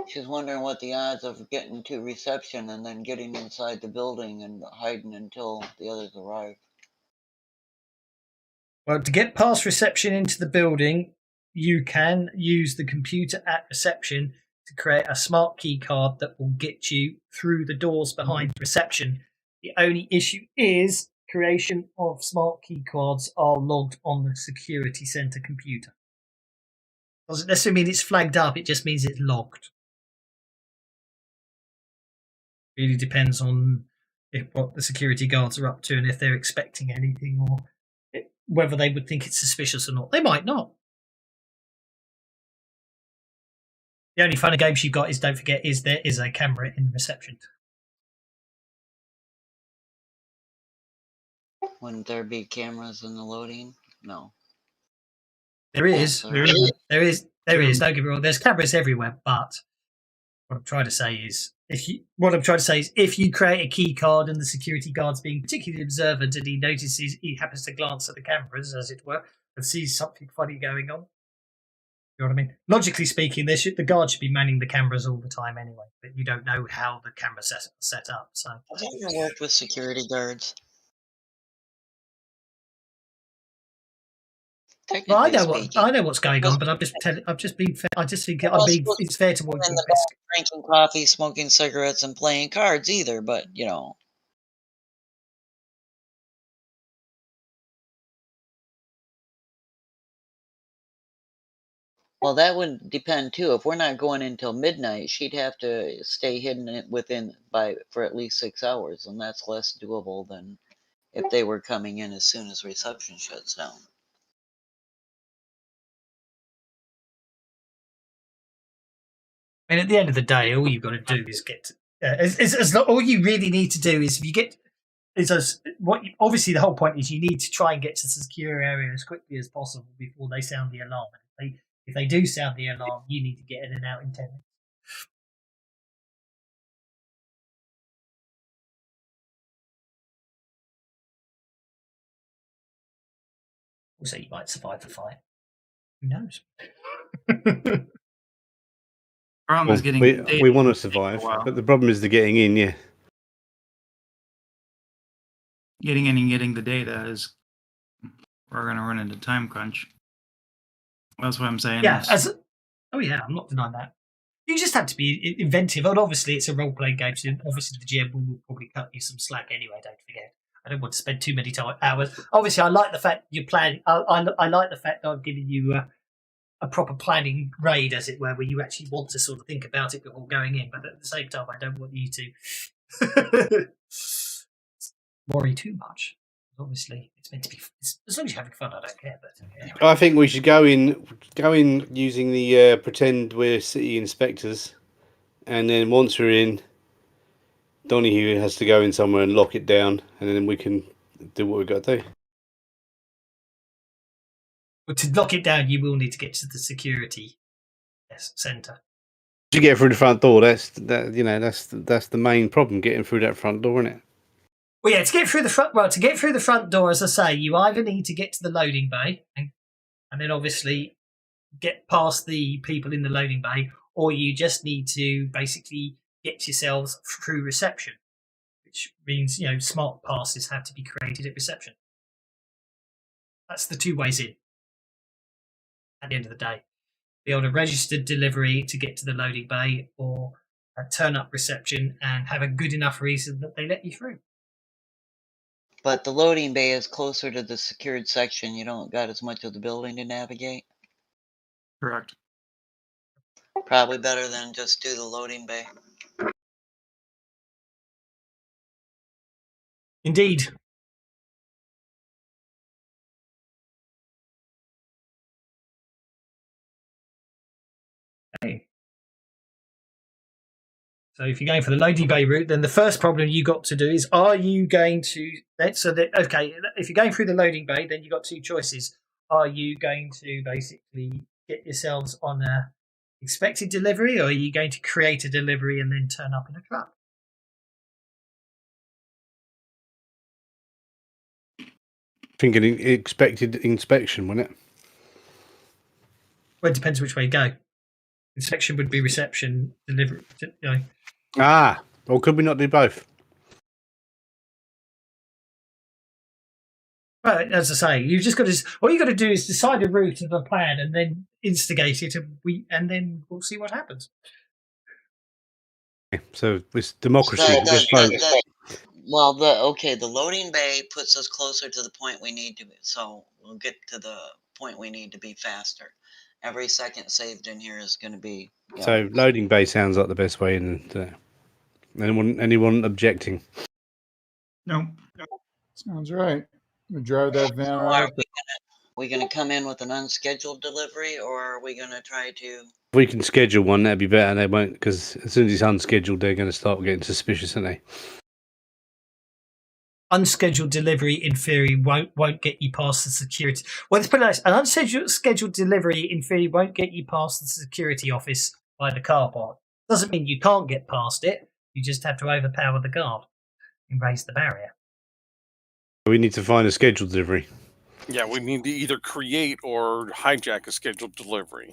She's wondering what the odds of getting to reception and then getting inside the building and hiding until the others arrive. Well, to get past reception into the building, you can use the computer at reception to create a smart key card that will get you through the doors behind reception. The only issue is creation of smart key cards are logged on the security center computer. Doesn't necessarily mean it's flagged up, it just means it's logged. Really depends on what the security guards are up to and if they're expecting anything or whether they would think it's suspicious or not. They might not. The only fun of games you've got is, don't forget, is there is a camera in reception. Wouldn't there be cameras in the loading? No. There is. There is. Don't get me wrong. There's cameras everywhere, but what I'm trying to say is, if you create a key card and the security guard's being particularly observant and he happens to glance at the cameras, as it were, and sees something funny going on. You know what I mean? Logically speaking, the guard should be manning the cameras all the time anyway, but you don't know how the camera's set up. So have you ever worked with security guards? Well, I know what's going on, but I just think it's fair to watch the risk. Drinking coffee, smoking cigarettes, and playing cards either, but Well, that would depend too. If we're not going until midnight, she'd have to stay hidden for at least 6 hours, and that's less doable than if they were coming in as soon as reception shuts down. I mean, at the end of the day, all you've got to do is get. All you really need to do is if you get. Obviously the whole point is you need to try and get to the secure area as quickly as possible before they sound the alarm. If they do sound the alarm, you need to get in and out in 10 minutes. Also, you might survive the fight. Who knows? We want to survive, but the problem is the getting in. Yeah, getting in and getting the data is we're going to run into time crunch. That's what I'm saying. Yeah, I'm not denying that. You just have to be inventive, and obviously it's a role-playing game, so obviously the GM will probably cut you some slack anyway. Don't forget. I don't want to spend too many hours. Obviously, I like the fact you're planning. I like the fact that I've given you a proper planning raid, as it were, where you actually want to sort of think about it before going in. But at the same time, I don't want you to worry too much. Obviously, it's meant to be. As long as you're having fun, I don't care. But anyway. I think we should go in using the pretend we're city inspectors, and then once we're in, Donahue has to go in somewhere and lock it down, and then we can do what we've got to do. But to lock it down, you will need to get to the security centre. To get through the front door, that's the main problem, getting through that front door, isn't it? Well, yeah, to get through the front door, as I say, you either need to get to the loading bay and then obviously get past the people in the loading bay, or you just need to basically get yourselves through reception, which means, smart passes have to be created at reception. That's the two ways in. At the end of the day, be able to register delivery to get to the loading bay, or turn up reception and have a good enough reason that they let you through. But the loading bay is closer to the secured section. You don't got as much of the building to navigate. Correct. Probably better than just do the loading bay. Indeed. Okay. So if you're going for the loading bay route, then the first problem you got to do is, are you going to... if you're going through the loading bay, then you've got two choices. Are you going to basically get yourselves on a expected delivery, or are you going to create a delivery and then turn up in a truck? I think an expected inspection, wouldn't it? Well, it depends which way you go. Inspection would be reception, delivery. Or could we not do both? Well, as I say, you've just got to. All you got to do is decide a route of a plan, and then instigate it, and then we'll see what happens. So it's democracy. The loading bay puts us closer to the point we need to be. So we'll get to the point we need to be faster. Every second saved in here is going to be. So loading bay sounds like the best way in. Anyone objecting? No. Sounds right. We drive that van right. We going to come in with an unscheduled delivery, or are we going to try to? If we can schedule one, that'd be better. They won't, because as soon as it's unscheduled, they're going to start getting suspicious, aren't they? Unscheduled delivery, in theory, won't get you past the security. Well, let's put it like this: an unscheduled delivery, in theory, won't get you past the security office by the car park. Doesn't mean you can't get past it. You just have to overpower the guard and raise the barrier. We need to find a scheduled delivery. Yeah, we need to either create or hijack a scheduled delivery.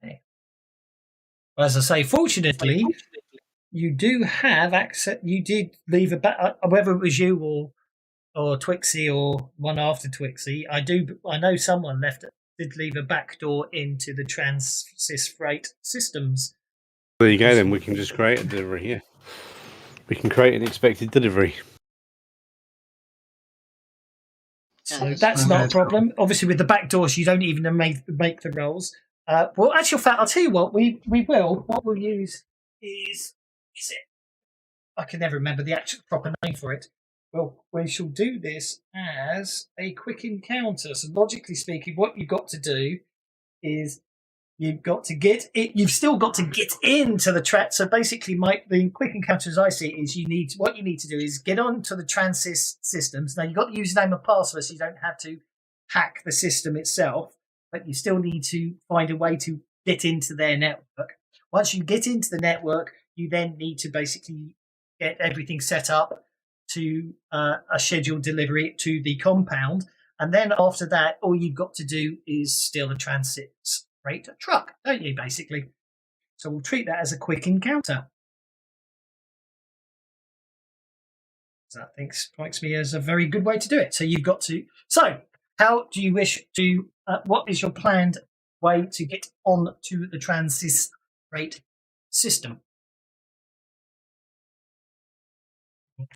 Okay. Well, as I say, fortunately, you do have access. You did leave whether it was you or Twixie or one after Twixie. I know someone did leave a back door into the Transys freight systems. There you go. Then we can just create a delivery. Yeah, we can create an expected delivery. So that's not a problem. Obviously, with the back doors, you don't even make the rolls. Well, actually, I'll tell you what we will. What we'll use is it? I can never remember the actual proper name for it. Well, we shall do this as a quick encounter. So logically speaking, what you've got to do is you've still got to get into the track. So basically, the quick encounter, as I see it, is what you need to do is get onto the Transys systems. Now, you've got the username and password, so you don't have to hack the system itself, but you still need to find a way to get into their network. Once you get into the network, you then need to basically get everything set up to a scheduled delivery to the compound. And then after that, all you've got to do is steal the Transys freight truck, don't you, basically? So we'll treat that as a quick encounter. So that strikes me as a very good way to do it. So you've got to... So, how do you wish to... what is your planned way to get on to the Transys freight system?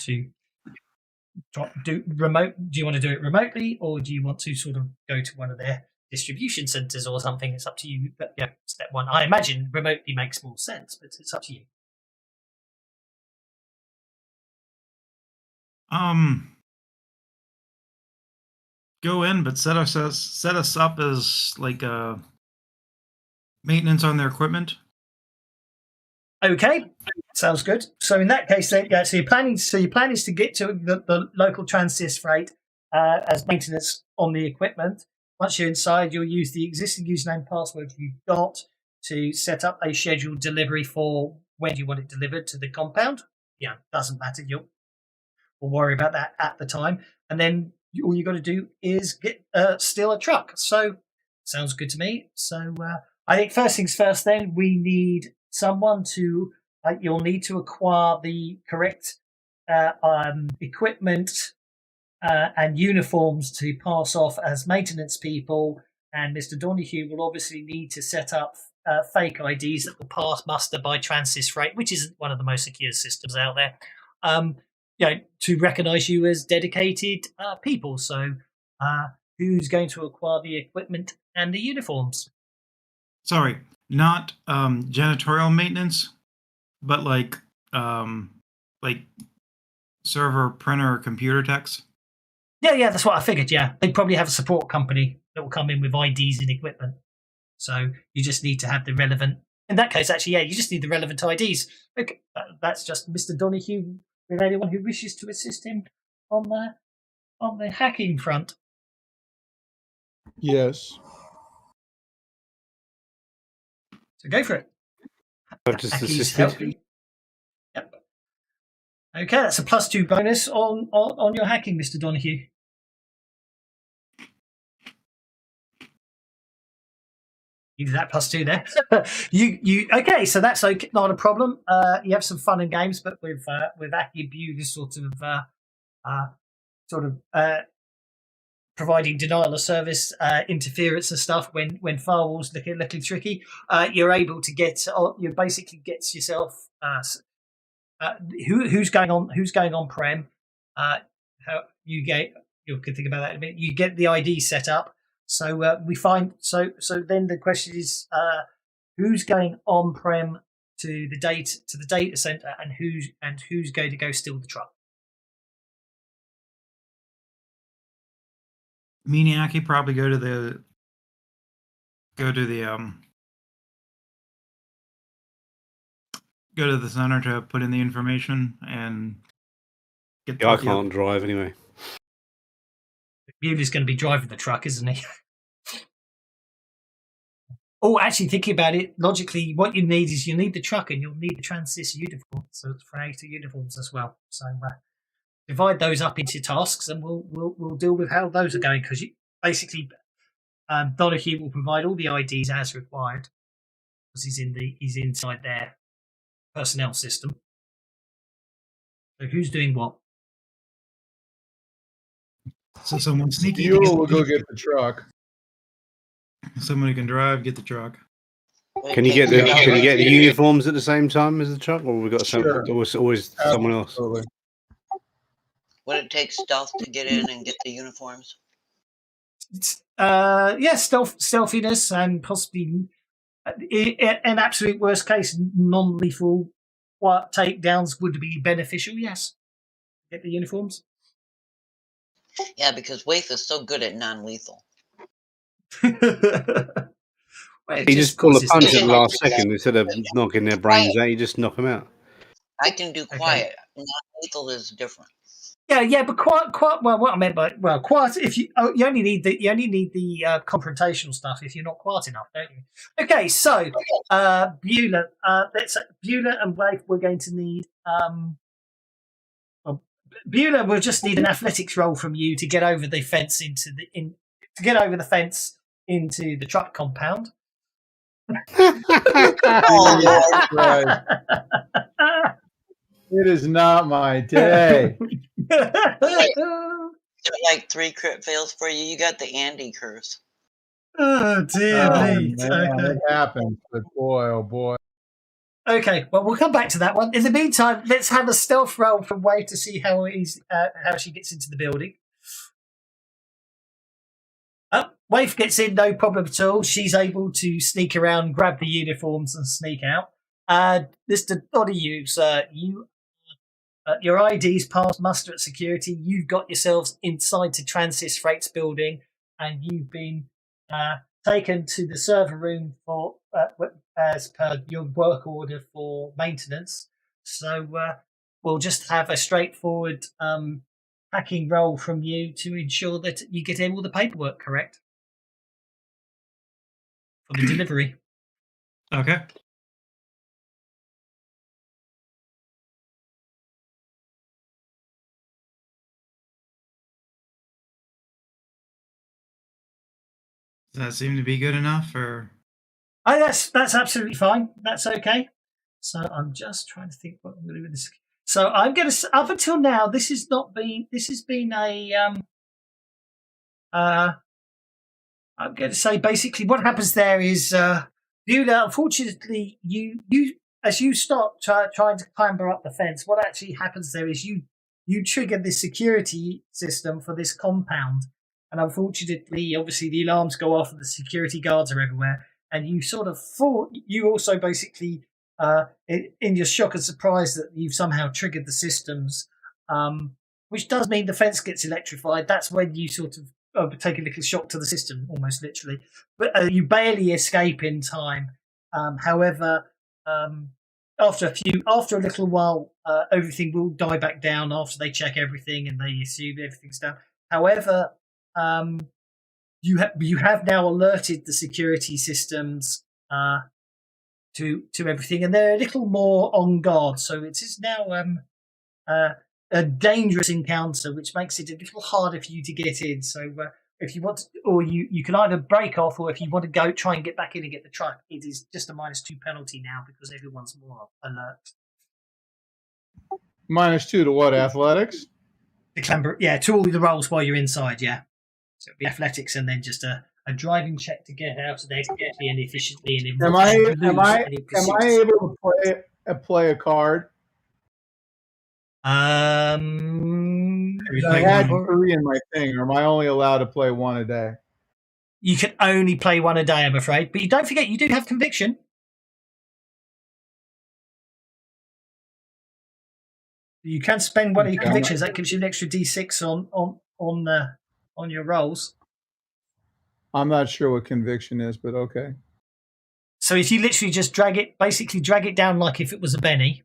Do you want to do it remotely, or do you want to sort of go to one of their distribution centers or something. It's up to you. But yeah, step one. I imagine remotely makes more sense, but it's up to you. Go in, but set us up as like maintenance on their equipment. Okay, sounds good. So in that case, then, yeah. So your plan is to get to the local transist freight as maintenance on the equipment. Once you're inside, you'll use the existing username and password you've got to set up a scheduled delivery for when you want it delivered to the compound. Yeah, doesn't matter. We'll worry about that at the time. And then all you got to do is steal a truck. So sounds good to me. So I think first things first. Then we need someone to. You'll need to acquire the correct equipment and uniforms to pass off as maintenance people. And Mr. Donahue will obviously need to set up fake IDs that will pass muster by Transys Freight, which isn't one of the most secure systems out there. To recognise you as dedicated people. So, who's going to acquire the equipment and the uniforms? Sorry, not janitorial maintenance, but like server, printer, computer techs. Yeah, that's what I figured. Yeah, they probably have a support company that will come in with IDs and equipment. So you just need to have the relevant. In that case, actually, yeah, you just need the relevant IDs. Okay, that's just Mr. Donahue. With anyone who wishes to assist him on the hacking front. Yes. So go for it. Just assisted. Yep. Okay, that's a +2 bonus on your hacking, Mr. Donahue. You did that +2 there. you okay? So that's okay, not a problem. You have some fun and games, but with Aki Bugle sort of providing denial of service, interference and stuff when firewalls looking tricky. You're able to get. You basically gets yourself. Who's going on prem? How you get? You can think about that in a minute. You get the ID set up. So we find so then the question is who's going on prem to the data center and who's going to go steal the truck? Me and Aki probably go to the center to put in the information and get. I can't drive anyway. Bugle's going to be driving the truck, isn't he? Oh, actually, thinking about it logically, what you need is the truck and you'll need the Transys uniform, so it's for uniforms as well. So divide those up into tasks, and we'll deal with how those are going. Because basically, Donahue will provide all the IDs as required because he's inside their personnel system. So who's doing what? So someone sneaky. You will go get the truck. Someone who can drive, get the truck. Can you get the uniforms at the same time as the truck, or we got Sure. always someone else? Absolutely. Would it take stealth to get in and get the uniforms? Stealthiness and possibly an absolute worst case non-lethal takedowns would be beneficial. Yes, get the uniforms. Yeah, because Waif is so good at non-lethal. He just pull a punch at the last second instead of knocking their brains out. You just knock them out. I can do quiet. Okay. Non-lethal is different. Yeah, but quiet. Well, what I meant by quiet. If you only need the confrontational stuff if you're not quiet enough, don't you? Okay, so Beulah, Beulah and Waif, we're going to need. Beulah will just need an athletics roll from you to get over the fence into the truck compound. Oh, right. It is not my day. Like 3 crit fails for you. You got the Andy curse. Oh dear me! Man, it happens, but boy, oh boy. Okay, well, we'll come back to that one. In the meantime, let's have a stealth roll from Waif to see how she gets into the building. Oh, Waif gets in, no problem at all. She's able to sneak around, grab the uniforms, and sneak out. Mr. Donahue, sir, your ID's passed muster at security. You've got yourselves inside to Transis Freight's building, and you've been taken to the server room for as per your work order for maintenance. So we'll just have a straightforward hacking roll from you to ensure that you get all the paperwork correct for the delivery. Okay. Does that seem to be good enough, or? Oh, that's absolutely fine. That's okay. So I'm just trying to think what I'm going to do with this. So I'm going to, up until now, this has been a, I'm going to say basically what happens there is, unfortunately, you as you start trying to clamber up the fence, what actually happens there is you trigger the security system for this compound. And unfortunately, obviously, the alarms go off and the security guards are everywhere. And you sort of thought, you also basically, in your shock and surprise that you've somehow triggered the systems, which does mean the fence gets electrified. That's when you sort of take a little shock to the system, almost literally. But you barely escape in time. However, after a little while, everything will die back down after they check everything and they assume everything's done. However, you have now alerted the security systems to everything, and they're a little more on guard. So it is now a dangerous encounter, which makes it a little harder for you to get in. So if you want to, or you can either break off, or if you want to go try and get back in and get the truck, it is just a -2 penalty now because everyone's more alert. -2 to what? Athletics? To clamber, yeah, to all the rolls while you're inside, yeah. So it'll be athletics and then just a driving check to get out of there quickly and efficiently. And am I able to play a card? I had 3 in my thing, or am I only allowed to play 1 a day? You can only play 1 a day, I'm afraid. But you don't forget, you do have conviction. You can spend one of your convictions. That gives you an extra D6 on your rolls. I'm not sure what conviction is, but okay. So if you literally just drag it down like if it was a Benny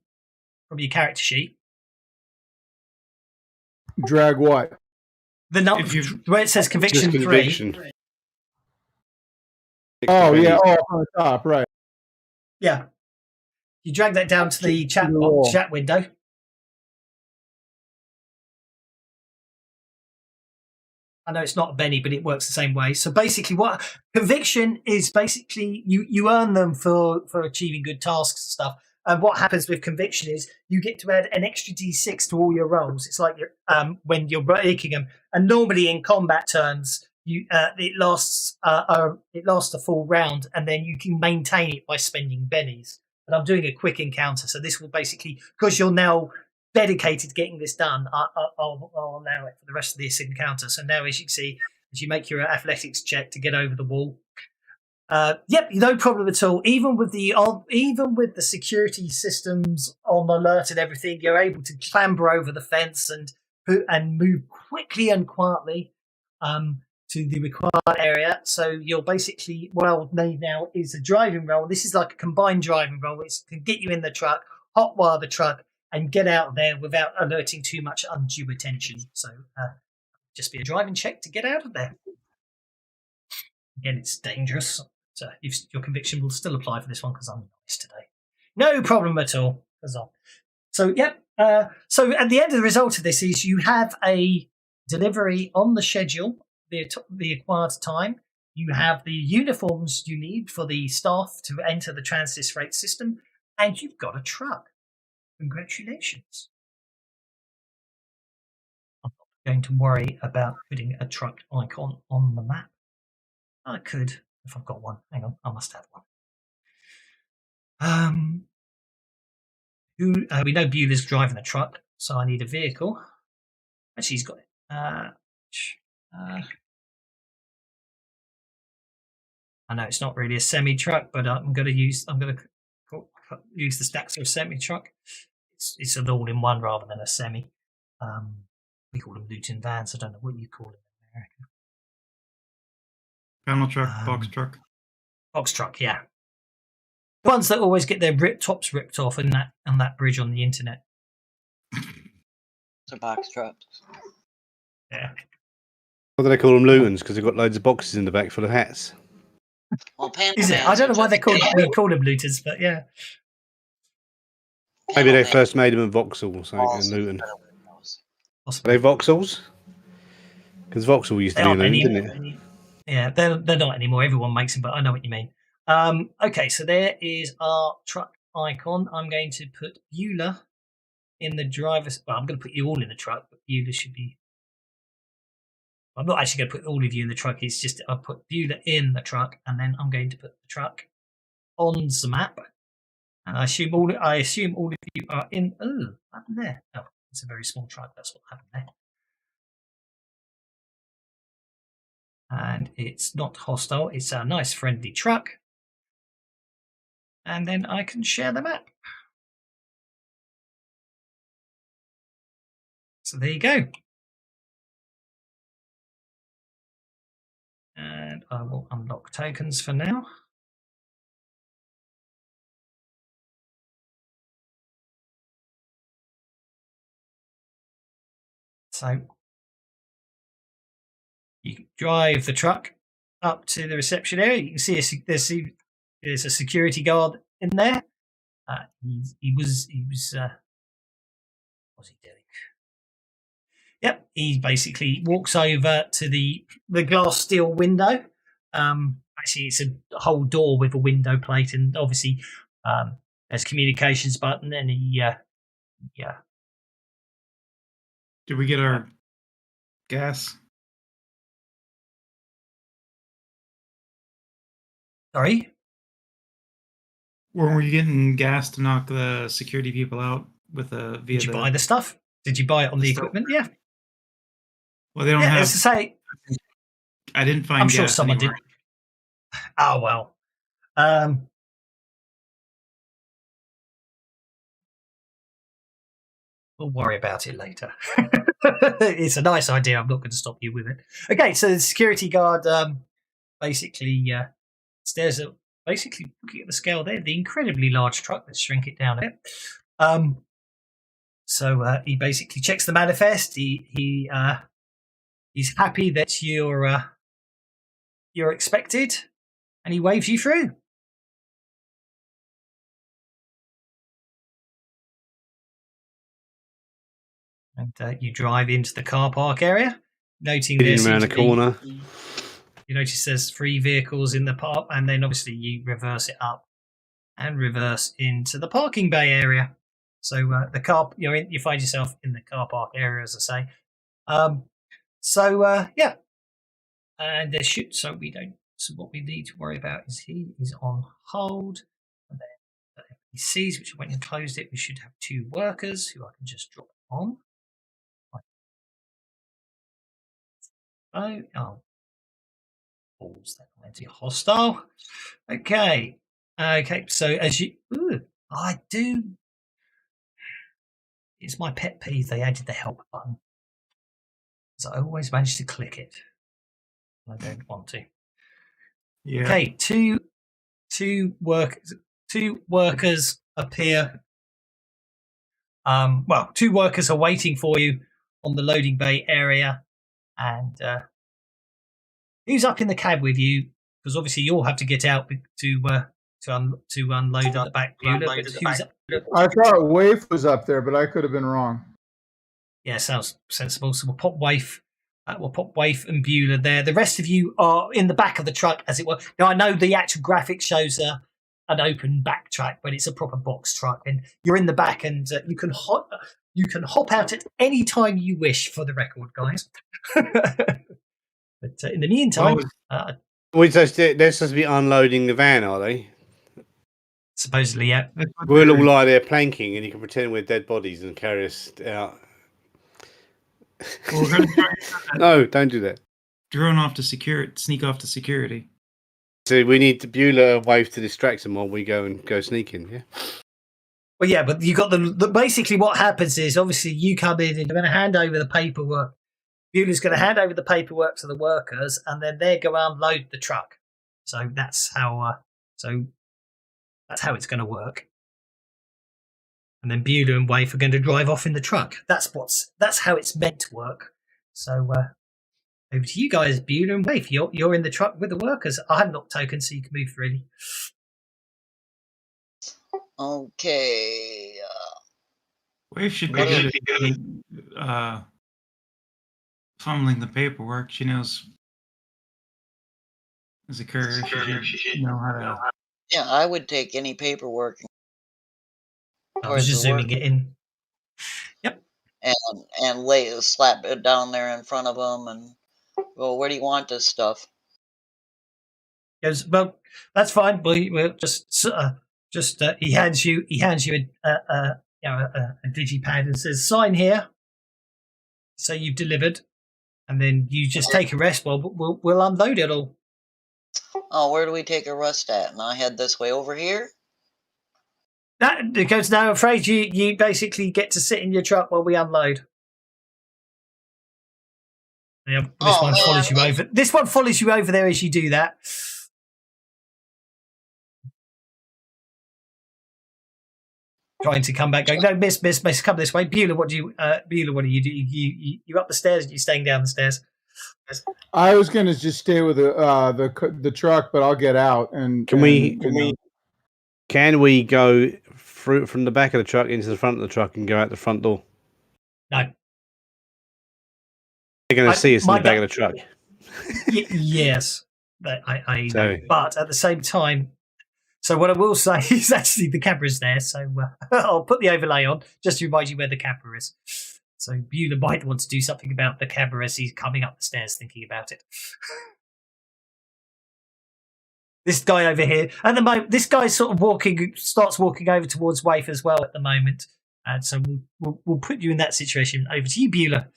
from your character sheet. Drag what? The number where it says conviction 3. Oh yeah, on the top, right? Yeah. You drag that down to the chat window. I know it's not a Benny, but it works the same way. So basically, what conviction is basically you earn them for achieving good tasks and stuff. And what happens with conviction is you get to add an extra D6 to all your rolls. It's like when you're breaking them. And normally in combat turns, it lasts a full round, and then you can maintain it by spending bennies. But I'm doing a quick encounter, so this will basically, because you're now dedicated to getting this done, I'll allow it for the rest of this encounter. So now, as you can see, as you make your athletics check to get over the wall, yep, no problem at all. Even with the security systems on alert and everything, you're able to clamber over the fence and move quickly and quietly to the required area. So you're basically, what I'll need now is a driving roll. This is like a combined driving roll. It can get you in the truck, hotwire the truck, and get out there without alerting too much undue attention. So just be a driving check to get out of there. Again, it's dangerous. So your conviction will still apply for this one because I'm nice today. No problem at all. So, yep. So at the end of the result of this is you have a delivery on the schedule, the acquired time. You have the uniforms you need for the staff to enter the Transis Freight system, and you've got a truck. Congratulations. I'm not going to worry about putting a truck icon on the map. I could, if I've got one. Hang on, I must have one. We know Beulah's driving the truck, so I need a vehicle. Actually, he's got it. I know it's not really a semi truck, but I'm going to use the stats of a semi truck. It's an all in one rather than a semi. We call them Luton vans. I don't know what you call them in America. Panel truck, box truck. Box truck, yeah. The ones that always get their tops ripped off on that bridge on the internet. It's a box trucks. Yeah. What do they call them, Lutons? Because they've got loads of boxes in the back full of hats. Well, is it? I don't know why they call them Lutons, but yeah. Maybe they first made them in Vauxhall or something, in Luton. Are they Vauxhalls? Because Vauxhall used to be Luton, didn't it? Yeah, they're not anymore. Everyone makes them, but I know what you mean. Okay, so there is our truck icon. I'm going to put Beulah in the driver's... Well, I'm going to put you all in the truck, but Beulah should be... I'm not actually going to put all of you in the truck. It's just I'll put Beulah in the truck, and then I'm going to put the truck on the map. And I assume all of you are in... Oh, what happened there? Oh, it's a very small truck. That's what happened there. And it's not hostile. It's a nice, friendly truck. And then I can share the map. So there you go. And I will unlock tokens for now. So you can drive the truck up to the reception area. You can see there's a security guard in there. He was what's he doing? Yep, he basically walks over to the glass steel window. Actually, it's a whole door with a window plate, and obviously there's a communications button, and yeah. Did we get our gas? Sorry? Were you getting gas to knock the security people out with via? Did you buy the stuff? Did you buy it on the equipment? Yeah. Well, they don't have. As I say, I didn't find. I'm gas sure someone anywhere. did. Oh well. We'll worry about it later. It's a nice idea. I'm not going to stop you with it. Okay, so the security guard basically stares at, basically looking at the scale there, the incredibly large truck. Let's shrink it down a bit. So he basically checks the manifest. He's happy that you're expected, and he waves you through. And you drive into the car park area, noting there's around the corner. You notice there's 3 vehicles in the park, and then obviously you reverse it up and reverse into the parking bay area. So the car, you find yourself in the car park area, as I say. Yeah, and there should. So what we need to worry about is he is on hold, and then he sees, which when you closed it, we should have 2 workers who I can just drop on. Oh. Pause that anti hostile. Okay. So as you, I do. It's my pet peeve. They added the help button, so I always manage to click it. I don't want to. Yeah. Okay. Two workers appear. 2 workers are waiting for you on the loading bay area, and who's up in the cab with you? Because obviously you'll have to get out to unload at the back. I thought Waif was up there, but I could have been wrong. Yeah, sounds sensible. So we'll pop Waif. And Beulah there. The rest of you are in the back of the truck, as it were. Now I know the actual graphic shows an open back track, but it's a proper box truck, and you're in the back, and you can hop out at any time you wish. For the record, guys. But in the meantime, they're supposed to be unloading the van, are they? Supposedly, yeah. We'll all lie there planking, and you can pretend we're dead bodies and carry us out. Well, we're going to no, don't do that. Drone off to sneak off to security. So we need Beulah and Wave to distract them while we go sneaking, yeah? Well, yeah, but you got basically what happens is obviously you come in and you're going to hand over the paperwork. Beulah's going to hand over the paperwork to the workers, and then they're going to unload the truck. So that's how. That's how it's going to work. And then Beulah and Wave are going to drive off in the truck. That's how it's meant to work. So over to you guys, Beulah and Wave. You're in the truck with the workers. I haven't got tokens, so you can move freely. Okay. Wave should be good at fumbling the paperwork. She knows as a courier, she should know how to. Yeah, I would take any paperwork. I was just zooming it in. Yep. And slap it down there in front of them, and well, where do you want this stuff? Goes, well, that's fine. We'll just he hands you a digipad and says sign here. So you've delivered, and then you just take a rest. Well, we'll unload it all. Oh, where do we take a rest at? And I head this way over here? Because now I'm afraid you basically get to sit in your truck while we unload. Yeah, this one follows you over. This one follows you over there as you do that. Trying to come back, going, no, miss, come this way. Beulah, what do you do? You up the stairs? Or you staying down the stairs? I was going to just stay with the truck, but I'll get out. And can we go through from the back of the truck into the front of the truck and go out the front door? No. They're going to see us in the back of the truck. Yes, but but at the same time. So what I will say is actually the camera's there, so I'll put the overlay on just to remind you where the camera is. So Beulah might want to do something about the camera as he's coming up the stairs thinking about it. This guy over here, at the moment, this guy's sort of starts walking over towards Wave as well at the moment. And so we'll put you in that situation. Over to you, Beulah.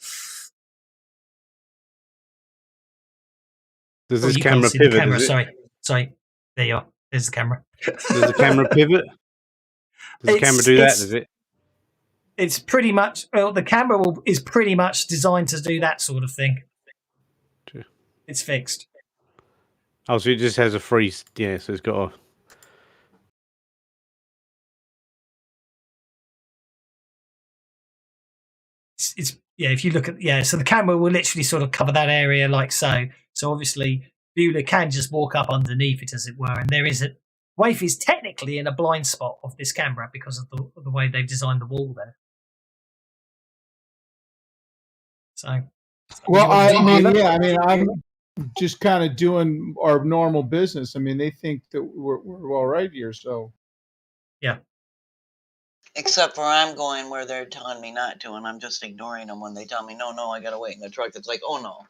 Does this camera pivot? Sorry. There you are. There's the camera. Does the camera pivot? Does the camera do that? Does it? It's pretty much. Well, the camera is pretty much designed to do that sort of thing. True. It's fixed. Oh, so it just has a freeze. Yeah, so it's got a. It's if you look at so the camera will literally sort of cover that area like so. So obviously Beulah can just walk up underneath it, as it were, and there is Wave is technically in a blind spot of this camera because of the way they've designed the wall there. So, well, I'm just kind of doing our normal business. I mean, they think that we're all right here, so yeah. Except for I'm going where they're telling me not to, and I'm just ignoring them when they tell me, no, I gotta wait in the truck. It's like, oh no.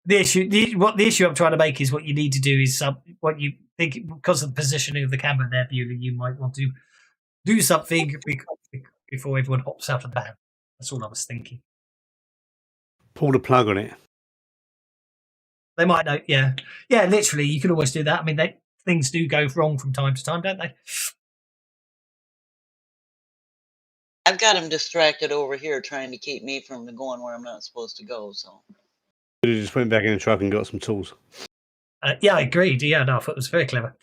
The issue I'm trying to make is what you need to do is what you think, because of the positioning of the camera there, Beulah, you might want to do something before everyone hops out of the van. That's all I was thinking. Pull the plug on it. They might know, yeah, literally, you can always do that. I mean, things do go wrong from time to time, don't they? I've got him distracted over here trying to keep me from going where I'm not supposed to go, so. Could have just went back in the truck and got some tools. Yeah, I agreed. Yeah, no, I thought it was very clever.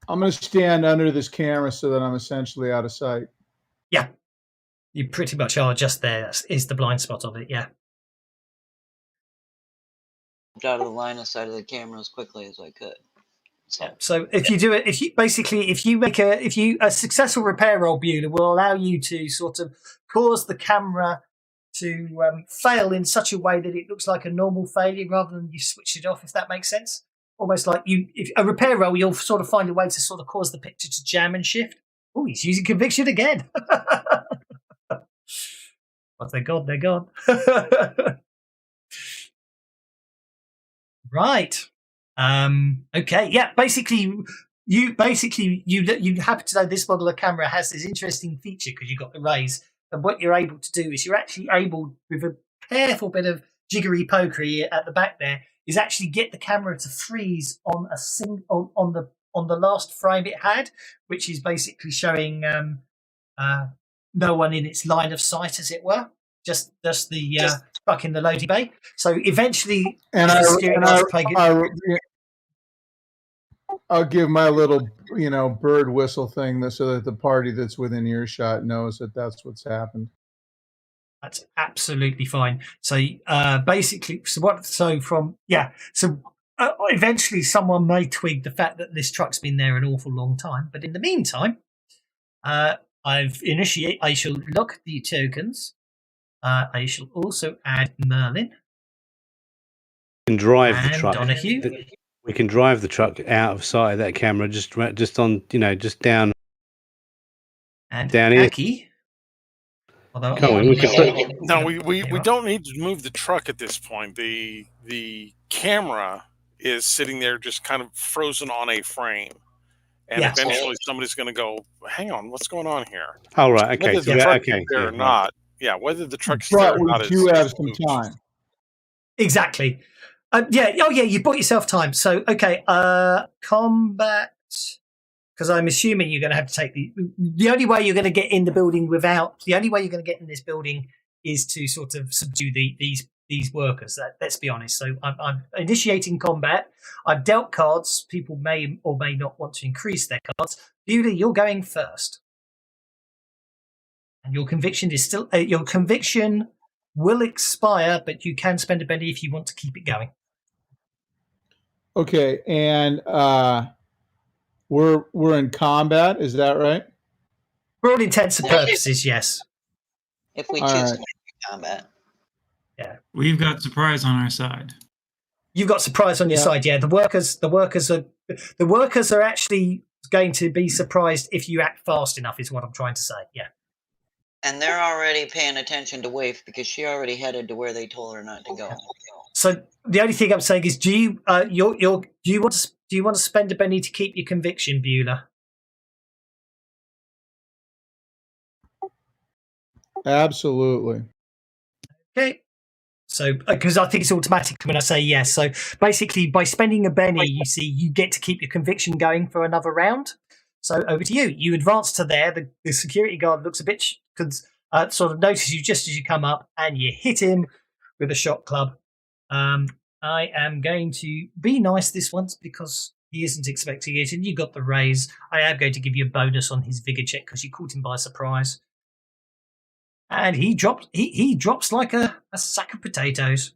I'm going to stand under this camera so that I'm essentially out of sight. Yeah, you pretty much are just there. That is the blind spot of it. Yeah. Out of the line of sight of the camera as quickly as I could. So if you do it, if you make a successful repair roll, Beulah, will allow you to sort of cause the camera to fail in such a way that it looks like a normal failure rather than you switch it off, if that makes sense. Almost like if a repair roll, you'll sort of find a way to sort of cause the picture to jam and shift. Oh, he's using conviction again. But they're gone. Right. Okay. Yeah. Basically, you happen to know this model of camera has this interesting feature because you've got the rays. And what you're able to do is you're actually able, with a careful bit of jiggery pokery at the back there is actually get the camera to freeze on on the last frame it had, which is basically showing no one in its line of sight, as it were. Just the truck in the loading bay. So eventually, I'll give my little, bird whistle thing so that the party that's within earshot knows that that's what's happened. That's absolutely fine. So basically, eventually someone may twig the fact that this truck's been there an awful long time. But in the meantime, I shall lock the tokens. I shall also add Merlin. We can drive the truck. Donahue. We can drive the truck out of sight of that camera, just on, just down. And down here. Aki. No, we don't need to move the truck at this point. The camera is sitting there just kind of frozen on a frame. And eventually somebody's going to go, hang on, what's going on here? Oh, right. Okay. Whether the truck is there or not. Yeah, whether the truck's there or not. You have some time. Exactly. You bought yourself time. So, okay, combat, because I'm assuming you're going to have to take the only way you're going to get in the only way you're going to get in this building is to sort of subdue these workers. Let's be honest. So I'm initiating combat. I've dealt cards. People may or may not want to increase their cards. Beulah, you're going first. And your conviction is still, your conviction will expire, but you can spend a penny if you want to keep it going. Okay, and we're in combat, is that right? For all intents and purposes, yes. If we choose to make combat. Yeah. We've got surprise on our side. You've got surprise on your side, yeah. The workers are actually going to be surprised if you act fast enough, is what I'm trying to say. Yeah. And they're already paying attention to Waif because she already headed to where they told her not to go. So the only thing I'm saying is, do you want to spend a penny to keep your conviction, Beulah? Absolutely. Okay. So, because I think it's automatic when I say yes. So basically, by spending a penny, you get to keep your conviction going for another round. So over to you. You advance to there. The security guard looks a bit sort of notices you just as you come up, and you hit him with a shot club. I am going to be nice this once because he isn't expecting it, and you got the raise. I am going to give you a bonus on his vigor check because you caught him by surprise. And he drops like a sack of potatoes.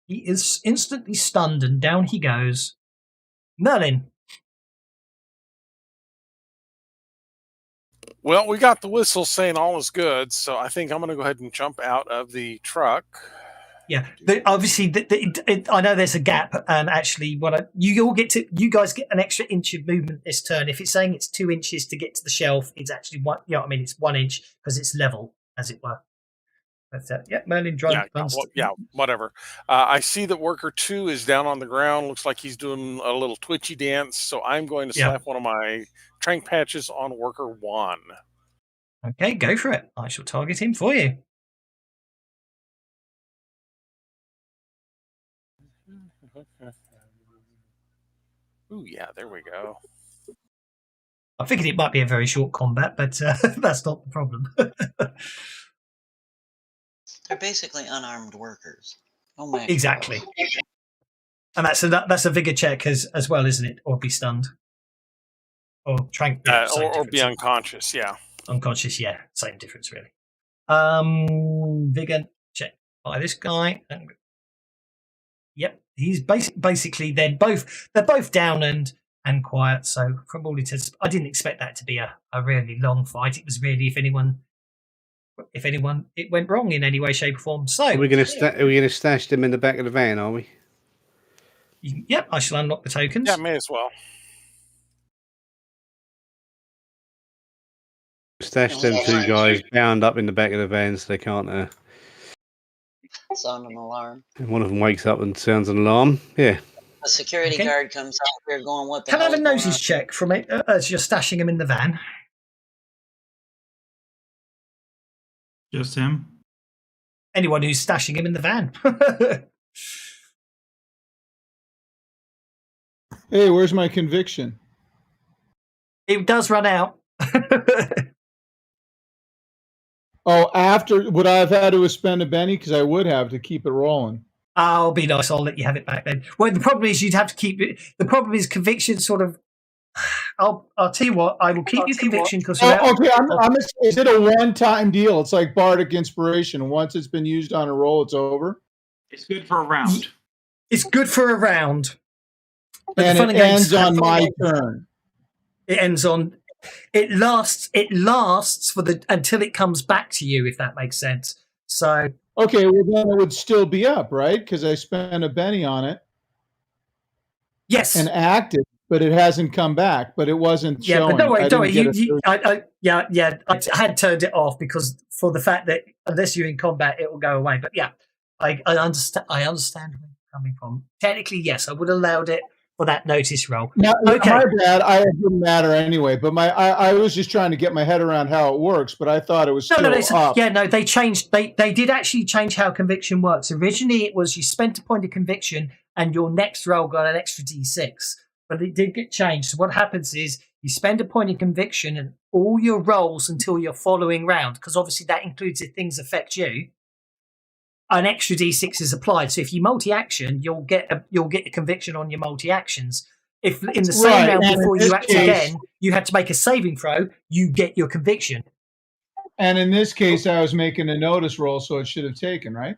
He is instantly stunned, and down he goes. Merlin. Well, we got the whistle saying all is good, so I think I'm going to go ahead and jump out of the truck. Yeah, obviously, I know there's a gap, and actually, you guys get an extra inch of movement this turn. If it's saying it's 2 inches to get to the shelf, it's actually it's 1 inch because it's level, as it were. But Merlin drives. Whatever. I see that worker 2 is down on the ground. Looks like he's doing a little twitchy dance. So I'm going to slap one of my trank patches on worker 1. Okay, go for it. I shall target him for you. Ooh, yeah, there we go. I figured it might be a very short combat, but that's not the problem. They're basically unarmed workers. Oh my! Exactly. And that's a vigor check as well, isn't it? Or be stunned, or trank, or be unconscious. Yeah, unconscious. Yeah, same difference really. Vigor check by this guy. Yep, he's basically they're both down and quiet. So from all intents, I didn't expect that to be a really long fight. It was really if anyone it went wrong in any way, shape, or form. So are we going to stash them in the back of the van? Are we? Yep, I shall unlock the tokens. Yeah, may as well. Stash them 2 guys bound up in the back of the van so they can't. Sound an alarm. And one of them wakes up and sounds an alarm. Yeah. A security guard comes out here going, "What the hell?" Can I have a notice check from it as you're stashing him in the van? Just him. anyone who's stashing him in the van. Hey, where's my conviction? It does run out. Oh, after would I have had to spend a Benny? Because I would have to keep it rolling. I'll be nice. I'll let you have it back then. Well, the problem is you'd have to keep it. The problem is conviction sort of. I'll tell you what. I will keep your conviction because. Okay, is it a one-time deal? It's like bardic inspiration. Once it's been used on a roll, it's over. It's good for a round. It's good for a round. But and it ends on my turn. It ends on. It lasts. It lasts for the until it comes back to you, if that makes sense. So. Okay, well then it would still be up, right? Because I spent a Benny on it. Yes. And acted, but it hasn't come back. But it wasn't showing. But don't worry. I had turned it off because for the fact that unless you're in combat, it will go away. But yeah, I understand. I understand where you're coming from. Technically, yes, I would have allowed it for that notice roll. Now, okay. My bad. It didn't matter anyway. But I was just trying to get my head around how it works. But I thought it was still up. Yeah, no, they changed. They did actually change how conviction works. Originally, it was you spent a point of conviction and your next roll got an extra D6. But it did get changed. So what happens is you spend a point of conviction and all your rolls until your following round, because obviously that includes if things affect you. An extra D6 is applied. So if you multi-action, you'll get a conviction on your multi-actions. If in the same round before you act again, you had to make a saving throw, you get your conviction. And in this case, I was making a notice roll, so it should have taken, right?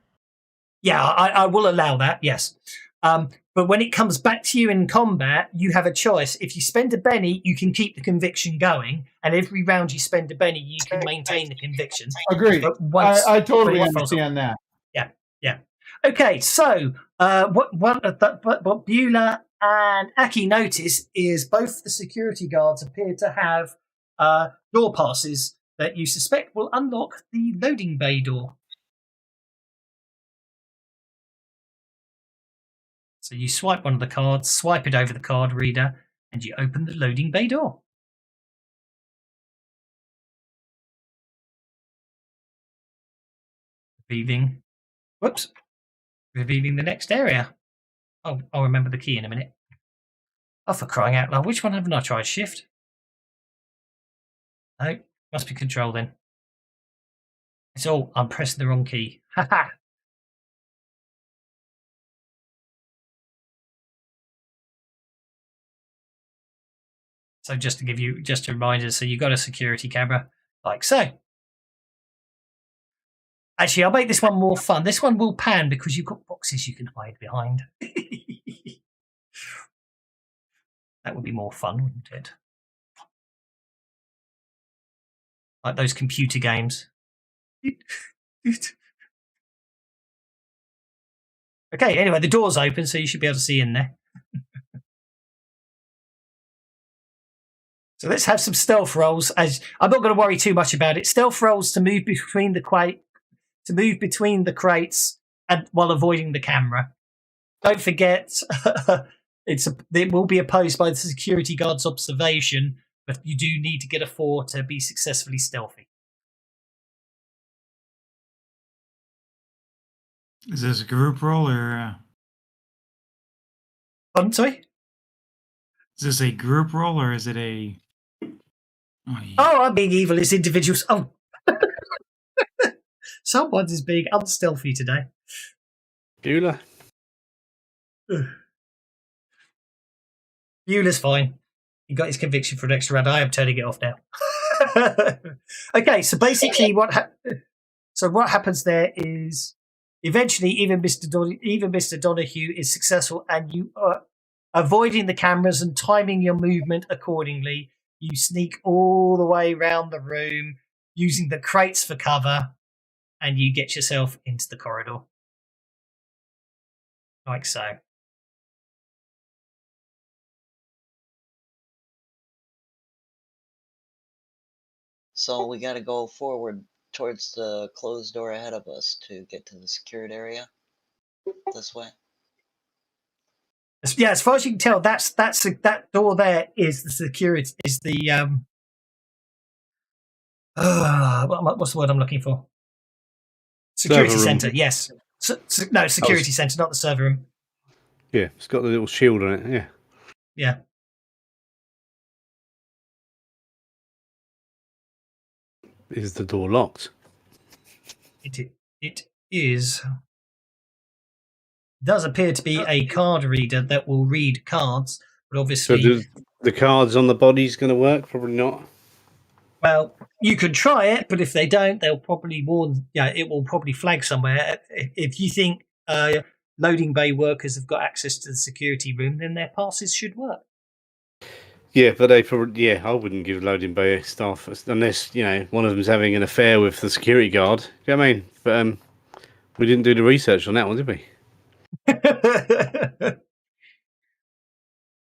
Yeah, I will allow that, yes. But when it comes back to you in combat, you have a choice. If you spend a Benny, you can keep the conviction going. And every round you spend a Benny, you can maintain the conviction. Agreed. I totally understand that. Yeah. Okay, so what Beulah and Aki notice is both the security guards appear to have door passes that you suspect will unlock the loading bay door. So you swipe one of the cards, swipe it over the card reader, and you open the loading bay door. Revealing the next area. Oh, I'll remember the key in a minute. Oh, for crying out loud. Which one haven't I tried? Shift? No, must be control then. It's all, I'm pressing the wrong key. Haha. So just to give you just a reminder, so you've got a security camera like so. Actually, I'll make this one more fun. This one will pan because you've got boxes you can hide behind. That would be more fun, wouldn't it? Like those computer games. Okay, anyway, the door's open, so you should be able to see in there. So let's have some stealth rolls. As I'm not going to worry too much about it. Stealth rolls to move between the crates and while avoiding the camera. Don't forget, it will be opposed by the security guard's observation, but you do need to get a 4 to be successfully stealthy. Is this a group roll or? I'm sorry? Is this a group roll or is it a? Oh, I'm being evil as individuals. Oh. Someone is being unstealthy today. Beulah. Beulah's fine. He got his conviction for an extra round. I am turning it off now. Okay, so basically what happens there is eventually even Mr. Donahue is successful and you are avoiding the cameras and timing your movement accordingly. You sneak all the way around the room using the crates for cover and you get yourself into the corridor. Like so. So we got to go forward towards the closed door ahead of us to get to the secured area. This way. Yeah, as far as you can tell, that door there is the security. Is the what's the word I'm looking for? Security center, yes. No, security center, not the server room. Yeah, it's got the little shield on it. Yeah. Yeah. Is the door locked? It is. Does appear to be a card reader that will read cards, but obviously. So the cards on the body's going to work? Probably not. Well, you could try it, but if they don't, they'll probably warn. Yeah, it will probably flag somewhere. If you think loading bay workers have got access to the security room, then their passes should work. Yeah, but they probably. Yeah, I wouldn't give loading bay staff unless one of them's having an affair with the security guard. Do you know what I mean? But we didn't do the research on that one, did we?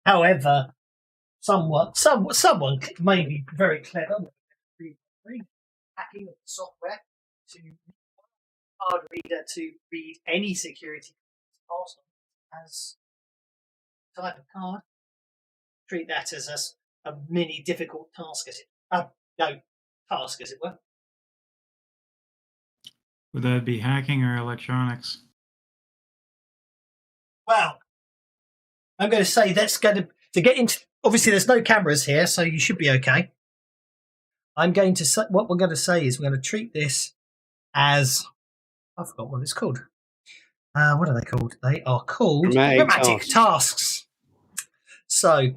However, someone may be very clever hacking the software to card reader to read any security password as type of card. Treat that as a mini difficult task, as it were. Would that be hacking or electronics? Well, I'm going to say that's going to get into. Obviously, there's no cameras here, so you should be okay. I'm going to say what we're going to say is we're going to treat this as I forgot what it's called. What are they called? They are called dramatic tasks. So,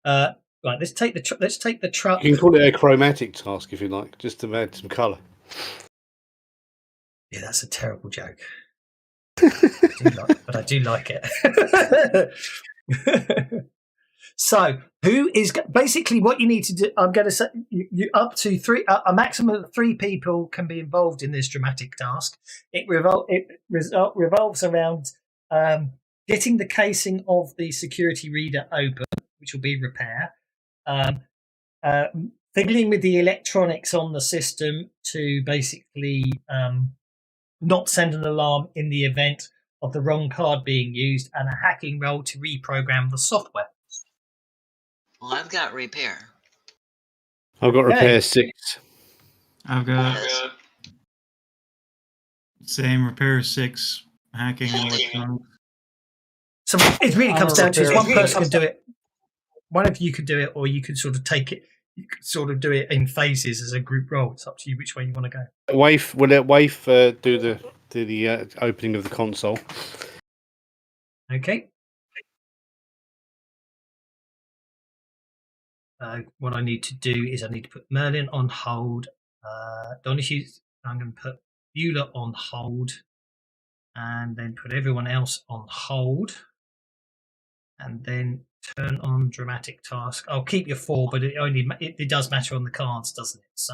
right, let's take the truck. You can call it a chromatic task if you like, just to add some colour. Yeah, that's a terrible joke. But I do like it. So, who is basically what you need to do? I'm going to say you up to three. A maximum of 3 people can be involved in this dramatic task. It revolves around getting the casing of the security reader open, which will be repair. Fiddling with the electronics on the system to basically not send an alarm in the event of the wrong card being used, and a hacking roll to reprogram the software. Well, I've got repair. I've got repair 6. I've got same repair 6, hacking and electronics. So it really comes down to one person can do it. One of you could do it, or you could sort of take it. You could sort of do it in phases as a group role. It's up to you which way you want to go. We'll let Waif do the opening of the console. Okay. What I need to do is I need to put Merlin on hold. Donahue, I'm going to put Beulah on hold, and then put everyone else on hold, and then turn on dramatic task. I'll keep your 4, but it does matter on the cards, doesn't it? So,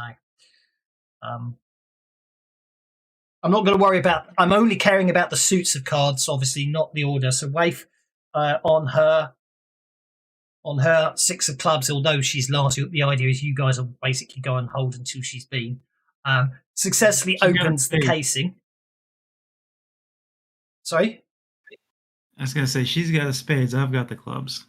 I'm not going to worry about. I'm only caring about the suits of cards, obviously, not the order. So, Waif on her 6 of clubs, although she's last, the idea is you guys will basically go on hold until she's been successfully opens the casing. Sorry? I was going to say, she's got the spades, I've got the clubs.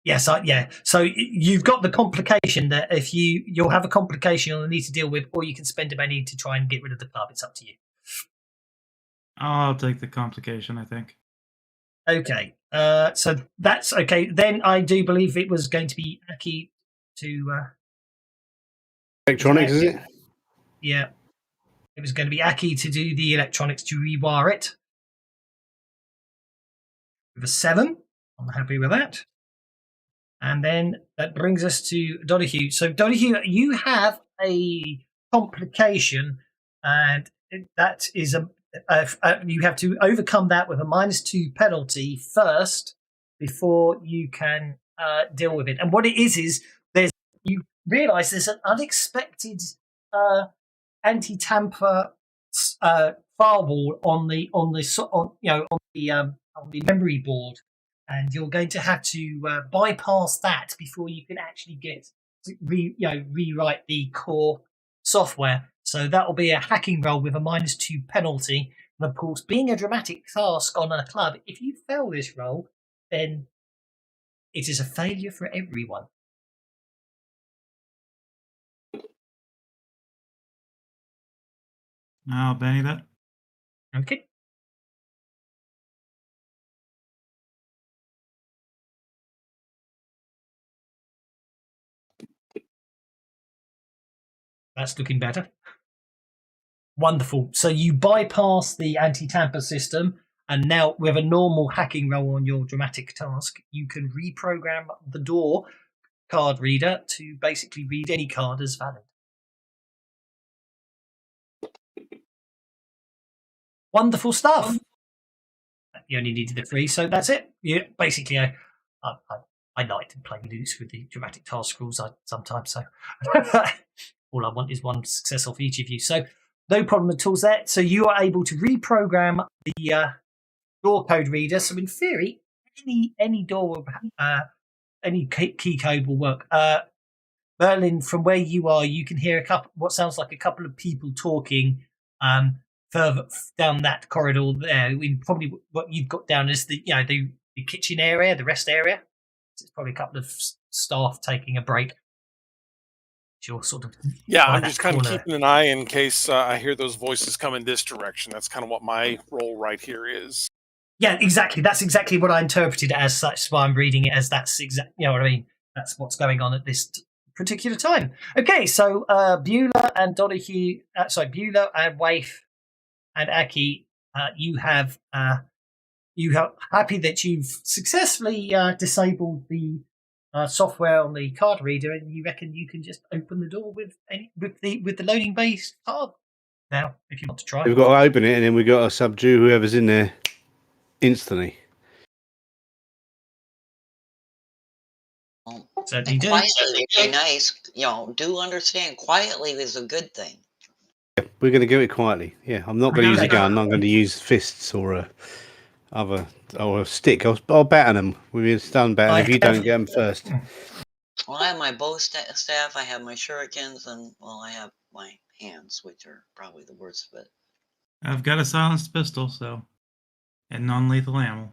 Yes, yeah. So you've got the complication that if you'll have a complication you'll need to deal with, or you can spend a money to try and get rid of the club. It's up to you. I'll take the complication, I think. Okay. So that's okay. Then I do believe it was going to be Aki to electronics, is it? Yeah. It was going to be Aki to do the electronics to rewire it. With a 7. I'm happy with that. And then that brings us to Donahue. So Donahue, you have a complication, and that is you have to overcome that with a -2 penalty first before you can deal with it. And what it is you realise there's an unexpected anti-tamper firewall on the memory board, and you're going to have to bypass that before you can actually get to rewrite the core software. So that will be a hacking roll with a -2 penalty. And of course, being a dramatic task on a club, if you fail this roll, then it is a failure for everyone. I'll Benny that. Okay. That's looking better. Wonderful. So you bypass the anti-tamper system, and now with a normal hacking roll on your dramatic task, you can reprogram the door card reader to basically read any card as valid. Wonderful stuff. You only needed the 3, so that's it. Yeah, basically, I like to play loose with the dramatic task rules sometimes, so all I want is one success off each of you. So no problem at all there. So you are able to reprogram the door code reader. So in theory, any door, any key code will work. Merlin, from where you are, you can hear what sounds like a couple of people talking further down that corridor there. Probably what you've got down is the kitchen area, the rest area. It's probably a couple of staff taking a break. You're sort of I'm just kind of keeping an eye in case I hear those voices come in this direction. That's kind of what my role right here is. Yeah, exactly. That's exactly what I interpreted it as such. So I'm reading it as that's exact. You know what I mean? That's what's going on at this particular time. Okay, so Beulah and Donahue, Beulah and Waif and Aki, you have happy that you've successfully disabled the software on the card reader, and you reckon you can just open the door with the loading base card now, if you want to try. We've got to open it, and then we've got to subdue whoever's in there instantly. Certainly do. Quietly would be nice. Do understand quietly is a good thing. Yeah, we're going to do it quietly. Yeah, I'm not going to use a gun. I'm going to use fists or a stick. I'll batter them with a stun batter if you don't get them first. Well, I have my bow staff, I have my shurikens, and I have my hands, which are probably the worst of it. I've got a silenced pistol, and non-lethal ammo.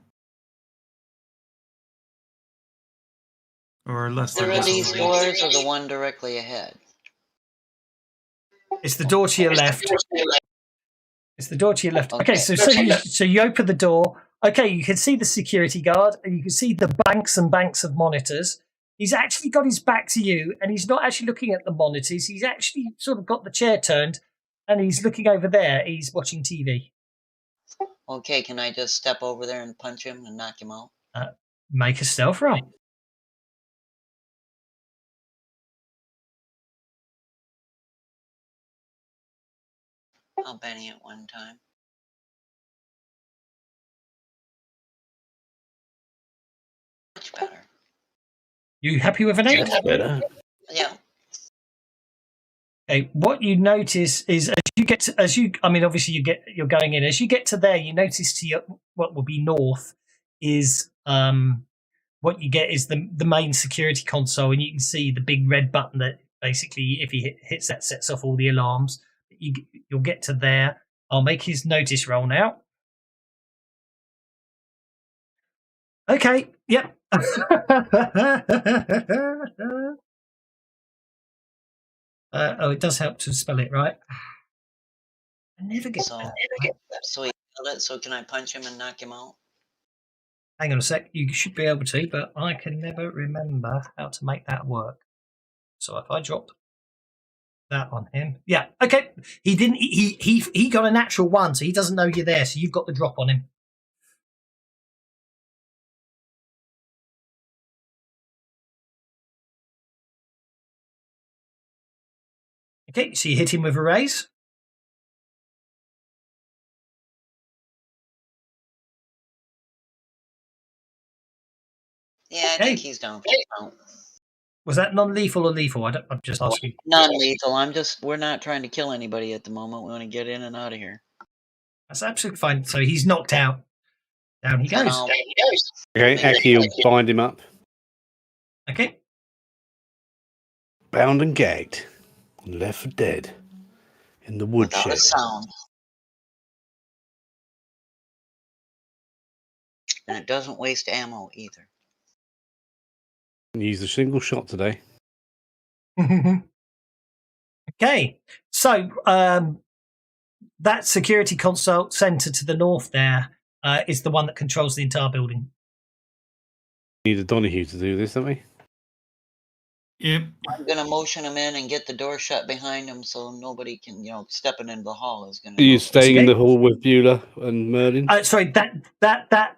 Or less than. Are these doors or the one directly ahead? It's the door to your left. It's the door to your left. Okay, so you open the door. Okay, you can see the security guard, and you can see the banks and banks of monitors. He's actually got his back to you, and he's not actually looking at the monitors. He's actually sort of got the chair turned, and he's looking over there. He's watching TV. Okay, can I just step over there and punch him and knock him out? Make a stealth roll. I'll Benny it one time. Much better. You happy with an 8? That's better. Yeah. Okay, what you notice is obviously you're going in. As you get to there, you notice to your what will be north is what you get is the main security console, and you can see the big red button that basically, if he hits that, sets off all the alarms. You'll get to there. I'll make his notice roll now. Okay. Yep. It does help to spell it right. I never get that. So he spelled it. So can I punch him and knock him out? Hang on a sec. You should be able to, but I can never remember how to make that work. So if I drop that on him, yeah, okay. He didn't. He got a natural 1, so he doesn't know you're there. So you've got the drop on him. Okay, so you hit him with a raise. Yeah, I think he's down. Was that non-lethal or lethal? I'm just asking. Non-lethal. We're not trying to kill anybody at the moment. We want to get in and out of here. That's absolutely fine. So he's knocked out. Down he goes. Okay, Aki will bind him up. Okay. Bound and gagged. And left for dead. In the woodshed. Without a sound. And it doesn't waste ammo either. Use a single shot today. Okay. So that security console center to the north there is the one that controls the entire building. We need a Donahue to do this, don't we? Yep. I'm gonna motion him in and get the door shut behind him so nobody can, stepping into the hall is gonna. Are you staying in the hall with Beulah and Merlin? Sorry, that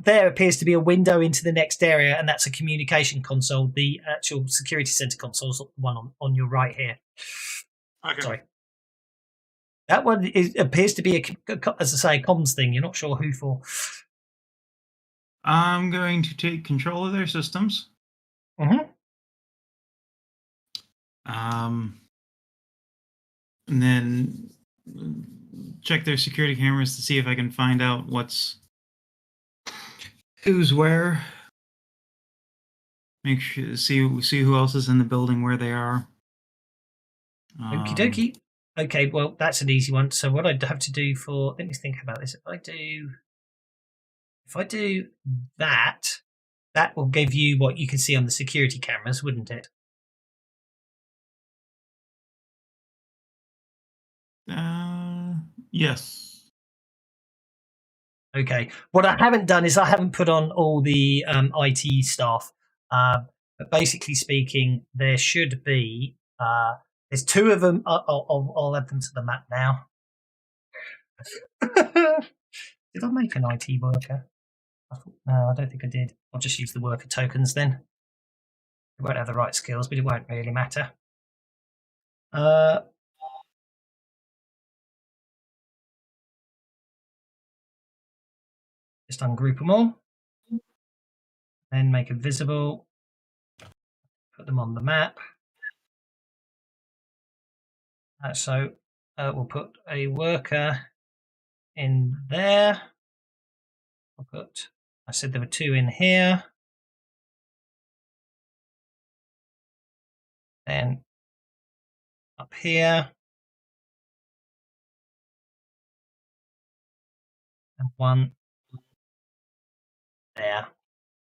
there appears to be a window into the next area, and that's a communication console. The actual security center console is the one on your right here. Okay. Sorry. That one appears to be, as I say, a comms thing. You're not sure who for. I'm going to take control of their systems. Mm-hmm. And then check their security cameras to see if I can find out who's where. Make sure see who else is in the building where they are. Okie dokie. Okay, well that's an easy one. So what I'd have to do let me think about this. If I do that will give you what you can see on the security cameras, wouldn't it? Yes. Okay. What I haven't done is I haven't put on all the IT staff. But basically speaking, there should be. There's two of them. I'll add them to the map now. Did I make an IT worker? No, I don't think I did. I'll just use the worker tokens then. We won't have the right skills, but it won't really matter. Just ungroup them all. Then make them visible. Put them on the map. So we'll put a worker in there. I said there were two in here. Then up here. And one there.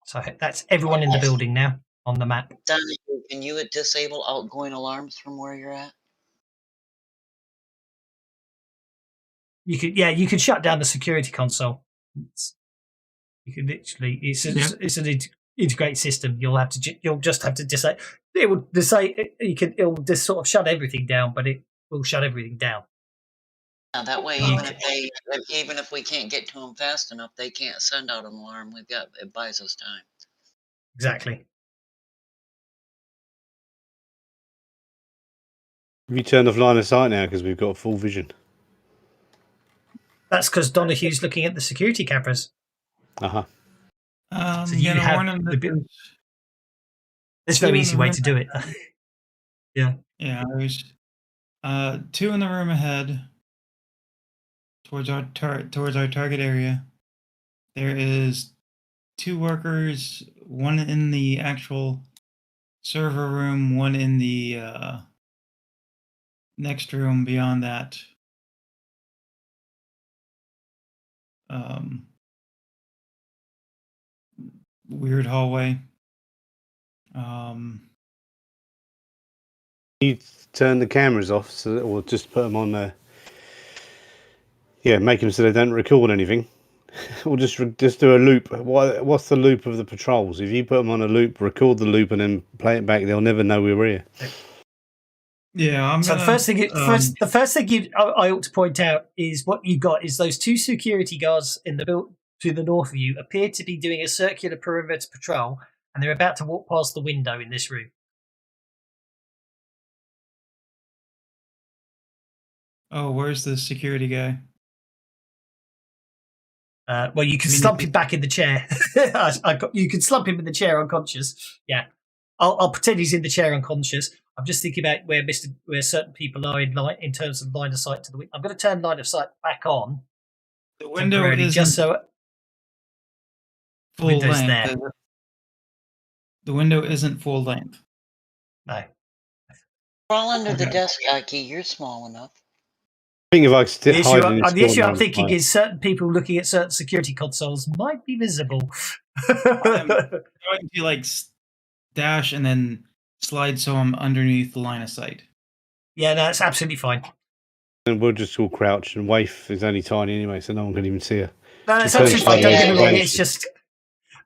So that's everyone in the building now on the map. Donahue, can you disable outgoing alarms from where you're at? You could shut down the security console. You can literally, it's an integrated system. You'll just have to disable. It will it'll just sort of shut everything down, but it will shut everything down. Now, that way, even if we can't get to them fast enough, they can't send out an alarm. It buys us time. Exactly. We turned off line of sight now because we've got full vision. That's because Donahue's looking at the security cameras. Uh-huh. So you have there's a very easy way to do it. Yeah. Yeah, there's two in the room ahead towards our target area. There is two workers, one in the actual server room, one in the next room beyond that. Weird hallway. You turn the cameras off, so that we'll just put them on there. Yeah, make them so they don't record anything. We'll just do a loop. What's the loop of the patrols? If you put them on a loop, record the loop, and then play it back, they'll never know we were here. Yeah. The first thing I ought to point out is what you got is those two security guards in the build to the north of you appear to be doing a circular perimeter patrol, and they're about to walk past the window in this room. Oh, where's the security guy? Well, you can slump him back in the chair. You can slump him in the chair unconscious. Yeah, I'll pretend he's in the chair unconscious. I'm just thinking about where certain people are in terms of line of sight to the window. I'm going to turn line of sight back on. The window is just so full length. There. The window isn't full length. No. Crawl under the desk, Aki. You're small enough. I think if I still the issue I'm thinking is certain people looking at certain security consoles might be visible. I'm going to dash and then slide so I'm underneath the line of sight. Yeah, no, it's absolutely fine. And we'll just all crouch, and Waif is only tiny anyway, so no one can even see her. No, it's absolutely fine. Don't get me wrong. It's just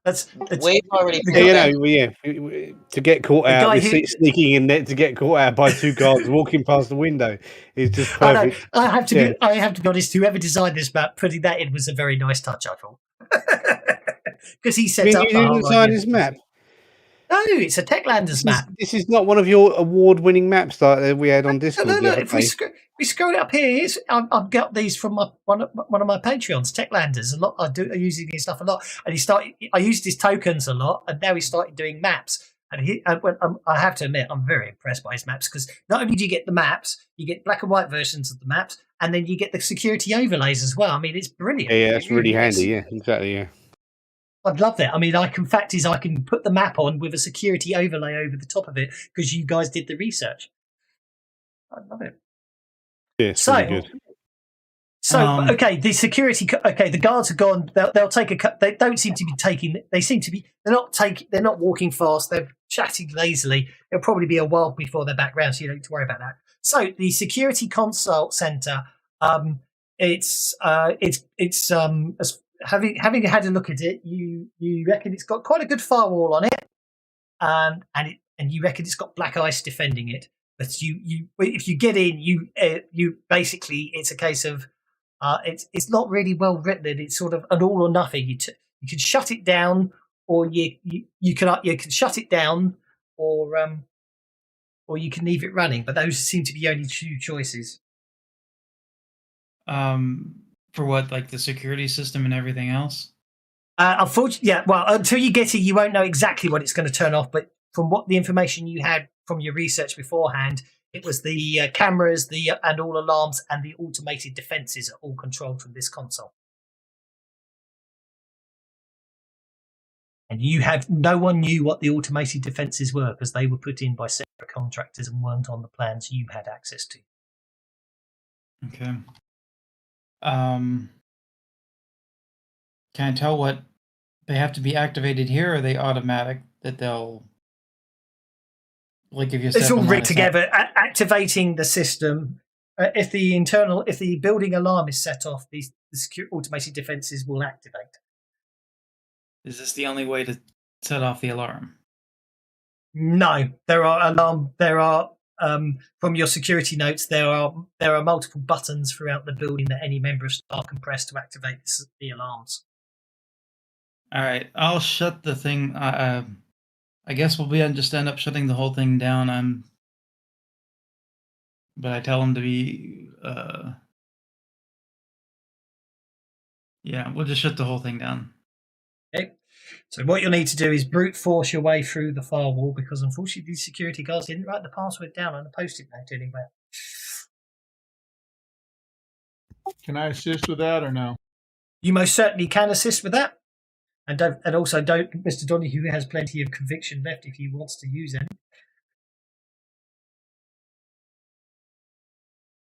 that's Waif already. To get caught out, sneaking in there to get caught out by two guards walking past the window is just perfect. I have to be honest. Whoever designed this map, putting that in was a very nice touch. I thought because he set up. You didn't design his map. No, it's a Techlanders map. This is not one of your award-winning maps that we had on Discord. No. If we scroll it up here, I've got these from one of my Patreons, Techlanders. A lot. I use his stuff a lot, and I used his tokens a lot, and now he started doing maps. And I have to admit, I'm very impressed by his maps because not only do you get the maps, you get black and white versions of the maps, and then you get the security overlays as well. I mean, it's brilliant. Yeah, that's really handy. Yeah, exactly. Yeah. I'd love that. I mean, I can put the map on with a security overlay over the top of it because you guys did the research. I love it. Yeah, it's really good. So, okay, the security. Okay, the guards are gone. They'll take a. They don't seem to be taking. They seem to be. They're not walking fast. They're chatting lazily. It'll probably be a while before they're back round, so you don't need to worry about that. So, the security consult center. Having had a look at it, you reckon it's got quite a good firewall on it, and you reckon it's got black ice defending it. But if you get in, you basically it's a case of it's not really well written. It's sort of an all or nothing. You can shut it down, or you can shut it down, or you can leave it running. But those seem to be only two choices. For what, like the security system and everything else? Unfortunately, yeah. Well, until you get it, you won't know exactly what it's going to turn off. But from what the information you had from your research beforehand, it was the cameras, and all alarms, and the automated defenses are all controlled from this console. And no one knew what the automated defenses were because they were put in by separate contractors and weren't on the plans you had access to. Okay. Can I tell what they have to be activated here, or are they automatic that they'll like if you? It's all rigged together. Activating the system. If the building alarm is set off, the secure automated defenses will activate. Is this the only way to set off the alarm? No, there are from your security notes, there are multiple buttons throughout the building that any member of staff can press to activate the alarms. All right, I'll shut the thing. I guess we'll just end up shutting the whole thing down. But I tell them to be. Yeah, we'll just shut the whole thing down. Okay. So what you'll need to do is brute force your way through the firewall because unfortunately these security guards didn't write the password down on a post-it note anywhere. Can I assist with that or no? You most certainly can assist with that. And also Mr. Donahue has plenty of conviction left if he wants to use any.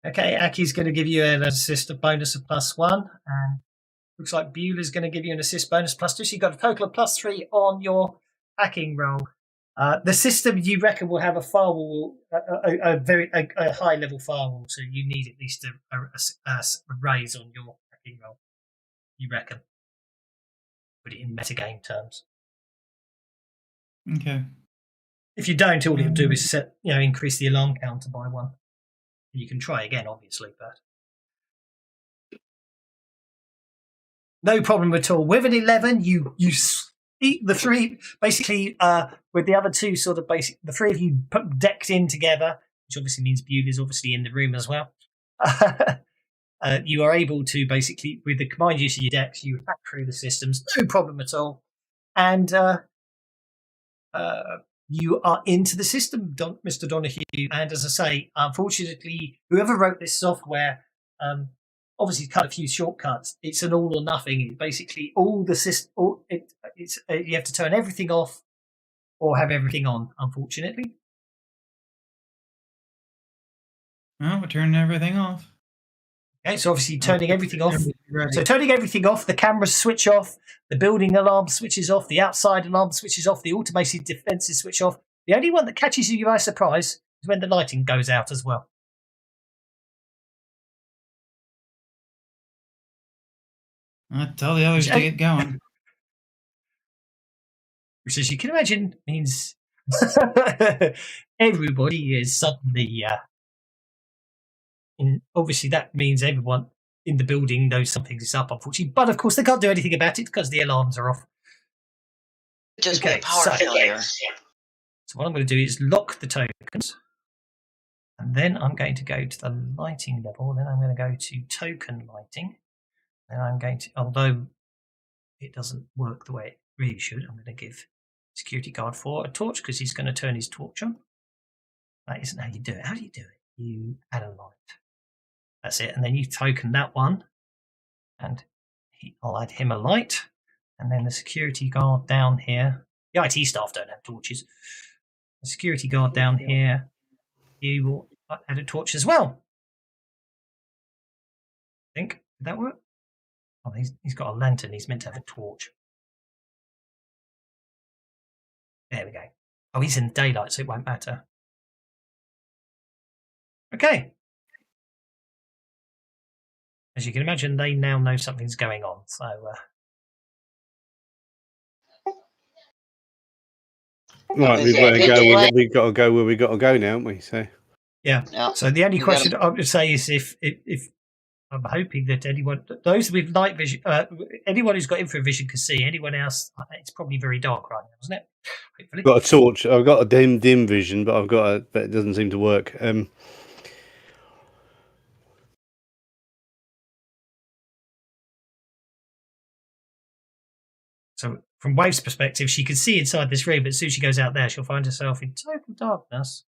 Okay, Aki's going to give you an assist bonus of +1 and looks like Beulah's going to give you an assist bonus +2, so you've got a total of +3 on your hacking roll. The system you reckon will have a firewall, a very high level firewall, so you need at least a raise on your hacking roll. You reckon? Put it in metagame terms. Okay. If you don't, all you'll do is increase the alarm counter by 1. You can try again, obviously, but. No problem at all. With an 11, you eat the three, basically, with the other two sort of the three of you decked in together, which obviously means Beulah's obviously in the room as well. You are able to basically, with the combined use of your decks, you hack through the systems, no problem at all. And you are into the system, Mr. Donahue. And as I say, unfortunately, whoever wrote this software, obviously cut a few shortcuts. It's an all or nothing. Basically, all the system. You have to turn everything off or have everything on. Unfortunately. Well, we're turning everything off. Okay, so obviously turning everything off. So turning everything off, the cameras switch off, the building alarm switches off, the outside alarm switches off, the automated defenses switch off. The only one that catches you by surprise is when the lighting goes out as well. Tell the others to get going. Which, as you can imagine, means everybody is suddenly. Obviously, that means everyone in the building knows something's up, unfortunately. But of course, they can't do anything about it because the alarms are off. Just okay, power failure. So what I'm going to do is lock the tokens. And then I'm going to go to the lighting level. Then I'm going to go to token lighting. Then I'm going to, although it doesn't work the way it really should, I'm going to give security guard 4 a torch because he's going to turn his torch on. That isn't how you do it. How do you do it? You add a light. That's it. And then you token that one. And I'll add him a light. And then the security guard down here. The IT staff don't have torches. The security guard down here, you will add a torch as well. I think. Did that work? Oh, he's got a lantern. He's meant to have a torch. There we go. Oh, he's in daylight, so it won't matter. Okay. As you can imagine, they now know something's going on. So. Right, we've got to go where we got to go now, haven't we? So. Yeah. So the only question I would say is if I'm hoping that those with night vision, anyone who's got infravision can see. Anyone else, it's probably very dark right now, isn't it? Hopefully. I've got a torch. I've got a dim vision, but but it doesn't seem to work. So from Wave's perspective, she can see inside this room, but as soon as she goes out there, she'll find herself in total darkness.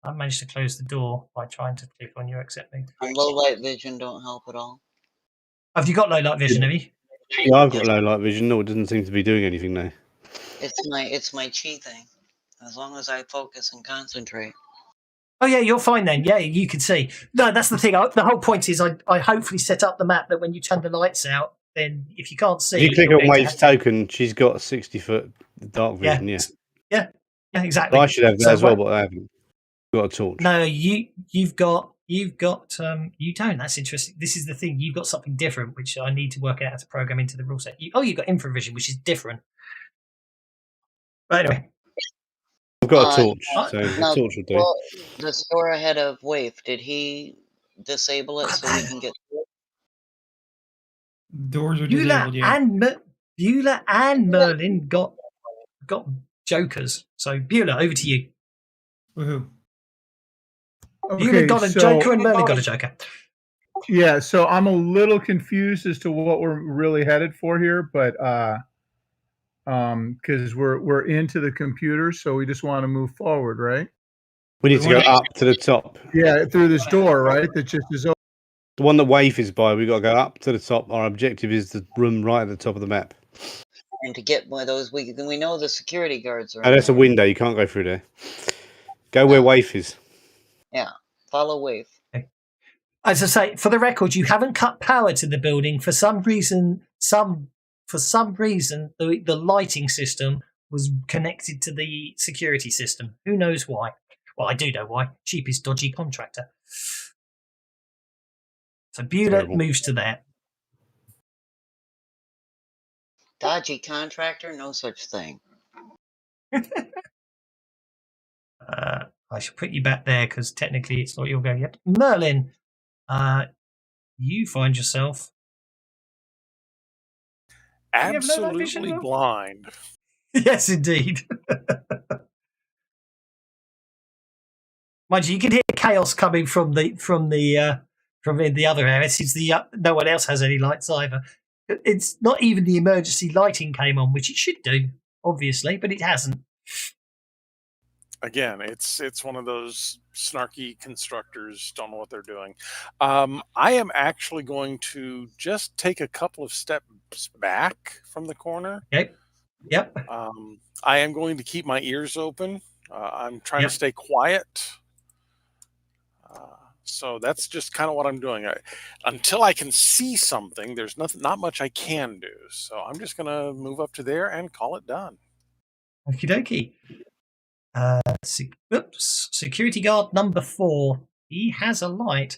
I managed to close the door by trying to click on your accept me. Low light vision don't help at all. Have you got low light vision, have you? Yeah, I've got low light vision. No, it doesn't seem to be doing anything now. It's my chi thing. As long as I focus and concentrate. Oh yeah, you're fine then. Yeah, you can see. No, that's the thing. The whole point is I hopefully set up the map that when you turn the lights out, then if you can't see, if you click on Wave's token, she's got 60-foot dark vision. Yeah, exactly. Well, I should have that as well, but I haven't. Got a torch. No, you've got you don't. That's interesting. This is the thing. You've got something different, which I need to work out how to program into the rule set. You've got infravision, which is different. But anyway. I've got a torch, so the torch will do. Well, the store ahead of Wave, did he disable it so we can get through? Doors are disabled, Beulah and Merlin got jokers. So Beulah, over to you. Woohoo. Beulah got a joker and Merlin got a joker. Yeah, so I'm a little confused as to what we're really headed for here, but because we're into the computer, so we just want to move forward, right? We need to go up to the top. Yeah, through this door, right? That just is open. The one that Wave is by, we've got to go up to the top. Our objective is the room right at the top of the map. And to get one of those, we know the security guards are. Oh, that's a window. You can't go through there. Go where Wave is. Yeah, follow Wave. Okay. As I say, for the record, you haven't cut power to the building. For some reason, the lighting system was connected to the security system. Who knows why? Well, I do know why. Cheapest dodgy contractor. So Beulah moves to there. Dodgy contractor? No such thing. I should put you back there because technically it's not your go yet. Merlin, you find yourself absolutely blind. Yes, indeed. Mind you can hear chaos coming from the other area. Since no one else has any lights either. It's not even the emergency lighting came on, which it should do, obviously, but it hasn't. Again, it's one of those snarky constructors, don't know what they're doing. I am actually going to just take a couple of steps back from the corner. Okay. Yep. I am going to keep my ears open. I'm trying to stay quiet. So that's just kind of what I'm doing. Until I can see something, there's not much I can do. So I'm just going to move up to there and call it done. Okie dokie. Security guard number 4. He has a light.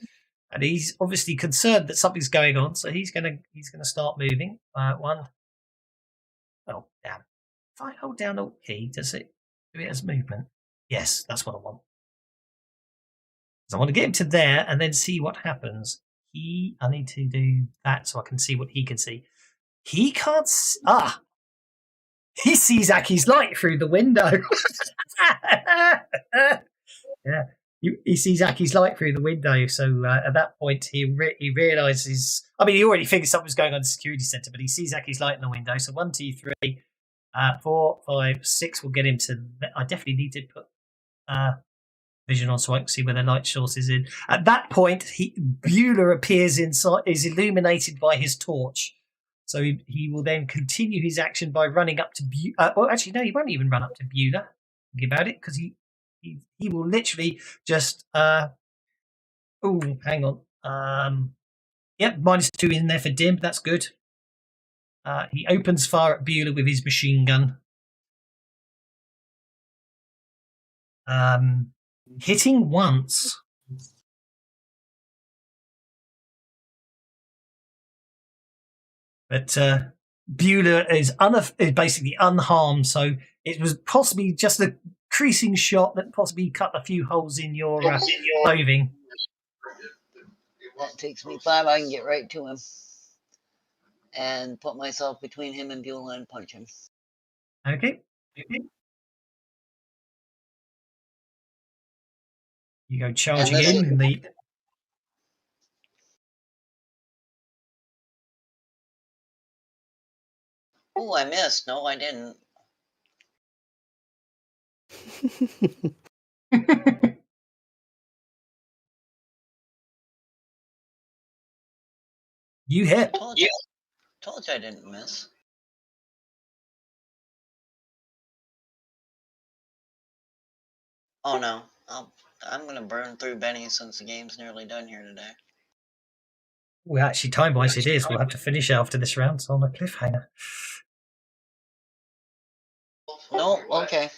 And he's obviously concerned that something's going on, so he's gonna start moving. One. Oh, damn. If I hold down Alt key, does it do it as movement? Yes, that's what I want. So I want to get him to there and then see what happens. I need to do that so I can see what he can see. He can't. He sees Aki's light through the window. Yeah. He sees Aki's light through the window, so at that point he realizes. I mean, he already figured something was going on in the security center, but he sees Aki's light in the window. So 1, 2, 3, 4, 5, 6 will get him to. I definitely need to put vision on so I can see where the light source is in. At that point, Bueller appears inside, is illuminated by his torch. So he will then continue his action by running up to Bueller. Well, actually, no, he won't even run up to Bueller. Think about it, because he will literally just hang on. Yep, -2 in there for dim. That's good. He opens fire at Bueller with his machine gun. Hitting once. But Bueller is basically unharmed, so it was possibly just a creasing shot that possibly cut a few holes in your clothing. That takes me 5. I can get right to him and put myself between him and Bueller and punch him. Okay. You go charging in the. Oh, I missed. No, I didn't. You hit. Told you I didn't miss. Oh no, I'm gonna burn through Benny since the game's nearly done here today. Well, actually, time-wise, it is. We'll have to finish after this round on a cliffhanger. No, okay.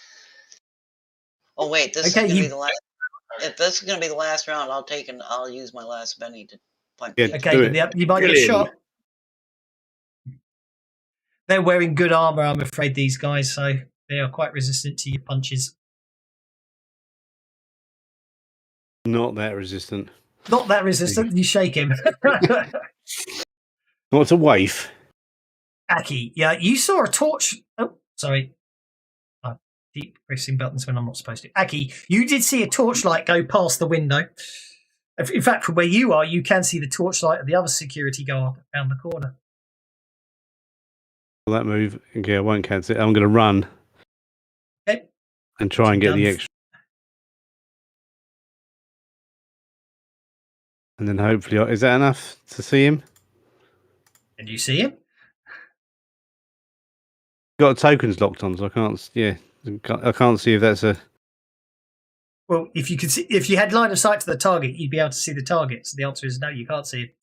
Oh wait, this is gonna be the last. If this is gonna be the last round, I'll use my last Benny to punch. Yeah, okay, you might get shot. They're wearing good armor, I'm afraid, these guys, so they are quite resistant to your punches. Not that resistant. Not that resistant. You shake him. What's a waif? Aki, yeah, you saw a torch. Oh, sorry. I keep pressing buttons when I'm not supposed to. Aki, you did see a torchlight go past the window. In fact, from where you are, you can see the torchlight of the other security go up around the corner. That move, okay, I won't cancel it. I'm going to run. Okay. And try and get the extra. And then hopefully, is that enough to see him? Can you see him? Got tokens locked on, so I can't. Yeah, I can't see if that's a. Well, if you had line of sight to the target, you'd be able to see the target. So the answer is no, you can't see it.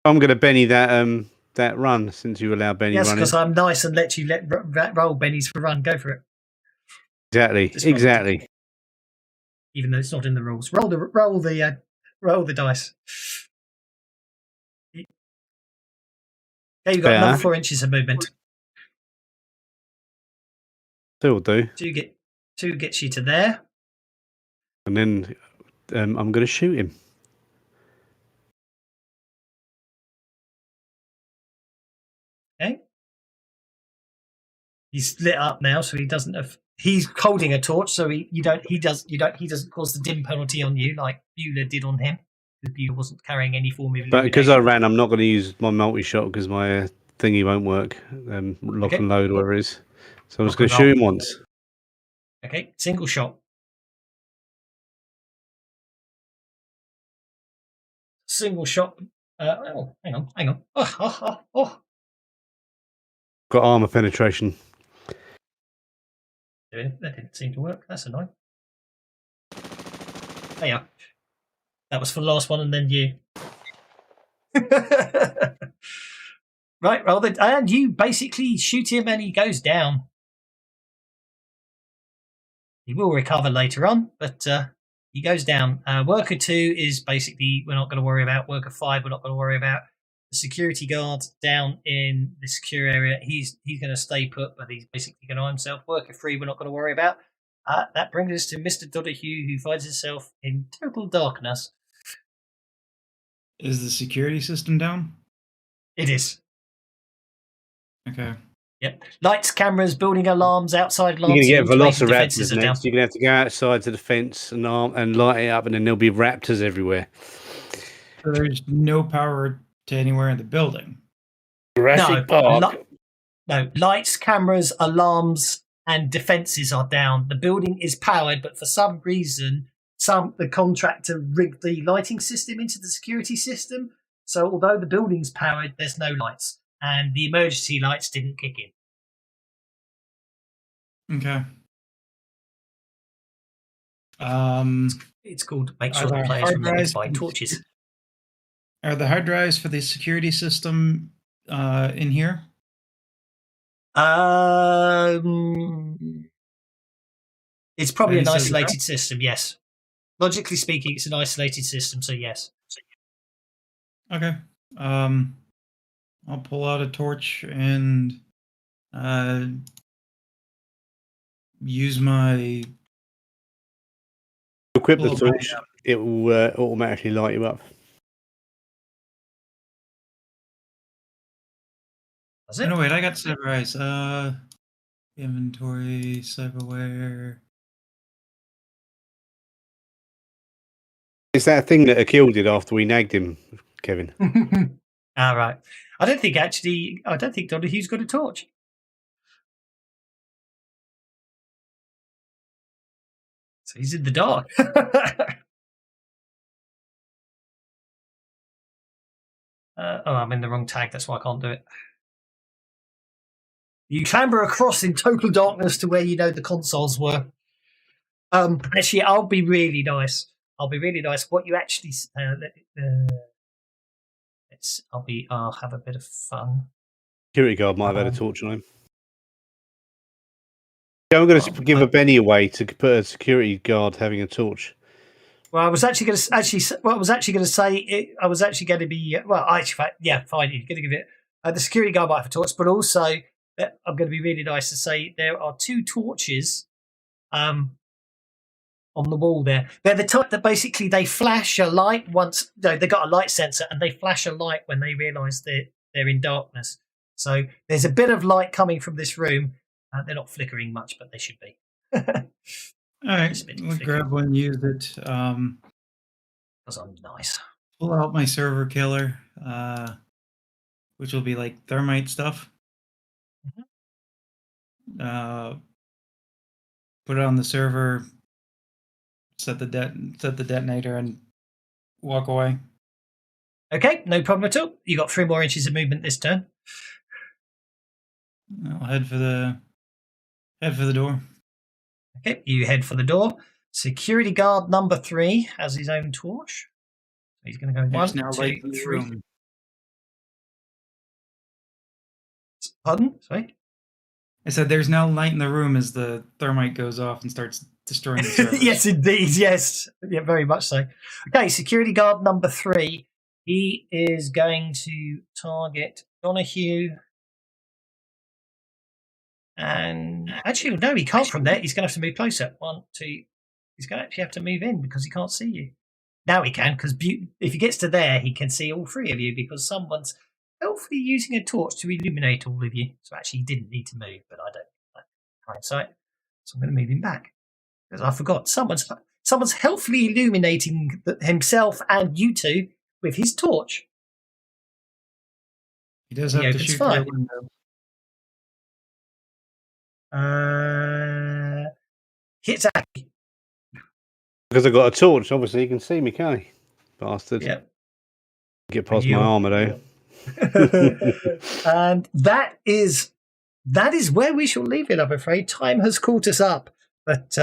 I'm going to Benny that run since you allow Benny. Yes, because I'm nice and let you roll Benny's for run. Go for it. Exactly. Even though it's not in the rules, roll the dice. Okay, you've got another 4 inches of movement. Still do. 2 gets you to there. And then I'm going to shoot him. Okay. He's lit up now, so he doesn't have. He's holding a torch, so he doesn't cause the dim penalty on you like Bueller did on him. Because Bueller wasn't carrying any form of. But because I ran, I'm not going to use my multi-shot because my thingy won't work. Lock and load, whatever it is. So I'm just going to shoot him once. Okay, single shot. Single shot. Oh, hang on. Oh. Got armor penetration. That didn't seem to work. That's annoying. There you are. That was for the last one, and then you. Right, and you basically shoot him, and he goes down. He will recover later on, but he goes down. Worker 2 is basically we're not going to worry about. Worker 5 we're not going to worry about. The security guard down in the secure area, he's going to stay put, but he's basically going to eye himself. Worker 3 we're not going to worry about. That brings us to Mr. Donahue, who finds himself in total darkness. Is the security system down? It is. Okay. Yep. Lights, cameras, building alarms, outside alarms. You're going to get velociraptors next. You're going to have to go outside to the fence and light it up, and then there'll be raptors everywhere. So there's no power to anywhere in the building. Jurassic Park. No, lights, cameras, alarms, and defences are down. The building is powered, but for some reason, the contractor rigged the lighting system into the security system. So although the building's powered, there's no lights. And the emergency lights didn't kick in. Okay. It's called make sure the players remember to buy torches. Are the hard drives for the security system in here? It's probably an isolated system, yes. Logically speaking, it's an isolated system, so yes. Okay. I'll pull out a torch and use my... Equip the torch, it will automatically light you up. Does it? No, wait, I got Cyber Eyes. Inventory, cyberware. It's that thing that Akil did after we nagged him, Kevin. All right. I don't think Donahue's got a torch. So he's in the dark. I'm in the wrong tag. That's why I can't do it. You clamber across in total darkness to where you know the consoles were. Actually, I'll be really nice. What you actually I'll have a bit of fun. Security guard might have had a torch on him. Yeah, I'm going to give a penny away to put a security guard having a torch. Well, I was actually going to say fine. You're going to give it. The security guard might have a torch, but also I'm going to be really nice to say there are 2 torches, on the wall there. They're the type that basically they flash a light once. No, they got a light sensor and they flash a light when they realise they're in darkness. So there's a bit of light coming from this room. They're not flickering much, but they should be. All right, we'll grab one, use it. Because I'm nice. Pull out my server killer, which will be like thermite stuff. Mm-hmm. Put it on the server. Set the detonator and walk away. Okay, no problem at all. You got 3 more inches of movement this turn. I'll head for the door. Okay, you head for the door. Security guard number 3 has his own torch. He's going to go 1, 2, 3. Pardon? Sorry? I said there's now light in the room as the thermite goes off and starts destroying the servers. Yes, indeed. Yes. Yeah, very much so. Okay, security guard number 3. He is going to target Donahue. And actually, no, he can't from there. He's going to have to move closer. 1, 2. He's going to actually have to move in because he can't see you. Now he can, because if he gets to there, he can see all 3 of you because someone's hopefully using a torch to illuminate all of you. So actually, he didn't need to move, but I don't hindsight. So I'm going to move him back because I forgot someone's helpfully illuminating himself and you 2 with his torch. He does have to shoot fire. Hits Aki. Because I've got a torch, obviously he can see me, can't he? Bastard. Yep. Get past my armour though. And that is where we shall leave it, I'm afraid. Time has caught us up. But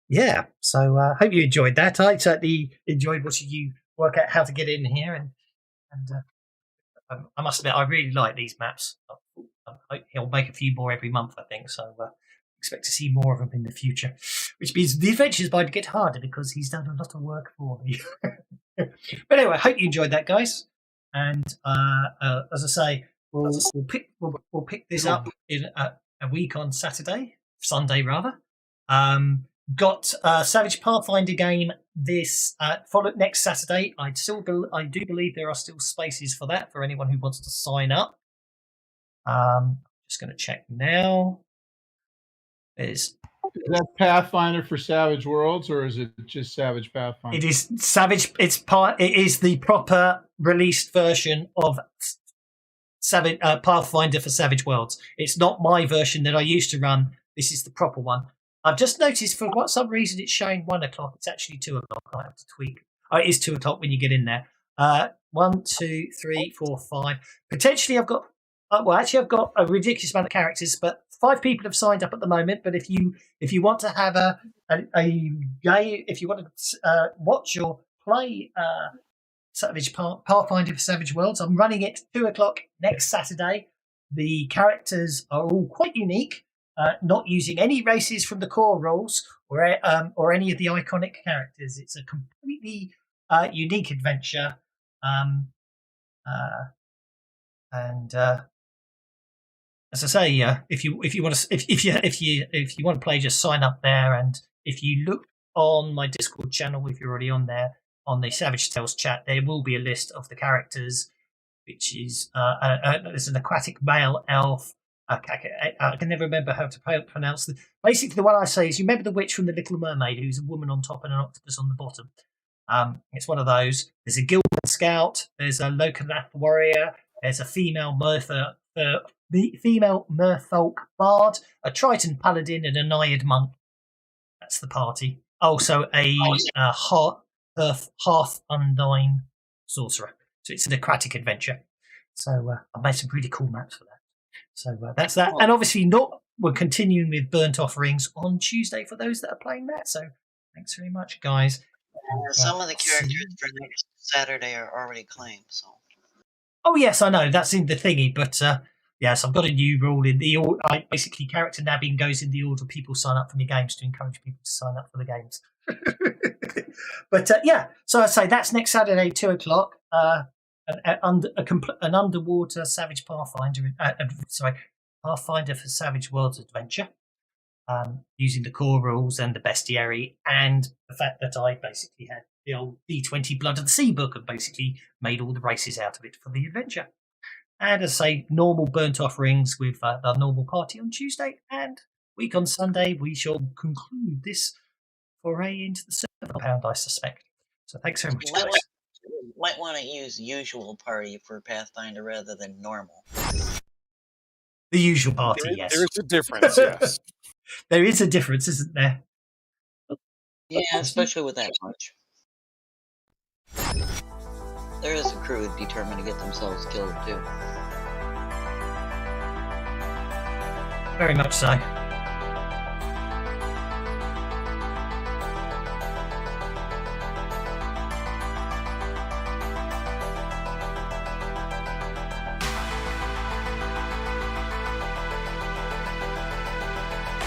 yeah, so I hope you enjoyed that. I certainly enjoyed watching you work out how to get in here. And I must admit, I really like these maps. I hope he'll make a few more every month, I think. So expect to see more of him in the future, which means the adventures might get harder because he's done a lot of work for me. But anyway, I hope you enjoyed that, guys. And as I say, we'll pick this up in a week on Sunday rather. Got a Savage Pathfinder game this next Saturday. I do believe there are still spaces for that for anyone who wants to sign up. Just going to check now. Is that Pathfinder for Savage Worlds, or is it just Savage Pathfinder? It is Savage. It is the proper released version of Savage Pathfinder for Savage Worlds. It's not my version that I used to run. This is the proper one. I've just noticed for some reason it's showing 1 o'clock. It's actually 2 o'clock. I have to tweak. Oh, it is 2 o'clock when you get in there. 1, 2, 3, 4, 5. Potentially, I've got. I've got a ridiculous amount of characters, but 5 people have signed up at the moment. But if you want to have a game, if you want to watch or play Savage Pathfinder for Savage Worlds, I'm running it 2 o'clock next Saturday. The characters are all quite unique, not using any races from the core rules or any of the iconic characters. It's a completely unique adventure, and as I say, if you want to play, just sign up there. And if you look on my Discord channel, if you're already on there, on the Savage Tales chat, there will be a list of the characters, which is there's an aquatic male elf. I can never remember how to pronounce it. Basically, the one I say is, you remember the witch from The Little Mermaid, who's a woman on top and an octopus on the bottom. It's one of those. There's a Gilman Scout. There's a Lokanath warrior. There's a female merfolk bard, a Triton paladin, and a Naiad monk. That's the party. Also a Hearth Undyne sorcerer. So it's an aquatic adventure. So I made some really cool maps for that. So that's that. And obviously we're continuing with Burnt Offerings on Tuesday for those that are playing that. So thanks very much, guys. Some of the characters for next Saturday are already claimed. So. Oh yes, I know that's in the thingy, but yes, I've got a new rule in the. Basically, character nabbing goes in the order people sign up for the games to encourage people to sign up for the games. But yeah, so I say that's next Saturday, 2 o'clock. An underwater Savage Pathfinder, Pathfinder for Savage Worlds adventure, using the core rules and the bestiary, and the fact that I basically had the old D20 Blood of the Sea book and basically made all the races out of it for the adventure. And as I say, normal Burnt Offerings with the normal party on Tuesday, and week on Sunday we shall conclude this foray into the server compound, I suspect. So thanks very much, guys. Might want to use usual party for Pathfinder rather than normal. The usual party, yes. There is a difference, yes. There is a difference, isn't there? Yeah, especially with that much. There is a crew determined to get themselves killed, too. Very much so.